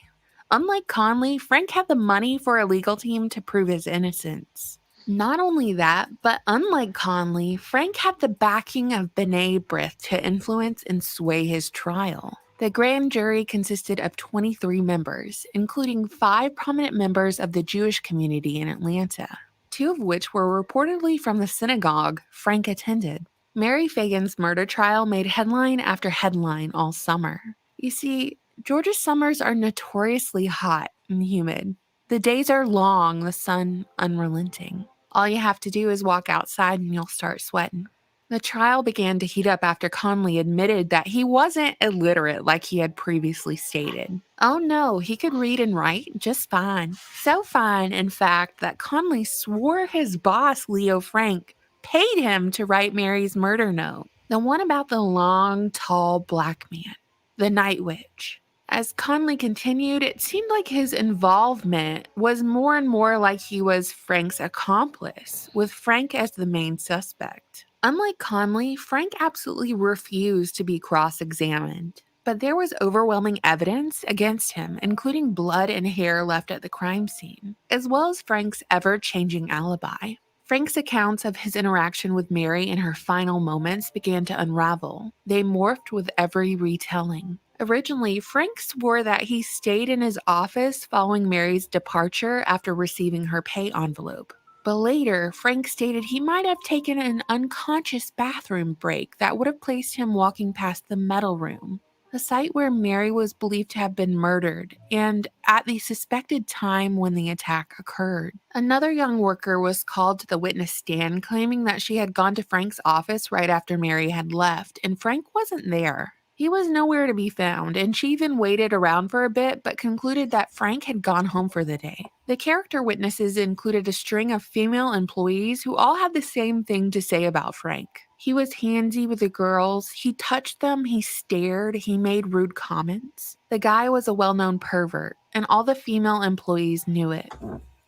Unlike Conley, Frank had the money for a legal team to prove his innocence. Not only that, but unlike Conley, Frank had the backing of B'nai B'rith to influence and sway his trial. The grand jury consisted of 23 members, including 5 prominent members of the Jewish community in Atlanta, 2 of which were reportedly from the synagogue Frank attended. Mary Fagan's murder trial made headline after headline all summer. You see, Georgia summers are notoriously hot and humid. The days are long, the sun unrelenting. All you have to do is walk outside and you'll start sweating. The trial began to heat up after Conley admitted that he wasn't illiterate like he had previously stated. Oh no, he could read and write just fine. So fine, in fact, that Conley swore his boss, Leo Frank, paid him to write Mary's murder note. The one about the long, tall black man, the Night Witch. As Conley continued, it seemed like his involvement was more and more like he was Frank's accomplice, with Frank as the main suspect. Unlike Conley, Frank absolutely refused to be cross-examined, but there was overwhelming evidence against him, including blood and hair left at the crime scene, as well as Frank's ever-changing alibi. Frank's accounts of his interaction with Mary in her final moments began to unravel. They morphed with every retelling. Originally, Frank swore that he stayed in his office following Mary's departure after receiving her pay envelope. But later, Frank stated he might have taken an unconscious bathroom break that would have placed him walking past the metal room, the site where Mary was believed to have been murdered, and at the suspected time when the attack occurred. Another young worker was called to the witness stand claiming that she had gone to Frank's office right after Mary had left, and Frank wasn't there. He was nowhere to be found, and she even waited around for a bit but concluded that Frank had gone home for the day. The character witnesses included a string of female employees who all had the same thing to say about Frank. He was handsy with the girls, he touched them, he stared, he made rude comments. The guy was a well-known pervert, and all the female employees knew it.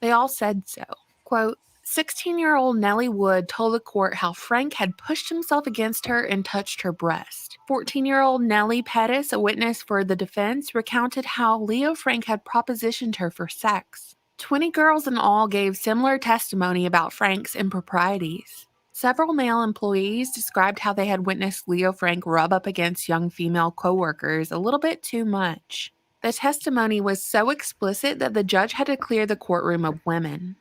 They all said so. Quote, 16-year-old Nellie Wood told the court how Frank had pushed himself against her and touched her breast. 14-year-old Nellie Pettis, a witness for the defense, recounted how Leo Frank had propositioned her for sex. 20 girls in all gave similar testimony about Frank's improprieties. Several male employees described how they had witnessed Leo Frank rub up against young female coworkers a little bit too much. The testimony was so explicit that the judge had to clear the courtroom of women.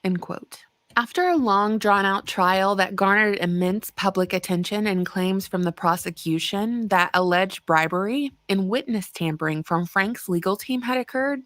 End quote. After a long, drawn-out trial that garnered immense public attention and claims from the prosecution that alleged bribery and witness tampering from Frank's legal team had occurred,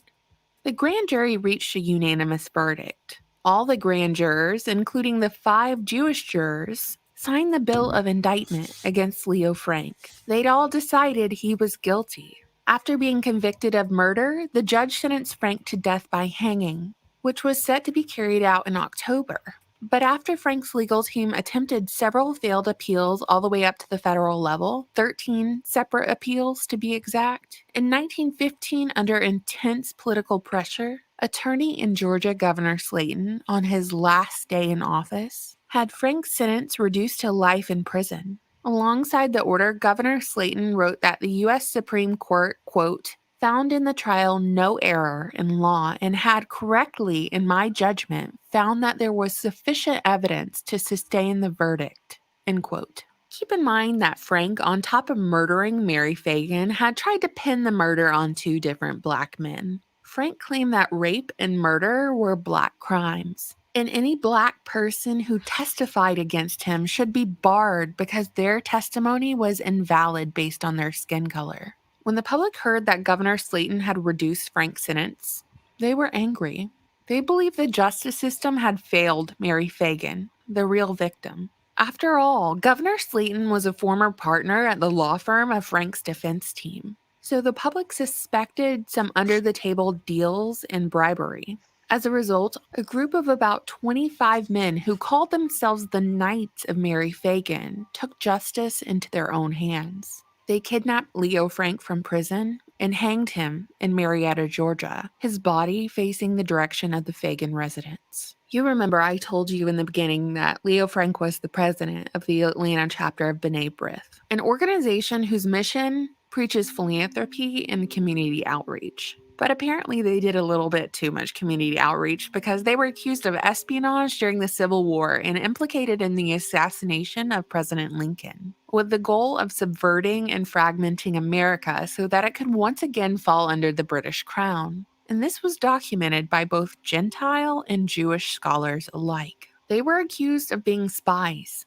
the grand jury reached a unanimous verdict. All the grand jurors, including the 5 Jewish jurors, signed the bill of indictment against Leo Frank. They'd all decided he was guilty. After being convicted of murder, the judge sentenced Frank to death by hanging, which was set to be carried out in October. But after Frank's legal team attempted several failed appeals all the way up to the federal level, 13 separate appeals to be exact, in 1915, under intense political pressure, attorney in Georgia Governor Slayton, on his last day in office, had Frank's sentence reduced to life in prison. Alongside the order, Governor Slayton wrote that the U.S. Supreme Court, quote, found in the trial no error in law and had correctly, in my judgment, found that there was sufficient evidence to sustain the verdict, end quote. Keep in mind that Frank, on top of murdering Mary Fagan, had tried to pin the murder on 2 different black men. Frank claimed that rape and murder were black crimes, and any black person who testified against him should be barred because their testimony was invalid based on their skin color. When the public heard that Governor Slayton had reduced Frank's sentence, they were angry. They believed the justice system had failed Mary Fagan, the real victim. After all, Governor Slayton was a former partner at the law firm of Frank's defense team, so the public suspected some under-the-table deals and bribery. As a result, a group of about 25 men who called themselves the Knights of Mary Fagan took justice into their own hands. They kidnapped Leo Frank from prison and hanged him in Marietta, Georgia, his body facing the direction of the Fagan residence. You remember I told you in the beginning that Leo Frank was the president of the Atlanta chapter of B'nai B'rith, an organization whose mission preaches philanthropy and community outreach. But apparently they did a little bit too much community outreach because they were accused of espionage during the Civil War and implicated in the assassination of President Lincoln, with the goal of subverting and fragmenting America so that it could once again fall under the British crown. And this was documented by both Gentile and Jewish scholars alike. They were accused of being spies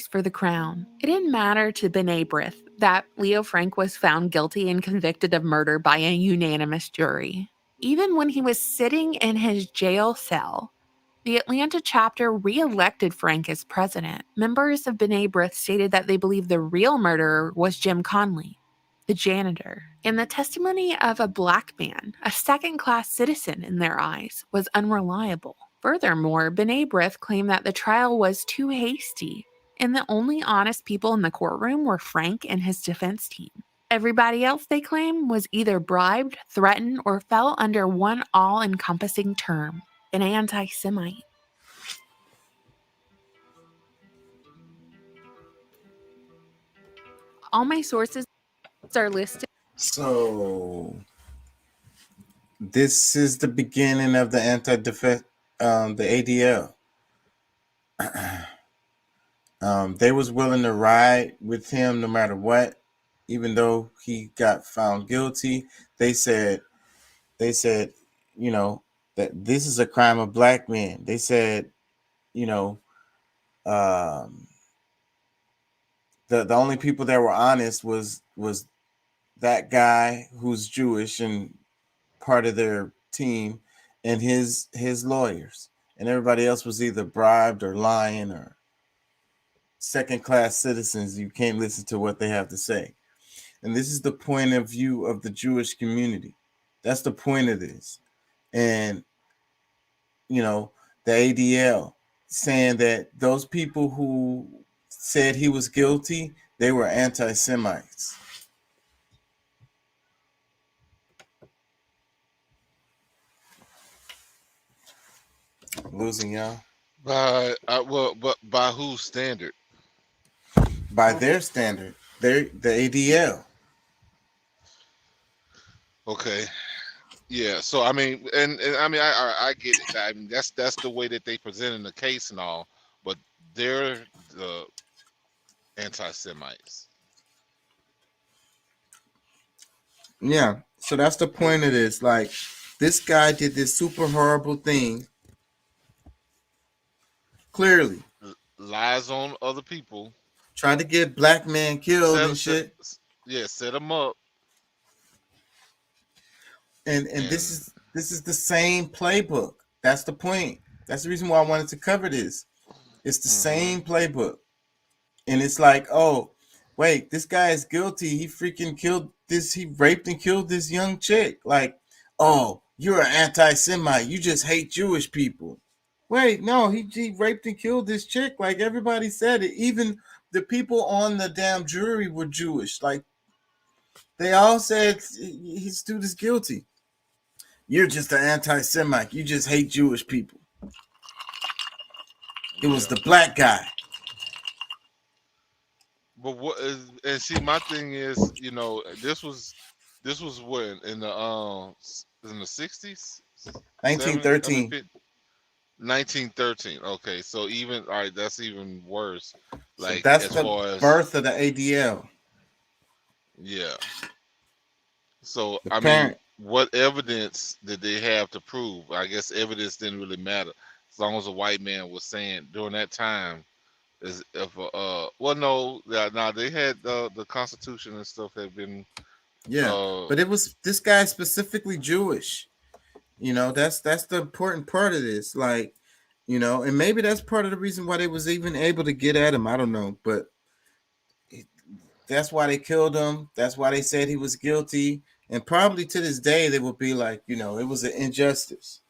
for the crown. It didn't matter to B'nai B'rith that Leo Frank was found guilty and convicted of murder by a unanimous jury. Even when he was sitting in his jail cell, the Atlanta chapter re-elected Frank as president. Members of B'nai B'rith stated that they believed the real murderer was Jim Conley, the janitor. And the testimony of a black man, a second-class citizen in their eyes, was unreliable. Furthermore, B'nai B'rith claimed that the trial was too hasty, and the only honest people in the courtroom were Frank and his defense team. Everybody else, they claim, was either bribed, threatened, or fell under one all-encompassing term, an anti-Semite. All my sources are listed. So this is the beginning of the the ADL. They was willing to ride with him no matter what, even though he got found guilty. They said, you know, that this is a crime of black men. They said, you know, the only people that were honest was that guy who's Jewish and part of their team and his lawyers, and everybody else was either bribed or lying or second-class citizens. You can't listen to what they have to say. And this is the point of view of the Jewish community. That's the point of this. And, you know, the ADL saying that those people who said he was guilty, they were anti-Semites. Losing y'all? But by whose standard? By their standard. They're the ADL. Okay. Yeah. So I mean, and I mean, I get it. I mean, that's the way that they presented the case and all, but they're the anti-Semites. Yeah. So that's the point of this. Like, this guy did this super horrible thing. Clearly. Lies on other people. Tried to get black man killed and shit. Set them up. And this is the same playbook. That's the point. That's the reason why I wanted to cover this. It's the same playbook. And it's like, oh, wait, this guy is guilty. He freaking killed this. He raped and killed this young chick. Like, oh, you're an anti-Semite. You just hate Jewish people. Wait, no, he raped and killed this chick. Like, everybody said it. Even the people on the damn jury were Jewish. Like, they all said his dude is guilty. You're just an anti-Semite. You just hate Jewish people. It was the black guy. But what is, and see, my thing is, you know, this was when in the 60s, 1913. 1913. Okay, so even all right, that's even worse. Like, so that's as the far as birth of the ADL. Yeah. So The I parent. mean, what evidence did they have to prove? I guess evidence didn't really matter as long as a white man was saying during that time. Is if well, no, now they had the Constitution and stuff had been But it was this guy specifically Jewish. You know, that's the important part of this. Like, you know, and maybe that's part of the reason why they was even able to get at him. I don't know, but that's why they killed him. That's why they said he was guilty. And probably to this day, they would be like, you know, it was an injustice.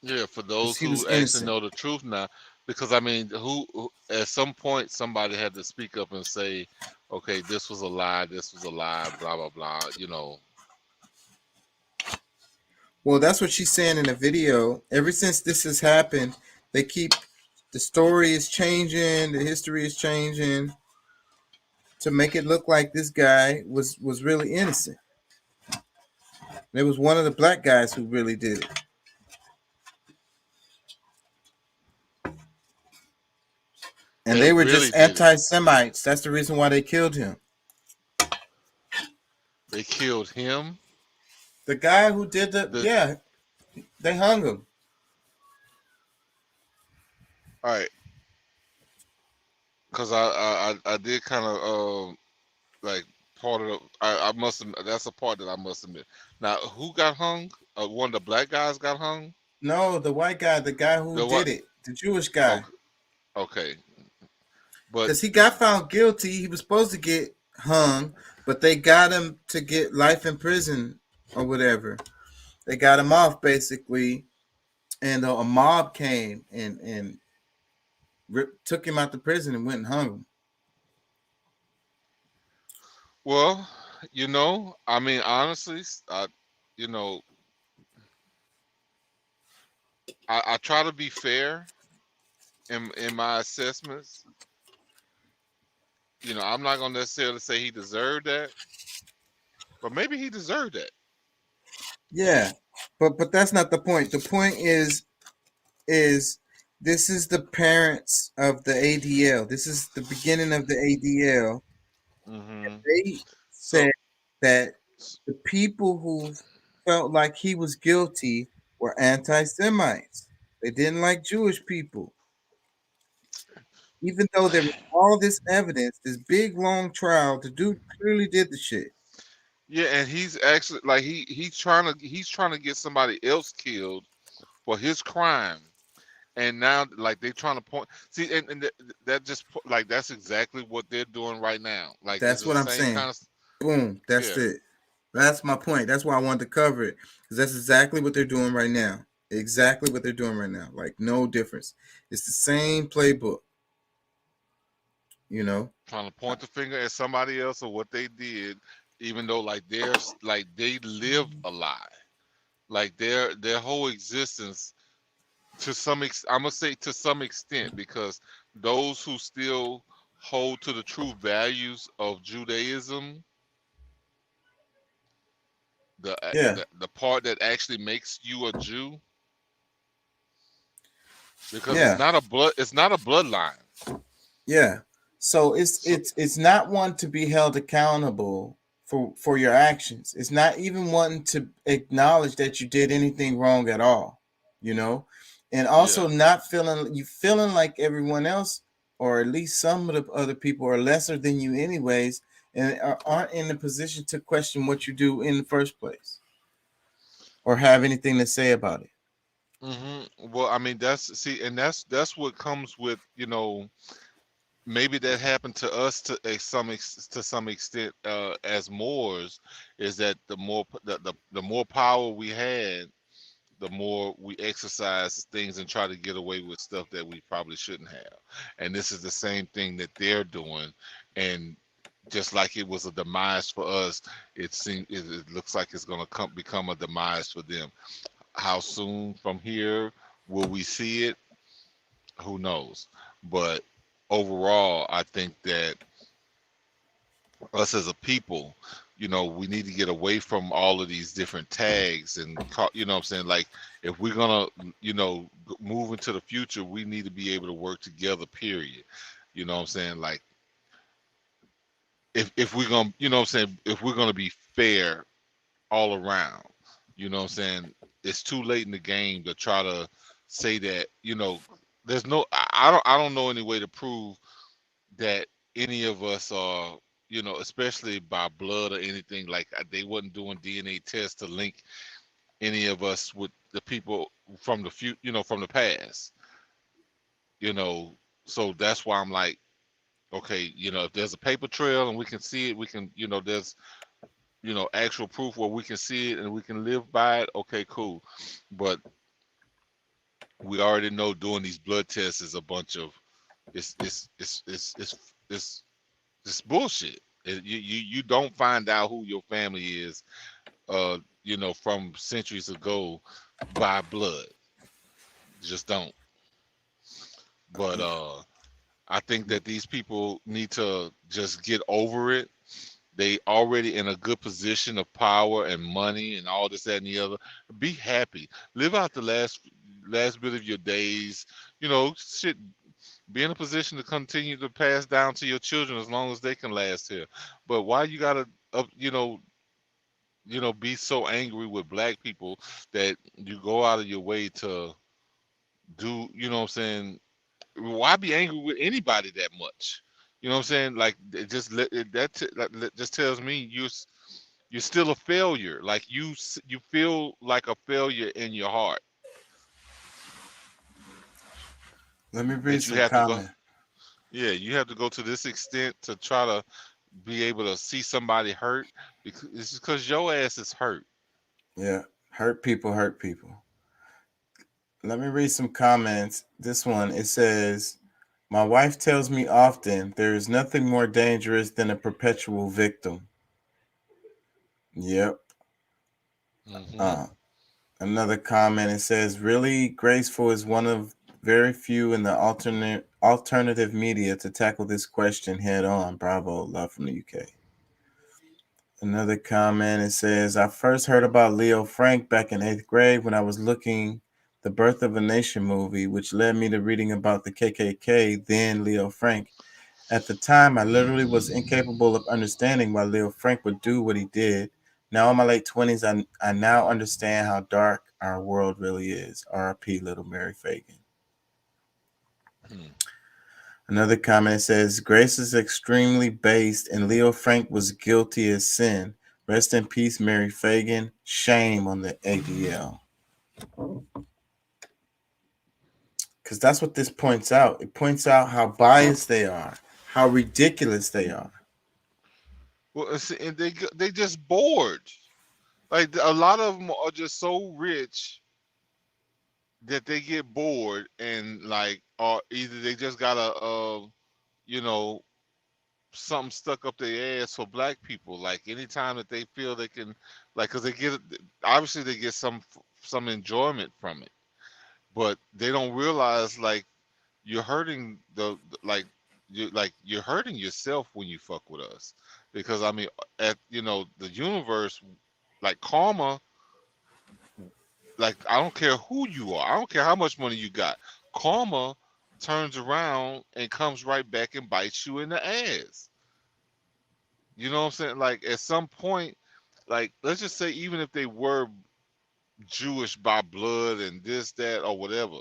Yeah, for those He who was actually innocent. know the truth now, because I mean, who at some point somebody had to speak up and say, okay, this was a lie, blah blah blah. You know. Well, that's what she's saying in the video. Ever since this has happened, the story is changing, the history is changing to make it look like this guy was really innocent. It was one of the black guys who really did it. And they were just anti-Semites. That's the reason why they killed him. They killed him? The guy who did yeah, they hung him. All right. Because I did kind of like part of I must have, that's a part that I must admit. Now, who got hung? One of the black guys got hung? No, the white guy, the guy who did it, the Jewish guy. Okay. But because he got found guilty, he was supposed to get hung, but they got him to get life in prison or whatever. They got him off basically, and a mob came and took him out the prison and went and hung him. Well, you know, I mean, honestly, you know, I try to be fair in my assessments. You know, I'm not gonna necessarily say he deserved that, but maybe he deserved that. Yeah, but that's not the point. The point is this is the parents of the ADL. This is the beginning of the ADL. Mm-hmm. They said that the people who felt like he was guilty were anti-Semites. They didn't like Jewish people. Even though there was all this evidence, this big long trial, the dude clearly did the shit. Yeah, and he's actually like he's trying to get somebody else killed for his crime, And now, like they trying to point, see, and that just like that's exactly what they're doing right now. Like it's That's the what I'm same saying. kind of, Boom. That's yeah. it. That's my point. That's why I wanted to cover it, because that's exactly what they're doing right now. Exactly what they're doing right now. Like no difference. It's the same playbook. You know. Trying to point the finger at somebody else or what they did, even though like they live a lie. Like their whole existence, I'm gonna say to some extent, because those who still hold to the true values of Judaism, Yeah. the part that actually makes you a Jew, because Yeah. it's not a bloodline. Yeah. So it's not one to be held accountable for your actions. It's not even one to acknowledge that you did anything wrong at all, you know? And also not feeling like everyone else, or at least some of the other people, are lesser than you anyways, and aren't in a position to question what you do in the first place or have anything to say about it. Well, I mean, that's what comes with, maybe that happened to us to some extent as Moors, is that the more power we had, the more we exercise things and try to get away with stuff that we probably shouldn't have. And this is the same thing that they're doing. And just like it was a demise for us, it looks like it's going to become a demise for them. How soon from here will we see it? Who knows? But overall, I think that us as a people, we need to get away from all of these different tags and, what I'm saying? Like, if we're gonna, move into the future, we need to be able to work together, period. You know what I'm saying? Like, if we're gonna, if we're gonna be fair all around, what I'm saying? It's too late in the game to try to say that, there's no, I don't know any way to prove that any of us are, especially by blood or anything, like they wasn't doing DNA tests to link any of us with the people from the from the past, so that's why I'm like, okay, if there's a paper trail and we can see it, we can, there's, actual proof where we can see it and we can live by it, okay, cool. But we already know doing these blood tests is a bunch of, it's bullshit. You don't find out who your family is, from centuries ago by blood. You just don't. But I think that these people need to just get over it. They already in a good position of power and money and all this, that, and the other. Be happy. Live out the last bit of your days. Shit. Be in a position to continue to pass down to your children as long as they can last here. But why you gotta, be so angry with black people that you go out of your way to do, what I'm saying? Why be angry with anybody that much? You know what I'm saying? Like, it just that just tells me you're still a failure. Like you feel like a failure in your heart. Let me read some You have to go to this extent to try to be able to see somebody hurt, because it's because your ass is hurt. Yeah, hurt people. Let me read some comments. This one, it says, my wife tells me often there is nothing more dangerous than a perpetual victim. Yep. Another comment, it says, really, Graceful is one of very few in the alternative media to tackle this question head on. Bravo, love from the UK. Another comment, it says, I first heard about Leo Frank back in 8th grade when I was looking the Birth of a Nation movie, which led me to reading about the KKK, then Leo Frank. At the time, I literally was incapable of understanding why Leo Frank would do what he did. Now in my late 20s, I now understand how dark our world really is. R.I.P. Little Mary Fagan. Another comment says, Grace is extremely based and Leo Frank was guilty as sin. Rest in peace, Mary Fagan. Shame on the ADL. because that's what this points out. It points out how biased they are, how ridiculous they are. Well, and they just bored. Like a lot of them are just so rich that they get bored and like, or either they just got you know, something stuck up their ass for black people. Like anytime that they feel they can, like, cause they get obviously they get some enjoyment from it, but they don't realize like you're hurting you're hurting yourself when you fuck with us, because I mean at the universe, like karma, like I don't care who you are, I don't care how much money you got, karma turns around and comes right back and bites you in the ass. You know what I'm saying? Like at some point, like let's just say even if they were Jewish by blood and this, that, or whatever,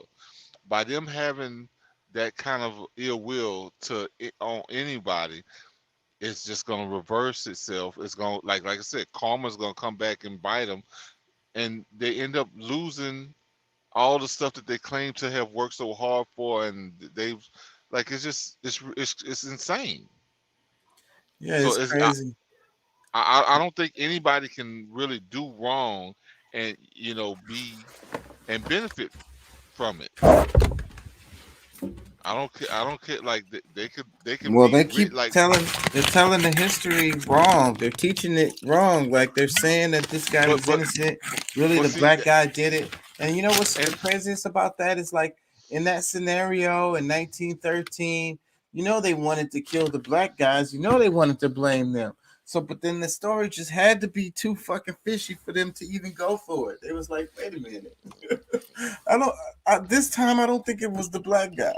by them having that kind of ill will on anybody, it's just gonna reverse itself. It's gonna like I said, karma's gonna come back and bite them, and they end up losing all the stuff that they claim to have worked so hard for, and they've like it's insane. Yeah, it's crazy. I don't think anybody can really do wrong and benefit from it. I don't care. Like they can. Well, be they keep like telling the history wrong. They're teaching it wrong. Like they're saying that this guy was innocent. Really, the black guy did it. And you know what's the craziest about that is like in that scenario in 1913, they wanted to kill the black guys. They wanted to blame them. So, but then the story just had to be too fucking fishy for them to even go for it. It was like, wait a minute. This time I don't think it was the black guy.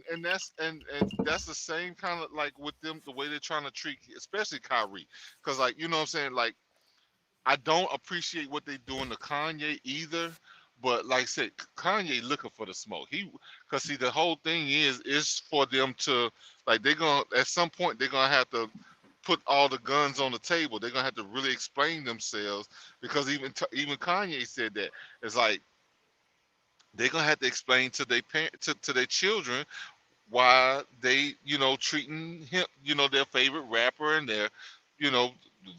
And that's the same kind of like with them, the way they're trying to treat, especially Kyrie, because like what I'm saying, like I don't appreciate what they're doing to Kanye either. But like I said, Kanye looking for the smoke. Because see, the whole thing is for them to like at some point they're gonna have to put all the guns on the table. They're gonna have to really explain themselves, because even Kanye said that it's like they're gonna have to explain to their to their children why they treating him their favorite rapper and their the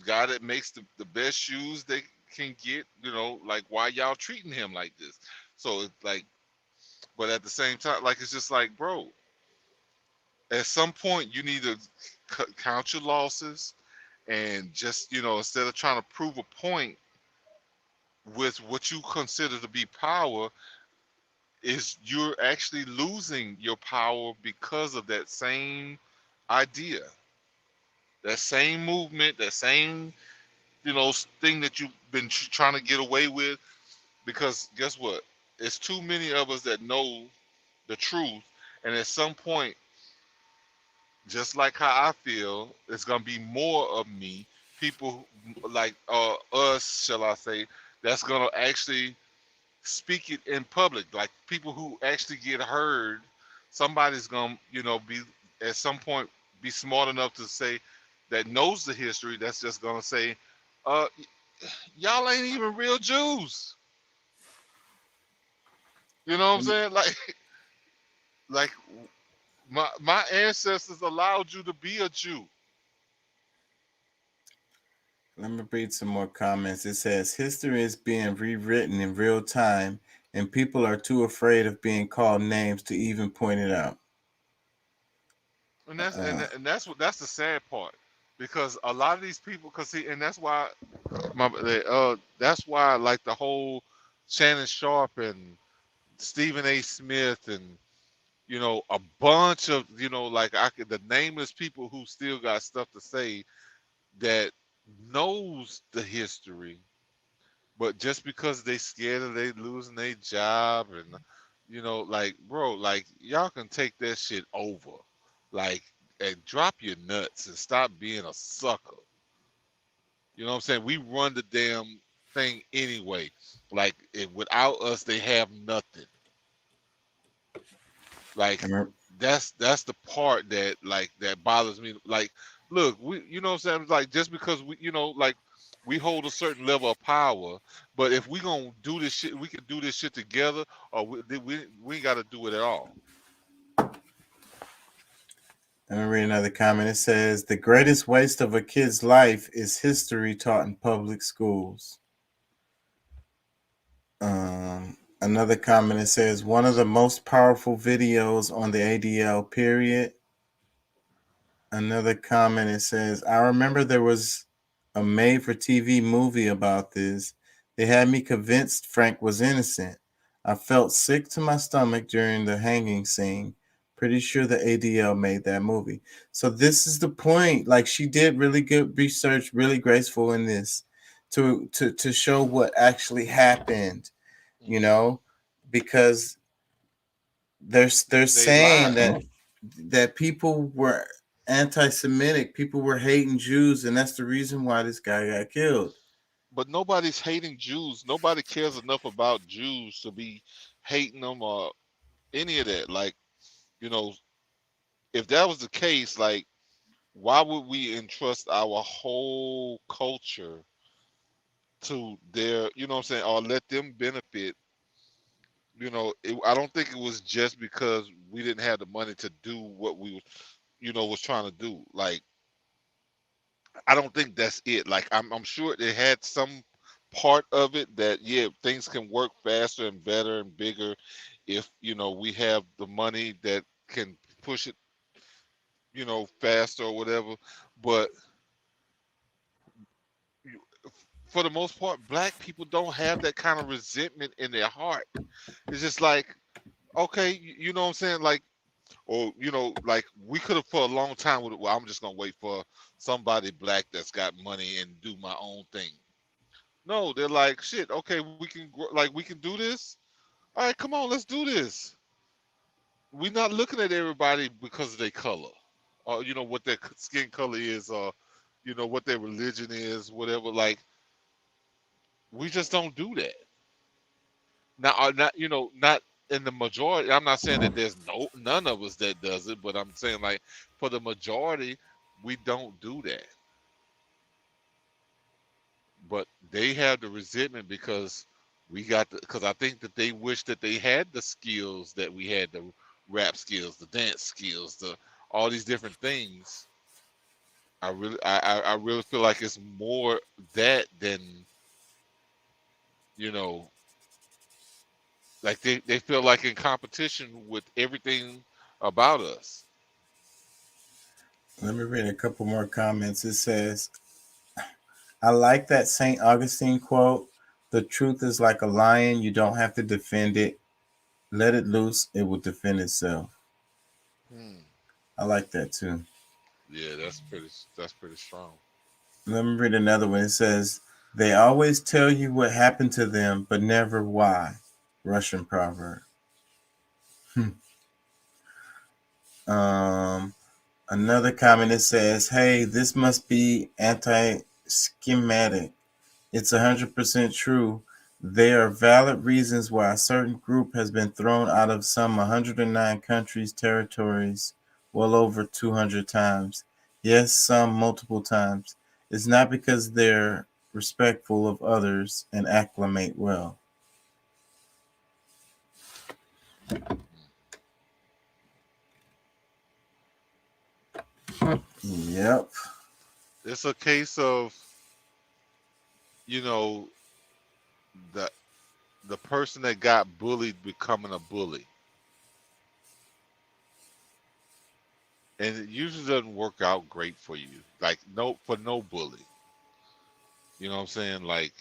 guy that makes the best shoes they can get, like why y'all treating him like this. So it's like, but at the same time, like it's just like, bro, at some point you need to count your losses and just instead of trying to prove a point with what you consider to be power, is you're actually losing your power because of that same idea, that same movement, that same thing that you've been trying to get away with. Because guess what? It's too many of us that know the truth, and at some point, just like how I feel, it's gonna be more of me, people like us, shall I say, that's gonna actually speak it in public. Like people who actually get heard. Somebody's gonna be at some point be smart enough to say, that knows the history, that's just gonna say, y'all ain't even real Jews. You know what I'm saying? Like my ancestors allowed you to be a Jew. Let me read some more comments. It says history is being rewritten in real time, and people are too afraid of being called names to even point it out. And that's the sad part, because a lot of these people, and that's why like the whole Shannon Sharp and Stephen A. Smith and a bunch of the nameless people who still got stuff to say that knows the history, but just because they scared of they losing their job and like bro, like y'all can take that shit over, like, and drop your nuts and stop being a sucker. You know what I'm saying? We run the damn thing anyway. Like without us, they have nothing. Like that's the part that that bothers me. Like look, you know what I'm saying? Like, just because like, we hold a certain level of power, but if we gonna do this shit, we can do this shit together, or we ain't got to do it at all. Let me read another comment. It says, the greatest waste of a kid's life is history taught in public schools. Another comment, it says, one of the most powerful videos on the ADL, period. Another comment, it says, I remember there was a made-for-TV movie about this. They had me convinced Frank was innocent. I felt sick to my stomach during the hanging scene. Pretty sure the ADL made that movie. So this is the point. Like, she did really good research, really graceful in this, to show what actually happened, you know, because they're saying that people were anti-Semitic, people were hating Jews, and that's the reason why this guy got killed. But nobody's hating Jews. Nobody cares enough about Jews to be hating them or any of that. Like, you know, if that was the case, like, why would we entrust our whole culture to their, you know what I'm saying, or let them benefit? You know, I don't think it was just because we didn't have the money to do what we, was trying to do. Like, I don't think that's it. Like, I'm sure they had some part of it that, yeah, things can work faster and better and bigger if, we have the money that can push it, faster or whatever. But for the most part, black people don't have that kind of resentment in their heart. It's just like, okay, you know what I'm saying? Like, or, like, we could have for a long time with, well, I'm just going to wait for somebody black that's got money and do my own thing. No, they're like, shit, okay, we can do this. All right, come on, let's do this. We're not looking at everybody because of their color, or what their skin color is, or what their religion is, whatever. Like, we just don't do that. Now, not in the majority. I'm not saying that there's none of us that does it, but I'm saying, like, for the majority, we don't do that. But they have the resentment because because I think that they wish that they had the skills that we had, the rap skills, the dance skills, all these different things. I really feel like it's more that than, like they feel like in competition with everything about us. Let me read a couple more comments. It says, I like that St. Augustine quote. The truth is like a lion. You don't have to defend it. Let it loose. It will defend itself. I like that too. Yeah, that's pretty strong. Let me read another one. It says, they always tell you what happened to them, but never why. Russian proverb. Another comment, it says, hey, this must be anti-schematic. It's 100% true. There are valid reasons why a certain group has been thrown out of some 109 countries, territories, well over 200 times. Yes, some multiple times. It's not because they're respectful of others and acclimate well. Yep. It's a case of, the person that got bullied becoming a bully. And it usually doesn't work out great for you. Like, for no bully. You know what I'm saying? Like,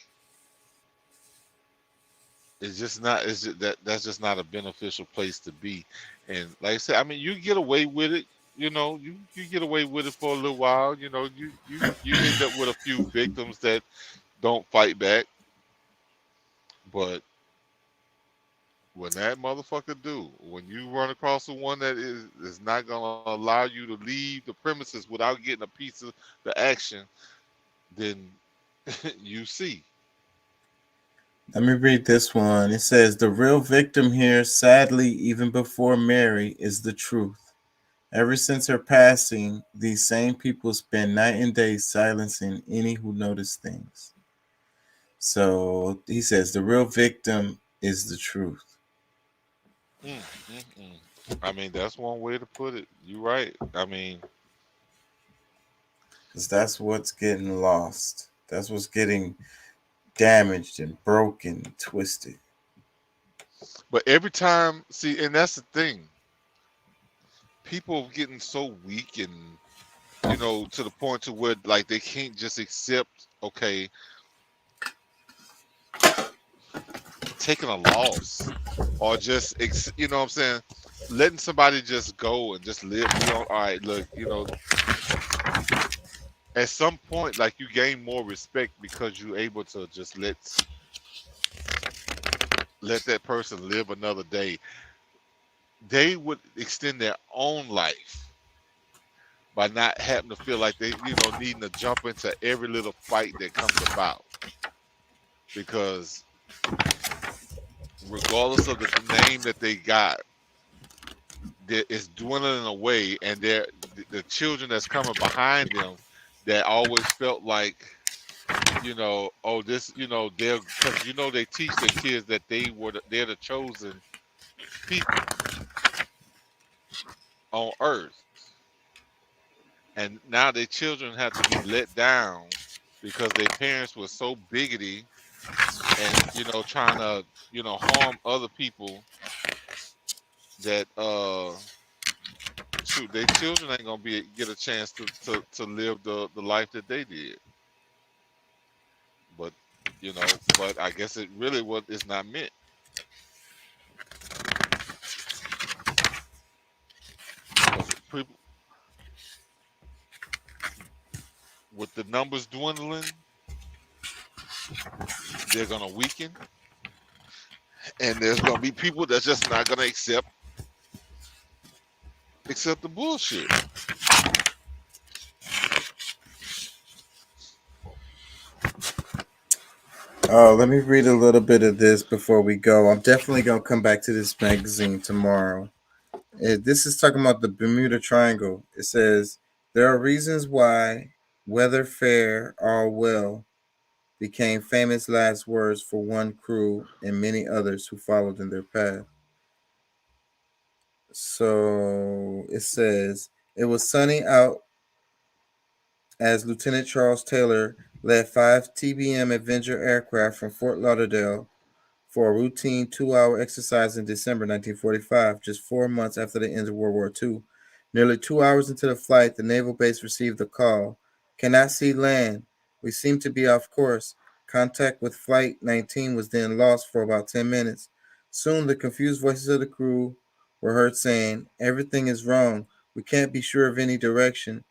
that's just not a beneficial place to be. And like I said, I mean, you get away with it. You get away with it for a little while. You end up with a few victims that don't fight back. But when that motherfucker when you run across the one that is not gonna allow you to leave the premises without getting a piece of the action, then you see. Let me read this one. It says, the real victim here, sadly, even before Mary, is the truth. Ever since her passing, these same people spend night and day silencing any who notice things. So he says the real victim is the truth. I mean, that's one way to put it. You're right. I mean, Because that's what's getting lost. That's what's getting damaged and broken, and twisted. but every time, see, and that's the thing. People getting so weak and, you know, to the point to where like they can't just accept, okay, taking a loss or just, you know what I'm saying, letting somebody just go and just live. You know, all right, look, you know, at some point, like you gain more respect because you're able to just let that person live another day. They would extend their own life by not having to feel like they, you know, needing to jump into every little fight that comes about. Because regardless of the name that they got, it's dwindling away, and the children that's coming behind them that always felt like, you know, oh, this, you know, because you know they teach their kids that they're the chosen people on earth, and now their children have to be let down because their parents were so bigoted and, you know, trying to, you know, harm other people that shoot, their children ain't gonna get a chance to live the life that they did. But, you know, but I guess it really is not meant. People, with the numbers dwindling, they're gonna weaken, and there's gonna be people that's just not gonna accept the bullshit. Let me read a little bit of this before we go. I'm definitely going to come back to this magazine tomorrow. This is talking about the Bermuda Triangle. It says, there are reasons why weather fair all well became famous last words for one crew and many others who followed in their path. So it says, it was sunny out as Lieutenant Charles Taylor led 5 TBM Avenger aircraft from Fort Lauderdale for a routine 2-hour exercise in December 1945, just 4 months after the end of World War II. Nearly 2 hours into the flight, the naval base received a call. Cannot see land. We seem to be off course. Contact with Flight 19 was then lost for about 10 minutes. Soon, the confused voices of the crew were heard saying, everything is wrong. We can't be sure of any direction.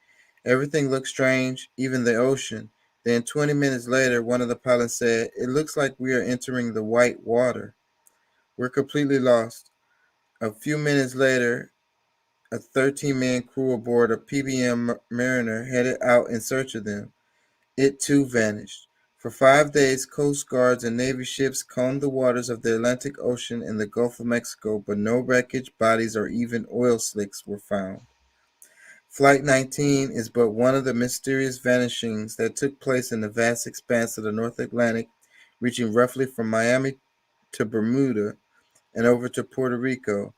Everything looks strange, even the ocean. Then 20 minutes later, one of the pilots said, it looks like we are entering the white water. We're completely lost. A few minutes later, a 13-man crew aboard a PBM Mariner headed out in search of them. It too vanished. For 5 days, Coast Guards and Navy ships combed the waters of the Atlantic Ocean and the Gulf of Mexico, but no wreckage, bodies, or even oil slicks were found. Flight 19 is but one of the mysterious vanishings that took place in the vast expanse of the North Atlantic, reaching roughly from Miami to Bermuda and over to Puerto Rico.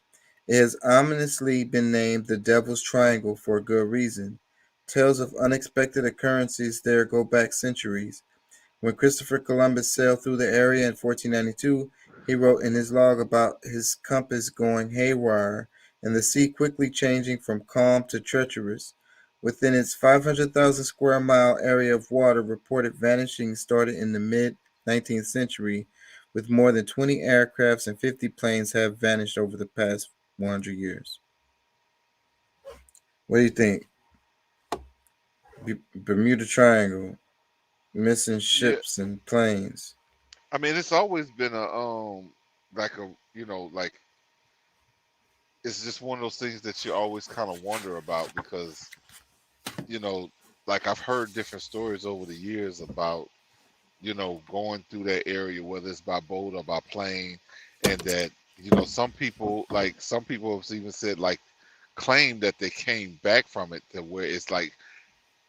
It has ominously been named the Devil's Triangle for a good reason. Tales of unexpected occurrences there go back centuries. When Christopher Columbus sailed through the area in 1492, he wrote in his log about his compass going haywire and the sea quickly changing from calm to treacherous. Within its 500,000 square mile area of water, reported vanishings started in the mid-19th century, with more than 20 aircrafts and 50 planes have vanished over the past 100 years. What do you think? Bermuda Triangle, missing ships and planes. I mean, it's always been like a, you know, like, it's just one of those things that you always kind of wonder about because, you know, like I've heard different stories over the years about, you know, going through that area, whether it's by boat or by plane, and that, you know, some people have even said like claim that they came back from it, to where it's like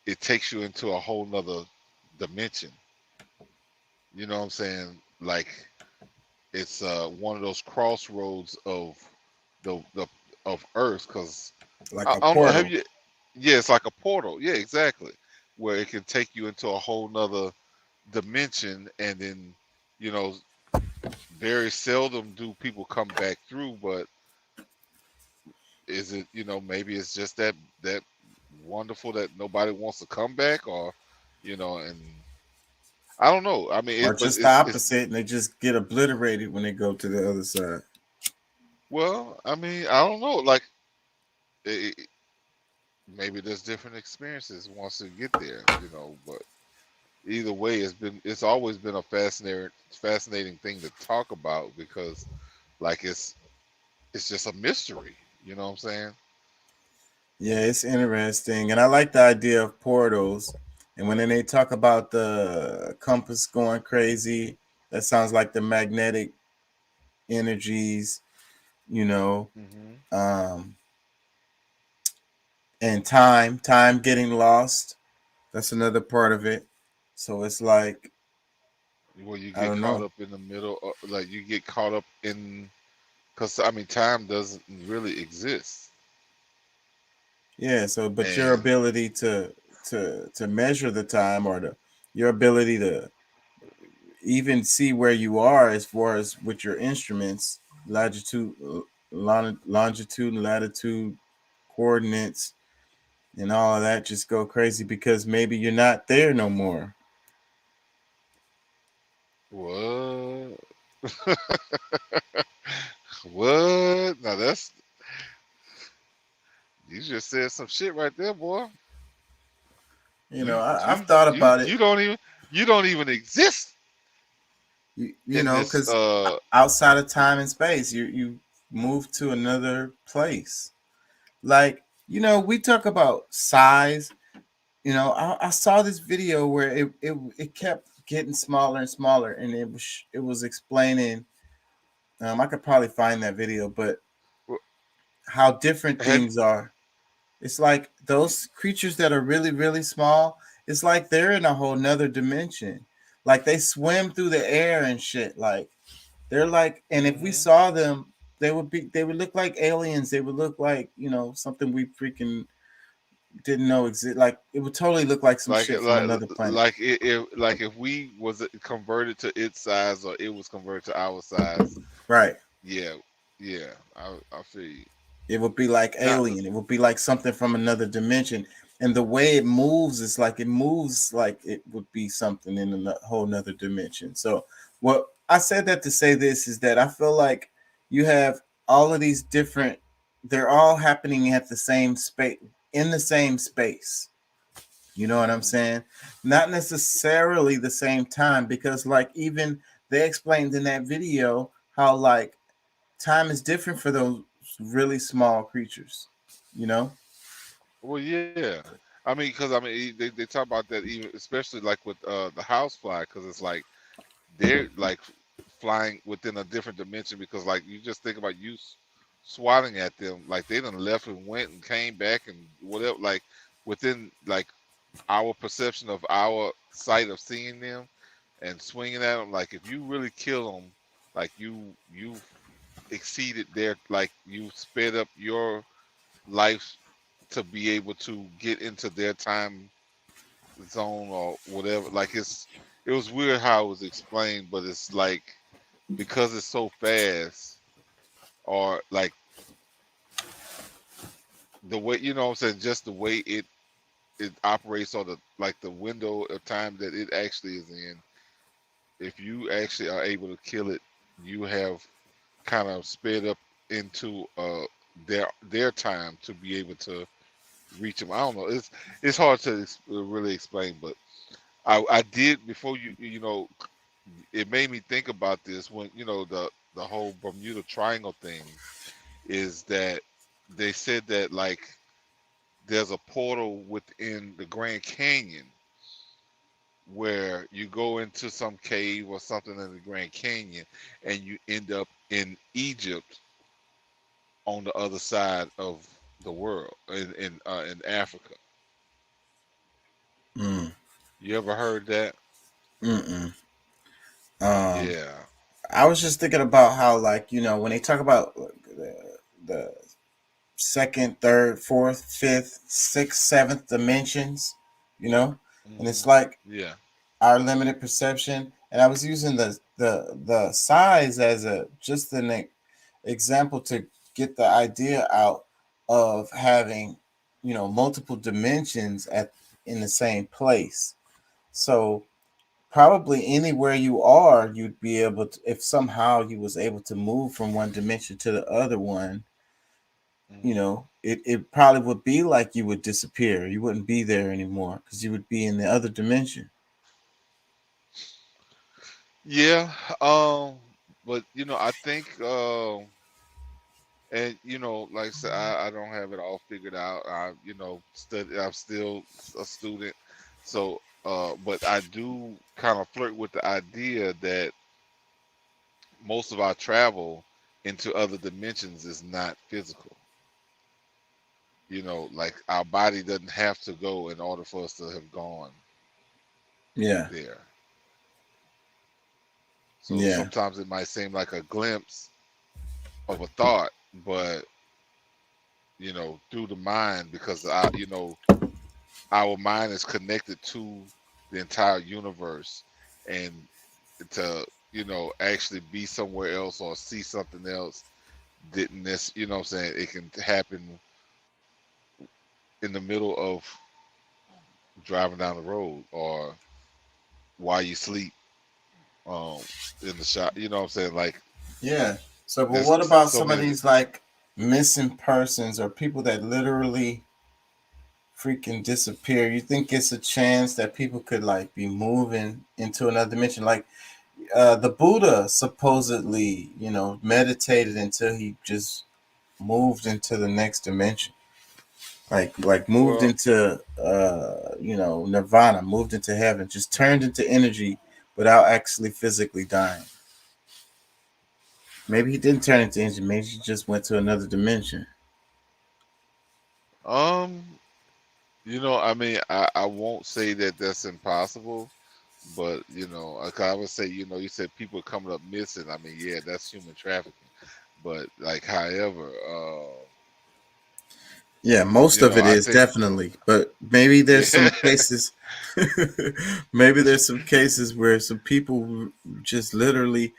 it takes you into a whole nother dimension. You know what I'm saying? Like it's one of those crossroads of the of Earth, because Like I a don't know. Have portal. you? Yeah, it's like a portal. Yeah, exactly. Where it can take you into a whole nother dimension, and then you know, very seldom do people come back through. But is it, maybe it's just that wonderful that nobody wants to come back, or and I don't know. I mean, Or but just the it's opposite, and they just get obliterated when they go to the other side. well, I mean, I don't know. Like, maybe there's different experiences once you get there, But either way, it's always been a fascinating thing to talk about, because, like, it's just a mystery. You know what I'm saying? Yeah, it's interesting, and I like the idea of portals. And when they talk about the compass going crazy, that sounds like the magnetic energies, you know, Hmm. um, and time getting lost. That's another part of it. So it's like, Where you I get don't caught know. up in the middle, like you get caught up in, because I mean, time doesn't really exist, Yeah. So, but your and ability to measure the time, or your ability to even see where you are as far as with your instruments, longitude and latitude coordinates and all of that just go crazy, because maybe you're not there no more. what? What? Now you just said some shit right there, boy. You You know, I've you thought you about it. you don't even exist You in know, this. because outside of time and space, you move to another place. Like, we talk about size. I saw this video where it kept getting smaller and smaller, and it was explaining. I could probably find that video, but how different Have things are. It's like those creatures that are really, really small. It's like they're in a whole nother dimension. Like they swim through the air and shit. Like they're like, and if we hmm saw them, they would look like aliens. They would look like, something we freaking didn't know exist. Like it would totally look like some like shit from another planet. if we was converted to its size, or it was converted to our size. Right. Yeah, yeah, I feel you. It would be like Now, alien. It would be like something from another dimension. And the way it moves is like it moves like it would be something in a whole nother dimension. So what I said that to say this is that I feel like you have all of these different, they're all happening at the same space, in the same space. You know what I'm mhm. saying? Not necessarily the same time, because like even they explained in that video how like time is different for those really small creatures, you know? Well, yeah. I mean, because I mean, they talk about that, even especially like with the housefly, because it's like they're like flying within a different dimension, because like you just think about you swatting at them, like they done left and went and came back and whatever, like within like our perception of our sight of seeing them and swinging at them. Like if you really kill them, like you exceeded their, like you sped up your life to be able to get into their time zone or whatever. Like it was weird how it was explained, but it's like because it's so fast, or like the way, what I'm saying, just the way it operates, or the like the window of time that it actually is in. If you actually are able to kill it, you have kind of sped up into their time to be able to reach them. I don't know. It's hard to really explain, but I did before it made me think about this when the whole Bermuda Triangle thing is that they said that like there's a portal within the Grand Canyon where you go into some cave or something in the Grand Canyon and you end up in Egypt on the other side of the world in Africa. Mm. You ever heard that? Mm-mm. Yeah. I was just thinking about how, like, when they talk about the second, third, fourth, fifth, sixth, seventh dimensions, and it's like Yeah. our limited perception. And I was using the size as just an example to get the idea out of having, multiple dimensions in the same place. So probably anywhere you are, you'd be able to, if somehow you was able to move from one dimension to the other one, it probably would be like you would disappear. You wouldn't be there anymore because you would be in the other dimension. Yeah. But I think and like I said, I don't have it all figured out. I'm still a student. So but I do kind of flirt with the idea that most of our travel into other dimensions is not physical. Like our body doesn't have to go in order for us to have gone Yeah. there. So Yeah. sometimes it might seem like a glimpse of a thought, but through the mind, because our mind is connected to the entire universe, and to actually be somewhere else or see something else didn't this what I'm saying, it can happen in the middle of driving down the road or while you sleep in the shop, what I'm saying, like Yeah. So, but there's what about so some of many. these like missing persons or people that literally freaking disappear? You think it's a chance that people could like be moving into another dimension? Like the Buddha supposedly, meditated until he just moved into the next dimension. Like moved Well, into nirvana, moved into heaven, just turned into energy without actually physically dying. Maybe he didn't turn into energy, maybe he just went to another dimension. I mean, I won't say that that's impossible, but like I would say, you said people coming up missing. I mean, yeah, that's human trafficking, but like, however, Yeah, most of it I is think, definitely, but maybe there's some yeah, cases. Maybe there's some cases where some people just literally,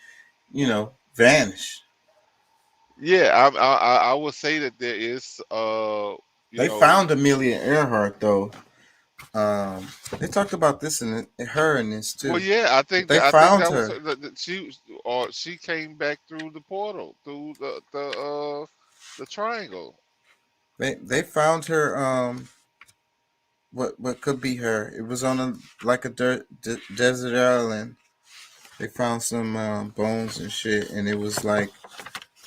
vanish. yeah, I would say that there is, They found Amelia Earhart though. They talked about this in her in this well, too. yeah, I But think they that found was her. she came back through the portal through the triangle. They found her. What could be her? It was on a desert island. They found some bones and shit, and it was like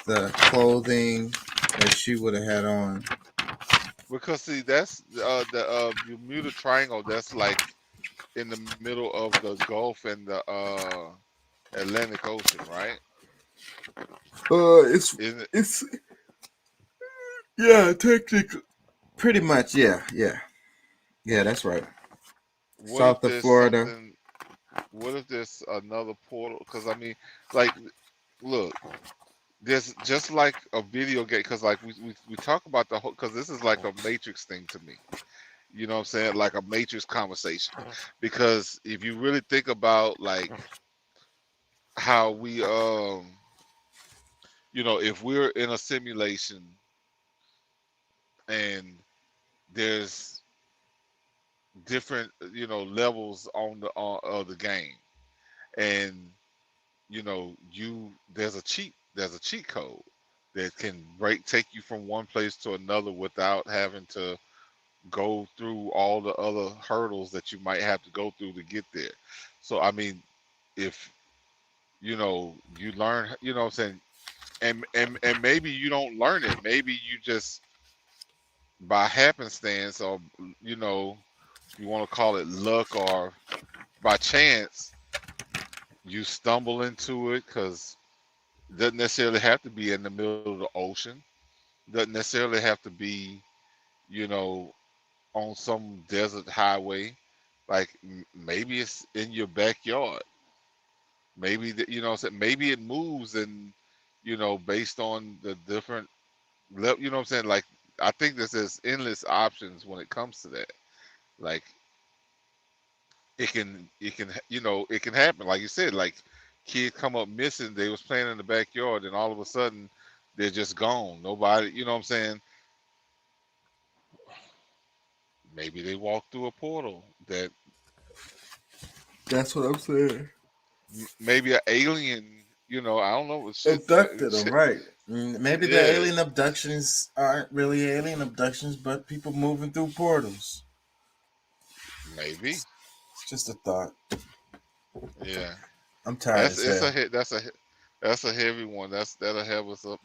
the clothing that she would have had on. Because see, that's the Bermuda Triangle. That's like in the middle of the Gulf and the Atlantic Ocean, right? It's Isn't it? it's yeah, technically, pretty much, yeah, that's right. What if South of there's Florida. something? What if there's another portal? Because I mean, like, look, there's just like a video game. Because like we talk about the whole. Because this is like a Matrix thing to me. You know what I'm saying? Like a Matrix conversation. Because if you really think about like how we if we're in a simulation and there's different levels on of the game, and there's a cheat code that can take you from one place to another without having to go through all the other hurdles that you might have to go through to get there. So I mean, if you learn, what I'm saying, and maybe you don't learn it, maybe you just by happenstance, or you want to call it luck, or by chance you stumble into it, because it doesn't necessarily have to be in the middle of the ocean, doesn't necessarily have to be you know, on some desert highway. Like maybe it's in your backyard. Maybe that, you know what I'm saying, maybe it moves, and you know, based on the different you know what I'm saying. Like I think there's endless options when it comes to that. Like it can you know, it can happen. Like you said, like kids come up missing. They was playing in the backyard, and all of a sudden they're just gone. Nobody, you know what I'm saying. Maybe they walk through a portal that That's what I'm saying. maybe an alien, you know, I don't know. Abducted them, right? Maybe the Yeah, alien abductions aren't really alien abductions, but people moving through portals. maybe. It's just a thought. Yeah, I'm tired that's as it's a hell. hit. That's a heavy one. That'll have us up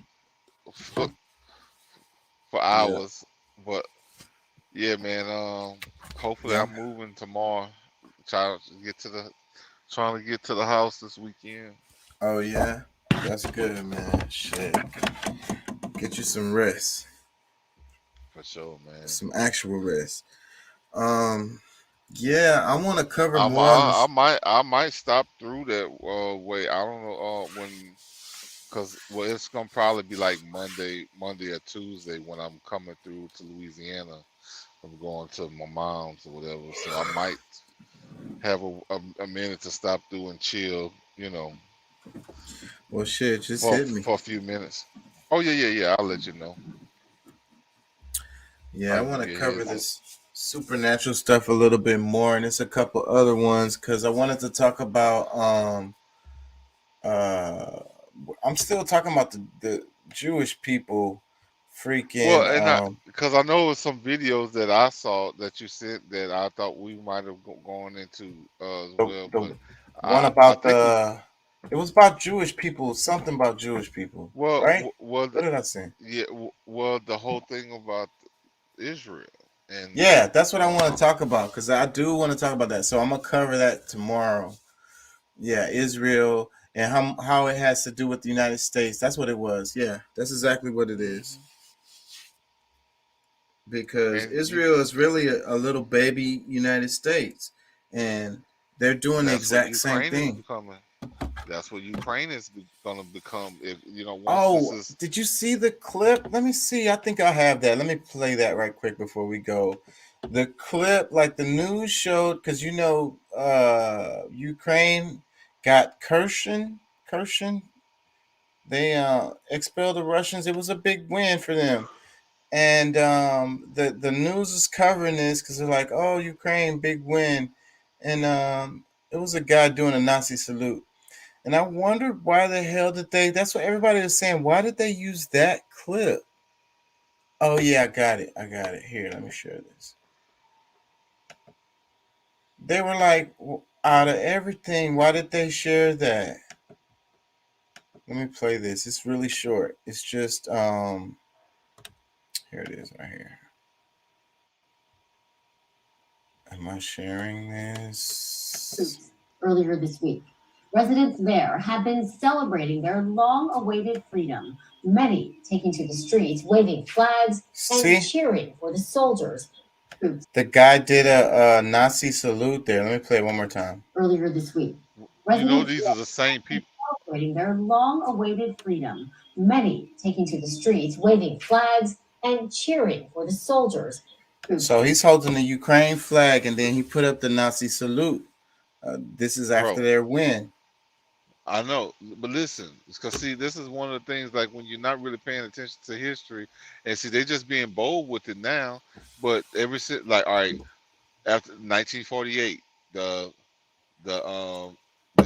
for Yeah. hours. But yeah, man. Hopefully Yeah. I'm moving tomorrow. Trying to get to the house this weekend. Oh yeah, that's good, man. Shit, get you some rest, For sure, man. some actual rest. Yeah, I want to cover I, more on I, I this. might I might stop through that way. I don't know cause well, it's gonna probably be like Monday or Tuesday when I'm coming through to Louisiana. I'm going to my mom's or whatever, so I might have a minute to stop through and chill, you know, Well, shit, just hit me. for a few minutes. Oh yeah. I'll let you know. Yeah, I I'll want give to you a cover heads up. this supernatural stuff a little bit more, and it's a couple other ones because I wanted to talk about. Uh, I'm still talking about the Jewish people, freaking. Well, and because I know some videos that I saw that you sent that I thought we might have gone into as well, but The one I about think we it was about Jewish people, something about Jewish people, right? well What did I say? yeah well the whole thing about Israel and Yeah, that's what I want to talk about because I do want to talk about that. So I'm gonna cover that tomorrow. Yeah, Israel and how it has to do with the United States. That's what it was. Yeah, that's exactly what it is. Because and you Israel is really a little baby United States, and they're doing the that's what exact same Ukraine is thing. becoming. That's what Ukraine is gonna become if you know once this Oh, is. did you see the clip? Let me see. I think I have that. Let me play that right quick before we go. The clip, like the news showed, because Ukraine got Kherson. They expelled the Russians. It was a big win for them. And the news is covering this because they're like, "Oh, Ukraine, big win," and it was a guy doing a Nazi salute. And I wondered why the hell did they? That's what everybody was saying. Why did they use that clip? Oh yeah, I got it. Here, let me share this. They were like, out of everything, why did they share that? Let me play this. It's really short. It's just here it is right here. Am I sharing this? Earlier this week, residents there have been celebrating their long-awaited freedom, many taking to the streets, waving flags and cheering for the soldiers. The guy did a Nazi salute there. Let me play it one more time. Earlier this week, You know, residents these are the same people. celebrating their long-awaited freedom, many taking to the streets, waving flags and cheering for the soldiers. So he's holding the Ukraine flag, and then he put up the Nazi salute. This is after Bro, their win. I know, but listen, because see, this is one of the things like when you're not really paying attention to history, and see, they just being bold with it now. But ever since, like, all right, after 1948, the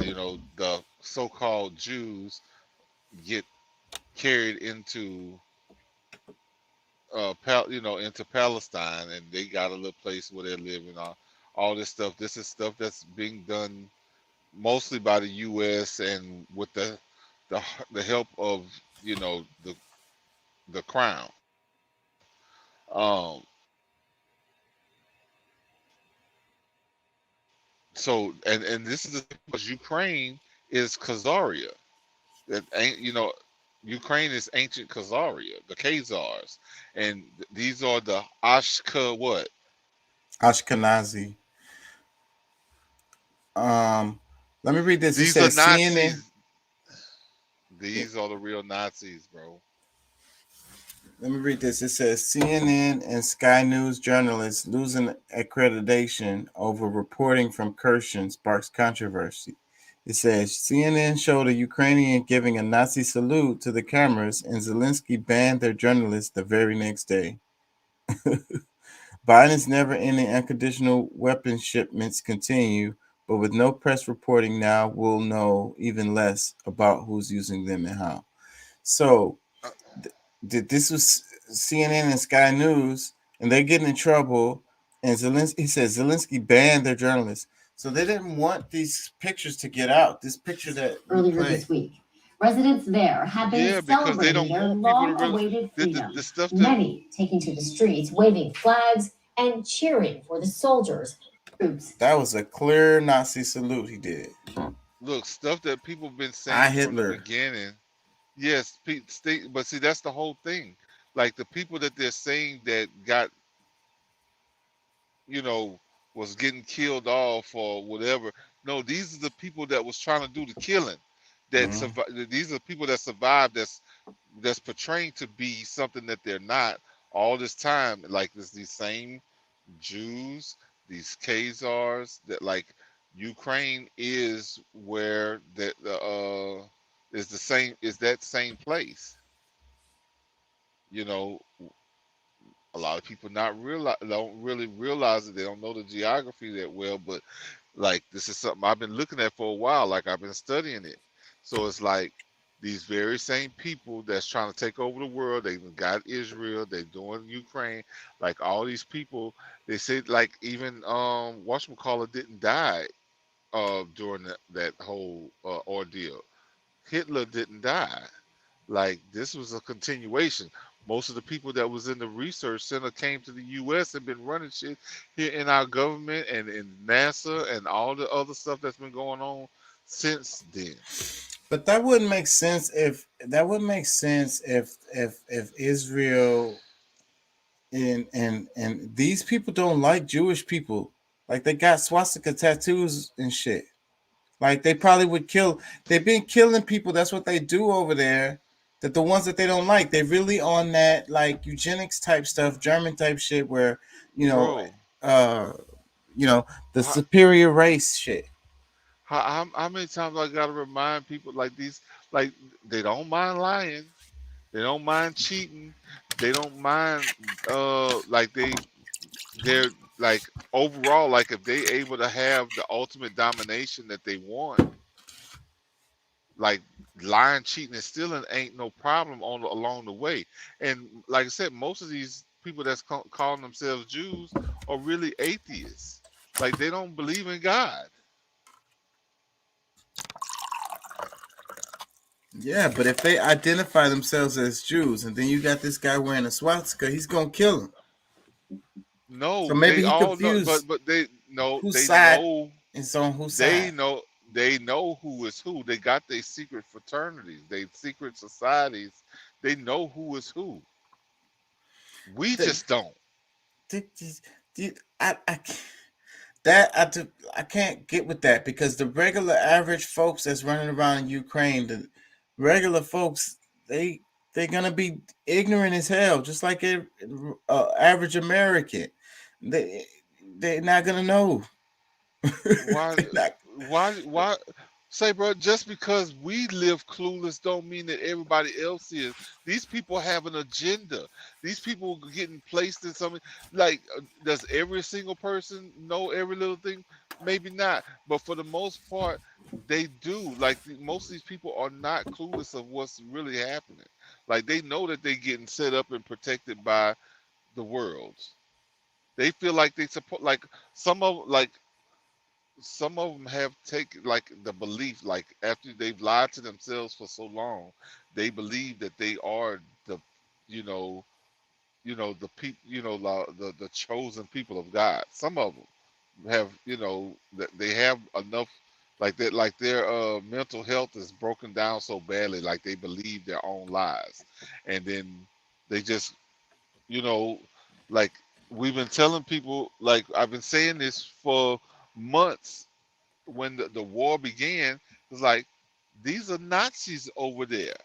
you know, the so-called Jews get carried into into Palestine, and they got a little place where they're living. All this stuff. This is stuff that's being done mostly by the U.S. and with the help of the crown. Um, so and this is because Ukraine is Khazaria. That ain't Ukraine is ancient Khazaria, the Khazars, and these are the Ashka what? Ashkenazi. Let me read this. It These are says CNN. Nazis. These are the real Nazis, bro. Let me read this. It says CNN and Sky News journalists losing accreditation over reporting from Kherson sparks controversy. It says CNN showed a Ukrainian giving a Nazi salute to the cameras, and Zelensky banned their journalists the very next day. Biden's never-ending unconditional weapon shipments continue, but with no press reporting now, we'll know even less about who's using them and how. So this was CNN and Sky News, and they're getting in trouble. And Zelensky, he says Zelensky banned their journalists, so they didn't want these pictures to get out. This picture that earlier this week, residents there have been celebrating their long-awaited freedom. Many taking to the streets, waving flags and cheering for the soldiers. Troops. That was a clear Nazi salute he did. Look, stuff that people have been saying from the beginning. Yes, but see, that's the whole thing. Like the people that they're saying that got, was getting killed off or whatever. No, these are the people that was trying to do the killing. That these are people that survived. That's portraying to be something that they're not all this time. Like these same Jews, these Khazars. That like Ukraine is where that is the same. Is that same place? A lot of people don't really realize it. They don't know the geography that well, but like this is something I've been looking at for a while. Like I've been studying it. So it's like these very same people that's trying to take over the world. They got Israel. They're doing Ukraine. Like all these people, they say like even whatchamacallit didn't die during that whole ordeal. Hitler didn't die. Like this was a continuation. Most of the people that was in the research center came to the U.S. and been running shit here in our government and in NASA and all the other stuff that's been going on since then. But that wouldn't make sense if Israel and these people don't like Jewish people. Like they got swastika tattoos and shit. Like they probably would kill. They've been killing people. That's what they do over there. That the ones that they don't like, they really on that like eugenics type stuff, German type shit, where the superior race shit. How many times I gotta remind people like these, like they don't mind lying, they don't mind cheating, they don't mind like they're like overall like if they able to have the ultimate domination that they want, like lying, cheating, and stealing ain't no problem along the way. And like I said, most of these people that's calling themselves Jews are really atheists. Like they don't believe in God. Yeah, but if they identify themselves as Jews, and then you got this guy wearing a swastika, he's gonna kill him. No, so maybe they he all confused. know, but they know whose they side know is on whose they side. know who is who. They got their secret fraternities, they secret societies. They know who is who. We just don't. I can't get with that because the regular average folks that's running around in Ukraine, the regular folks, they're gonna be ignorant as hell, just like an average American. They're not gonna know. Why say, bro, just because we live clueless don't mean that everybody else is. These people have an agenda. These people getting placed in something. Like, does every single person know every little thing? Maybe not, but for the most part, they do. Like, most of these people are not clueless of what's really happening. Like, they know that they're getting set up and protected by the world. They feel like they support, like, some of them have taken like the belief, like after they've lied to themselves for so long, they believe that they are the the people, the chosen people of God. Some of them have, that they have enough like that, like their mental health is broken down so badly, like they believe their own lies, and then they just, you know, like we've been telling people, like I've been saying this for months when the war began. It's like these are Nazis over there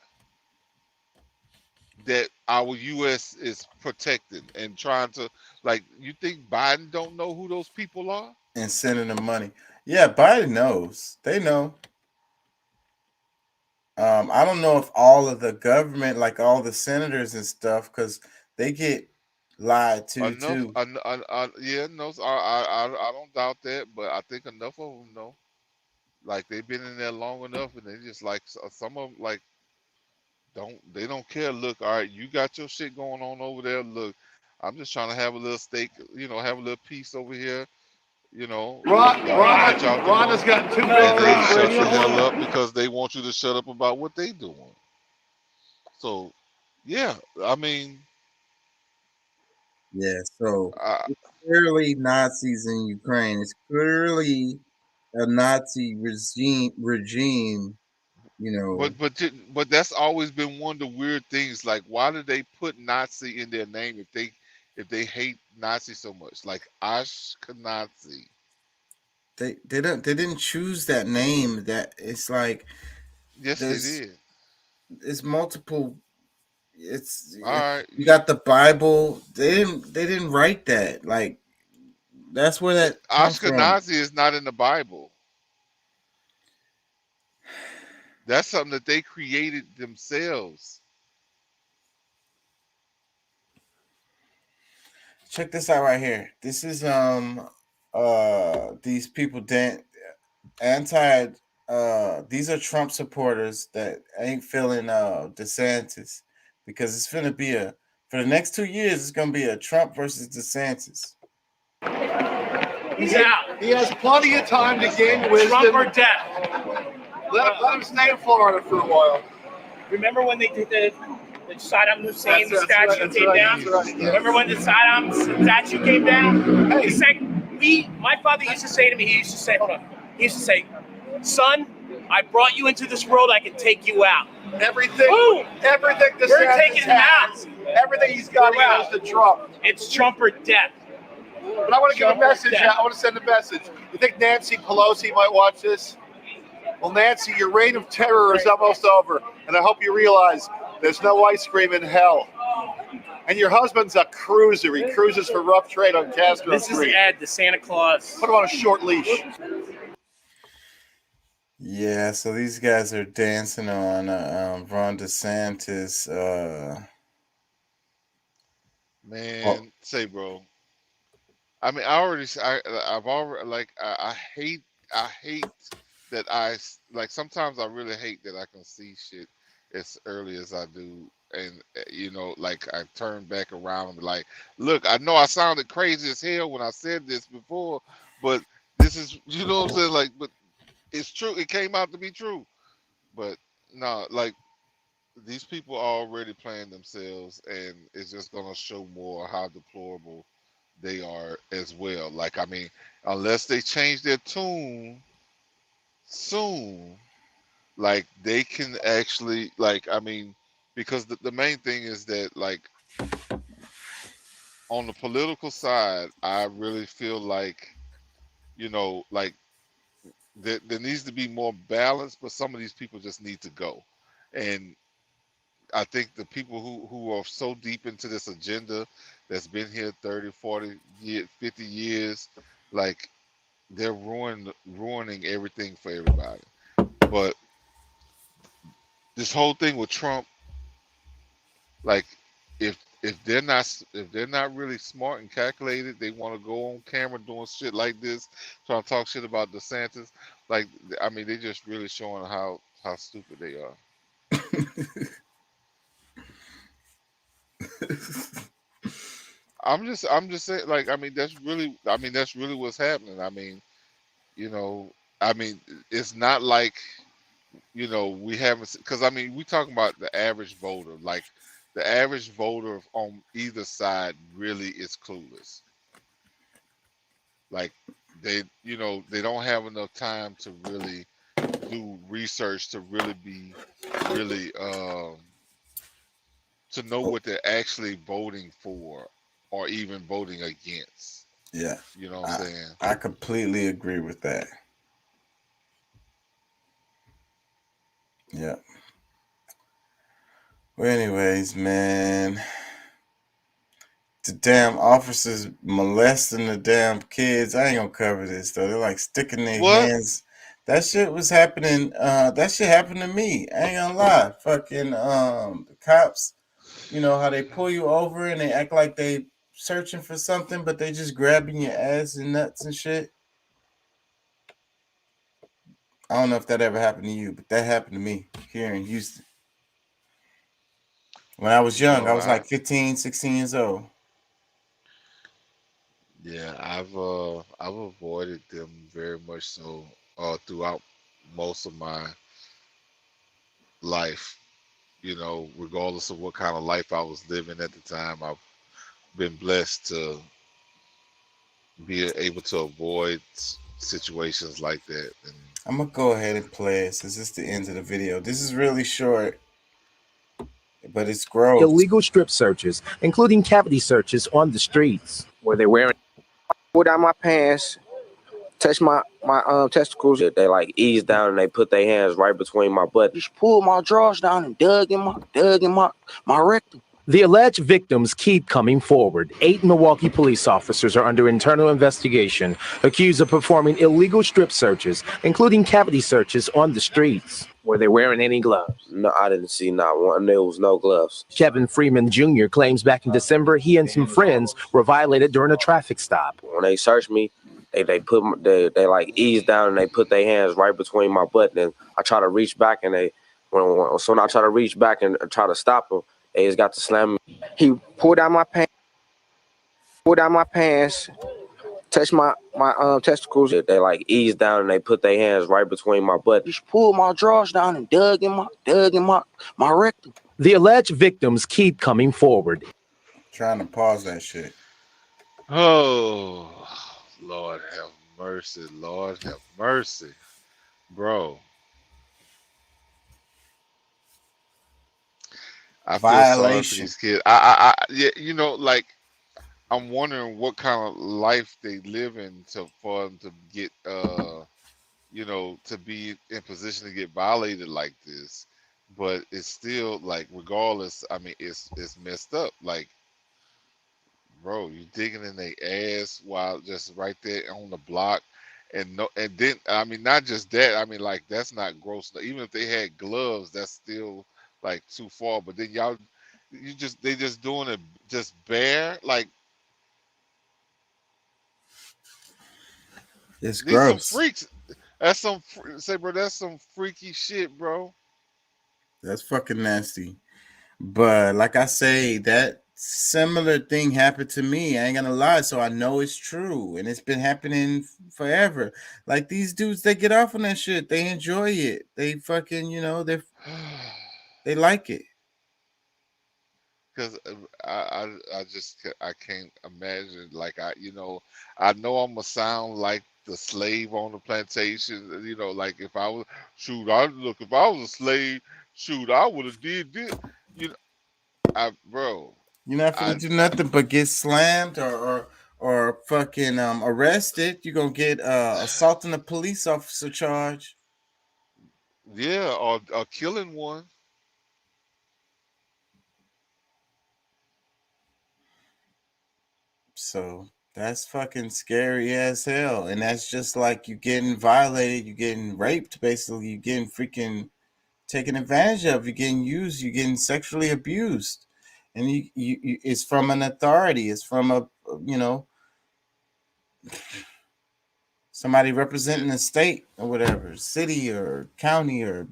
that our U.S. is protecting and trying to, like, you think Biden don't know who those people are? And sending them money. Yeah, Biden knows. They know. I don't know if all of the government, like all the senators and stuff, because they get lied to Enough, too. yeah, no, I don't doubt that, but I think enough of them know. Like they've been in there long enough, and they just like some of them like they don't care. Look, all right, you got your shit going on over there. Look, I'm just trying to have a little steak, you know, have a little piece over here. You know, Rhonda's got 2 they shut the hell up because they want you to shut up about what they doing. So, yeah, I mean, Yeah, so it's clearly Nazis in Ukraine. It's clearly a Nazi regime. You know, but that's always been one of the weird things. Like, why did they put Nazi in their name if they hate Nazi so much? Like Ashkenazi. they didn't choose that name. That it's like Yes, they did. It's multiple. It's all right. You got the Bible. They didn't write that. Like that's where that comes from. Ashkenazi is not in the Bible. That's something that they created themselves. Check this out right here. This is these people these are Trump supporters that ain't feeling DeSantis, because it's gonna be for the next 2 years it's gonna be a Trump versus DeSantis. He's out. He has plenty of time to gain wisdom. Trump or death. Let him stay in Florida for a while. Remember when they did the Saddam Hussein statue came down? Right, yeah. Remember when the Saddam statue came down? Hey. My father used to say to me, he used to say, son, I brought you into this world, I can take you out. Everything Boom! Everything We're taking him out. Everything he's got, he goes to Trump. It's Trump or death. But I want to give a message. I want to send a message. You think Nancy Pelosi might watch this? Well, Nancy, your reign of terror is almost over, and I hope you realize there's no ice cream in hell. And your husband's a cruiser. He cruises for rough trade on Castro This Street. is Ed, the Santa Claus. Put him on a short leash. Yeah, so these guys are dancing on Ron DeSantis. Man, say, bro. I mean, I've already like I hate that sometimes I really hate that I can see shit as early as I do, and you know, like I turn back around and be like, look, I know I sounded crazy as hell when I said this before, but this is, you know what I'm saying, like, but it's true. It came out to be true, but no, like these people are already playing themselves, and it's just gonna show more how deplorable they are as well. Like, I mean, unless they change their tune soon, like they can actually, like, I mean, because the main thing is that, like, on the political side, I really feel like, you know, like there needs to be more balance, but some of these people just need to go. And I think the people who are so deep into this agenda that's been here 30, 40 years, 50 years, like they're ruining everything for everybody. But this whole thing with Trump, like if they're not really smart and calculated, they want to go on camera doing shit like this, trying to talk shit about DeSantis. Like, I mean, they're just really showing how stupid they are. I'm just saying, like, I mean, that's really what's happening. I mean, you know, I mean, it's not like, you know, we haven't, because I mean, we talking about the average voter. Like, the average voter on either side really is clueless. Like, they they don't have enough time to really do research to really be really to know what they're actually voting for or even voting against. Yeah. You know what I'm saying? I completely agree with that. Yeah. Well, anyways, man, the damn officers molesting the damn kids. I ain't gonna cover this though. They're like sticking their hands. That shit was happening. That shit happened to me. I ain't gonna lie. Fucking the cops, you know how they pull you over and they act like they searching for something, but they just grabbing your ass and nuts and shit. I don't know if that ever happened to you, but that happened to me here in Houston. When I was young, I was like 15, 16 years old. Yeah, I've avoided them very much so throughout most of my life. You know, regardless of what kind of life I was living at the time, I've been blessed to be able to avoid situations like that. And I'm gonna go ahead and play it since it's the end of the video. This is really short, but it's gross. Illegal strip searches, including cavity searches on the streets, where they're wearing. Pull down my pants, touch my testicles. They like ease down and they put their hands right between my butt. Just pulled my drawers down and dug in my rectum. The alleged victims keep coming forward. 8 Milwaukee police officers are under internal investigation, accused of performing illegal strip searches, including cavity searches on the streets. Were they wearing any gloves? No, I didn't see not one. There was no gloves. Kevin Freeman Jr. claims back in December he and some friends were violated during a traffic stop. When they searched me, they like ease down and they put their hands right between my butt. And I try to reach back and when I try to reach back and try to stop them, they just got to slam me. He pulled down my pants, touched my testicles. They like ease down and they put their hands right between my butt. Just pulled my drawers down and dug in my rectum. The alleged victims keep coming forward. Trying to pause that shit. oh, Lord have mercy, Lord have mercy, bro. I feel sorry for Violation. these kids. Yeah, you know, like I'm wondering what kind of life they live in for them to get, you know, to be in position to get violated like this. But it's still like, regardless, I mean, it's messed up. Like, bro, you digging in their ass while just right there on the block, and then I mean, not just that. I mean, like that's not gross. Even if they had gloves, that's still like too far. But then they just doing it just bare. Like, it's these gross. some freaks. That's that's some freaky shit, bro. That's fucking nasty. But like I say, that similar thing happened to me. I ain't gonna lie, so I know it's true, and it's been happening forever. Like these dudes, they get off on that shit. They enjoy it. They fucking, you know, they like it. Because I can't imagine. Like I know I'm gonna sound like the slave on the plantation. You know, like if I was if I was a slave, I would have did this. You know, bro. You're not gonna do nothing but get slammed or fucking arrested. You're gonna get assaulting a police officer charge. Yeah, or killing one. So that's fucking scary as hell. And that's just like you getting violated, you getting raped, basically, you getting freaking taken advantage of, you're getting used, you're getting sexually abused. And you it's from an authority, it's from a, you know, somebody representing a state or whatever, city or county or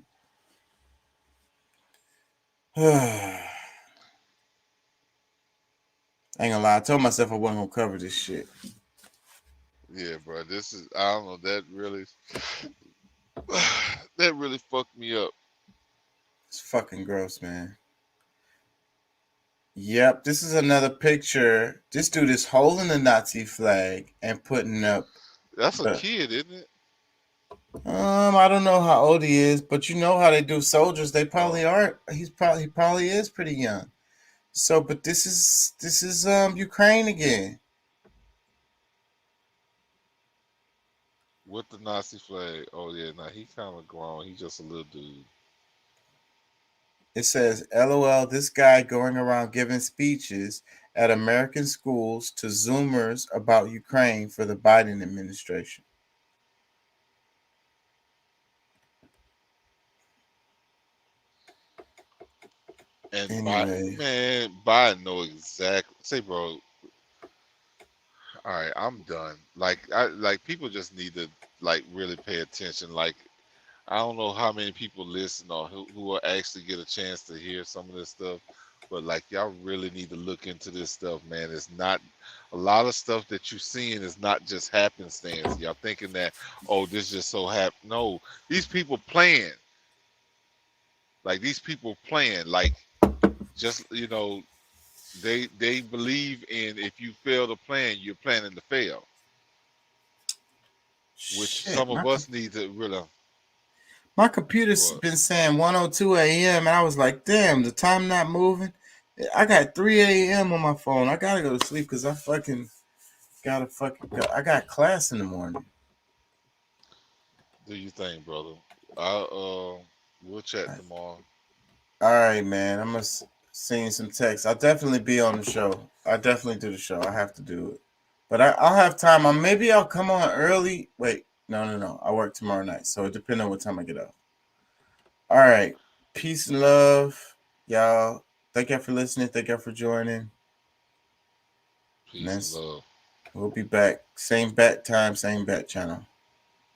I ain't gonna lie, I told myself I wasn't gonna cover this shit. Yeah, bro. This is, I don't know, that really fucked me up. It's fucking gross, man. Yep, this is another picture. This dude is holding the Nazi flag and putting up That's a But, kid, isn't it? I don't know how old he is, but you know how they do soldiers. They probably are. He probably is pretty young. So, but this is Ukraine again. With the Nazi flag. Oh yeah, nah, he kind of grown. He's just a little dude. It says, LOL, this guy going around giving speeches at American schools to Zoomers about Ukraine for the Biden administration. And Anyway. Biden know exactly. Say, bro. All right, I'm done. Like people just need to like really pay attention. Like, I don't know how many people listen or who will actually get a chance to hear some of this stuff, but like y'all really need to look into this stuff, man. It's not a lot of stuff that you're seeing is not just happenstance. Y'all thinking that, oh, this just so happened. No, these people playing. Like these people playing. Like just they believe in if you fail to plan, you're planning to fail. Which some of us need to really. My computer's been saying 1:02 a.m. and I was like, damn, the time not moving. I got 3 a.m. on my phone. I gotta go to sleep because I got class in the morning. Do you think, brother? We'll chat tomorrow. All right, man. I'm gonna send you some texts. I'll definitely be on the show. I definitely do the show. I have to do it, but I'll have time. Maybe I'll come on early. Wait, no. I work tomorrow night, so it depends on what time I get up. All right, peace and love, y'all. Thank y'all for listening. Thank y'all for joining. Peace and love. We'll be back. Same bat time, same bat channel.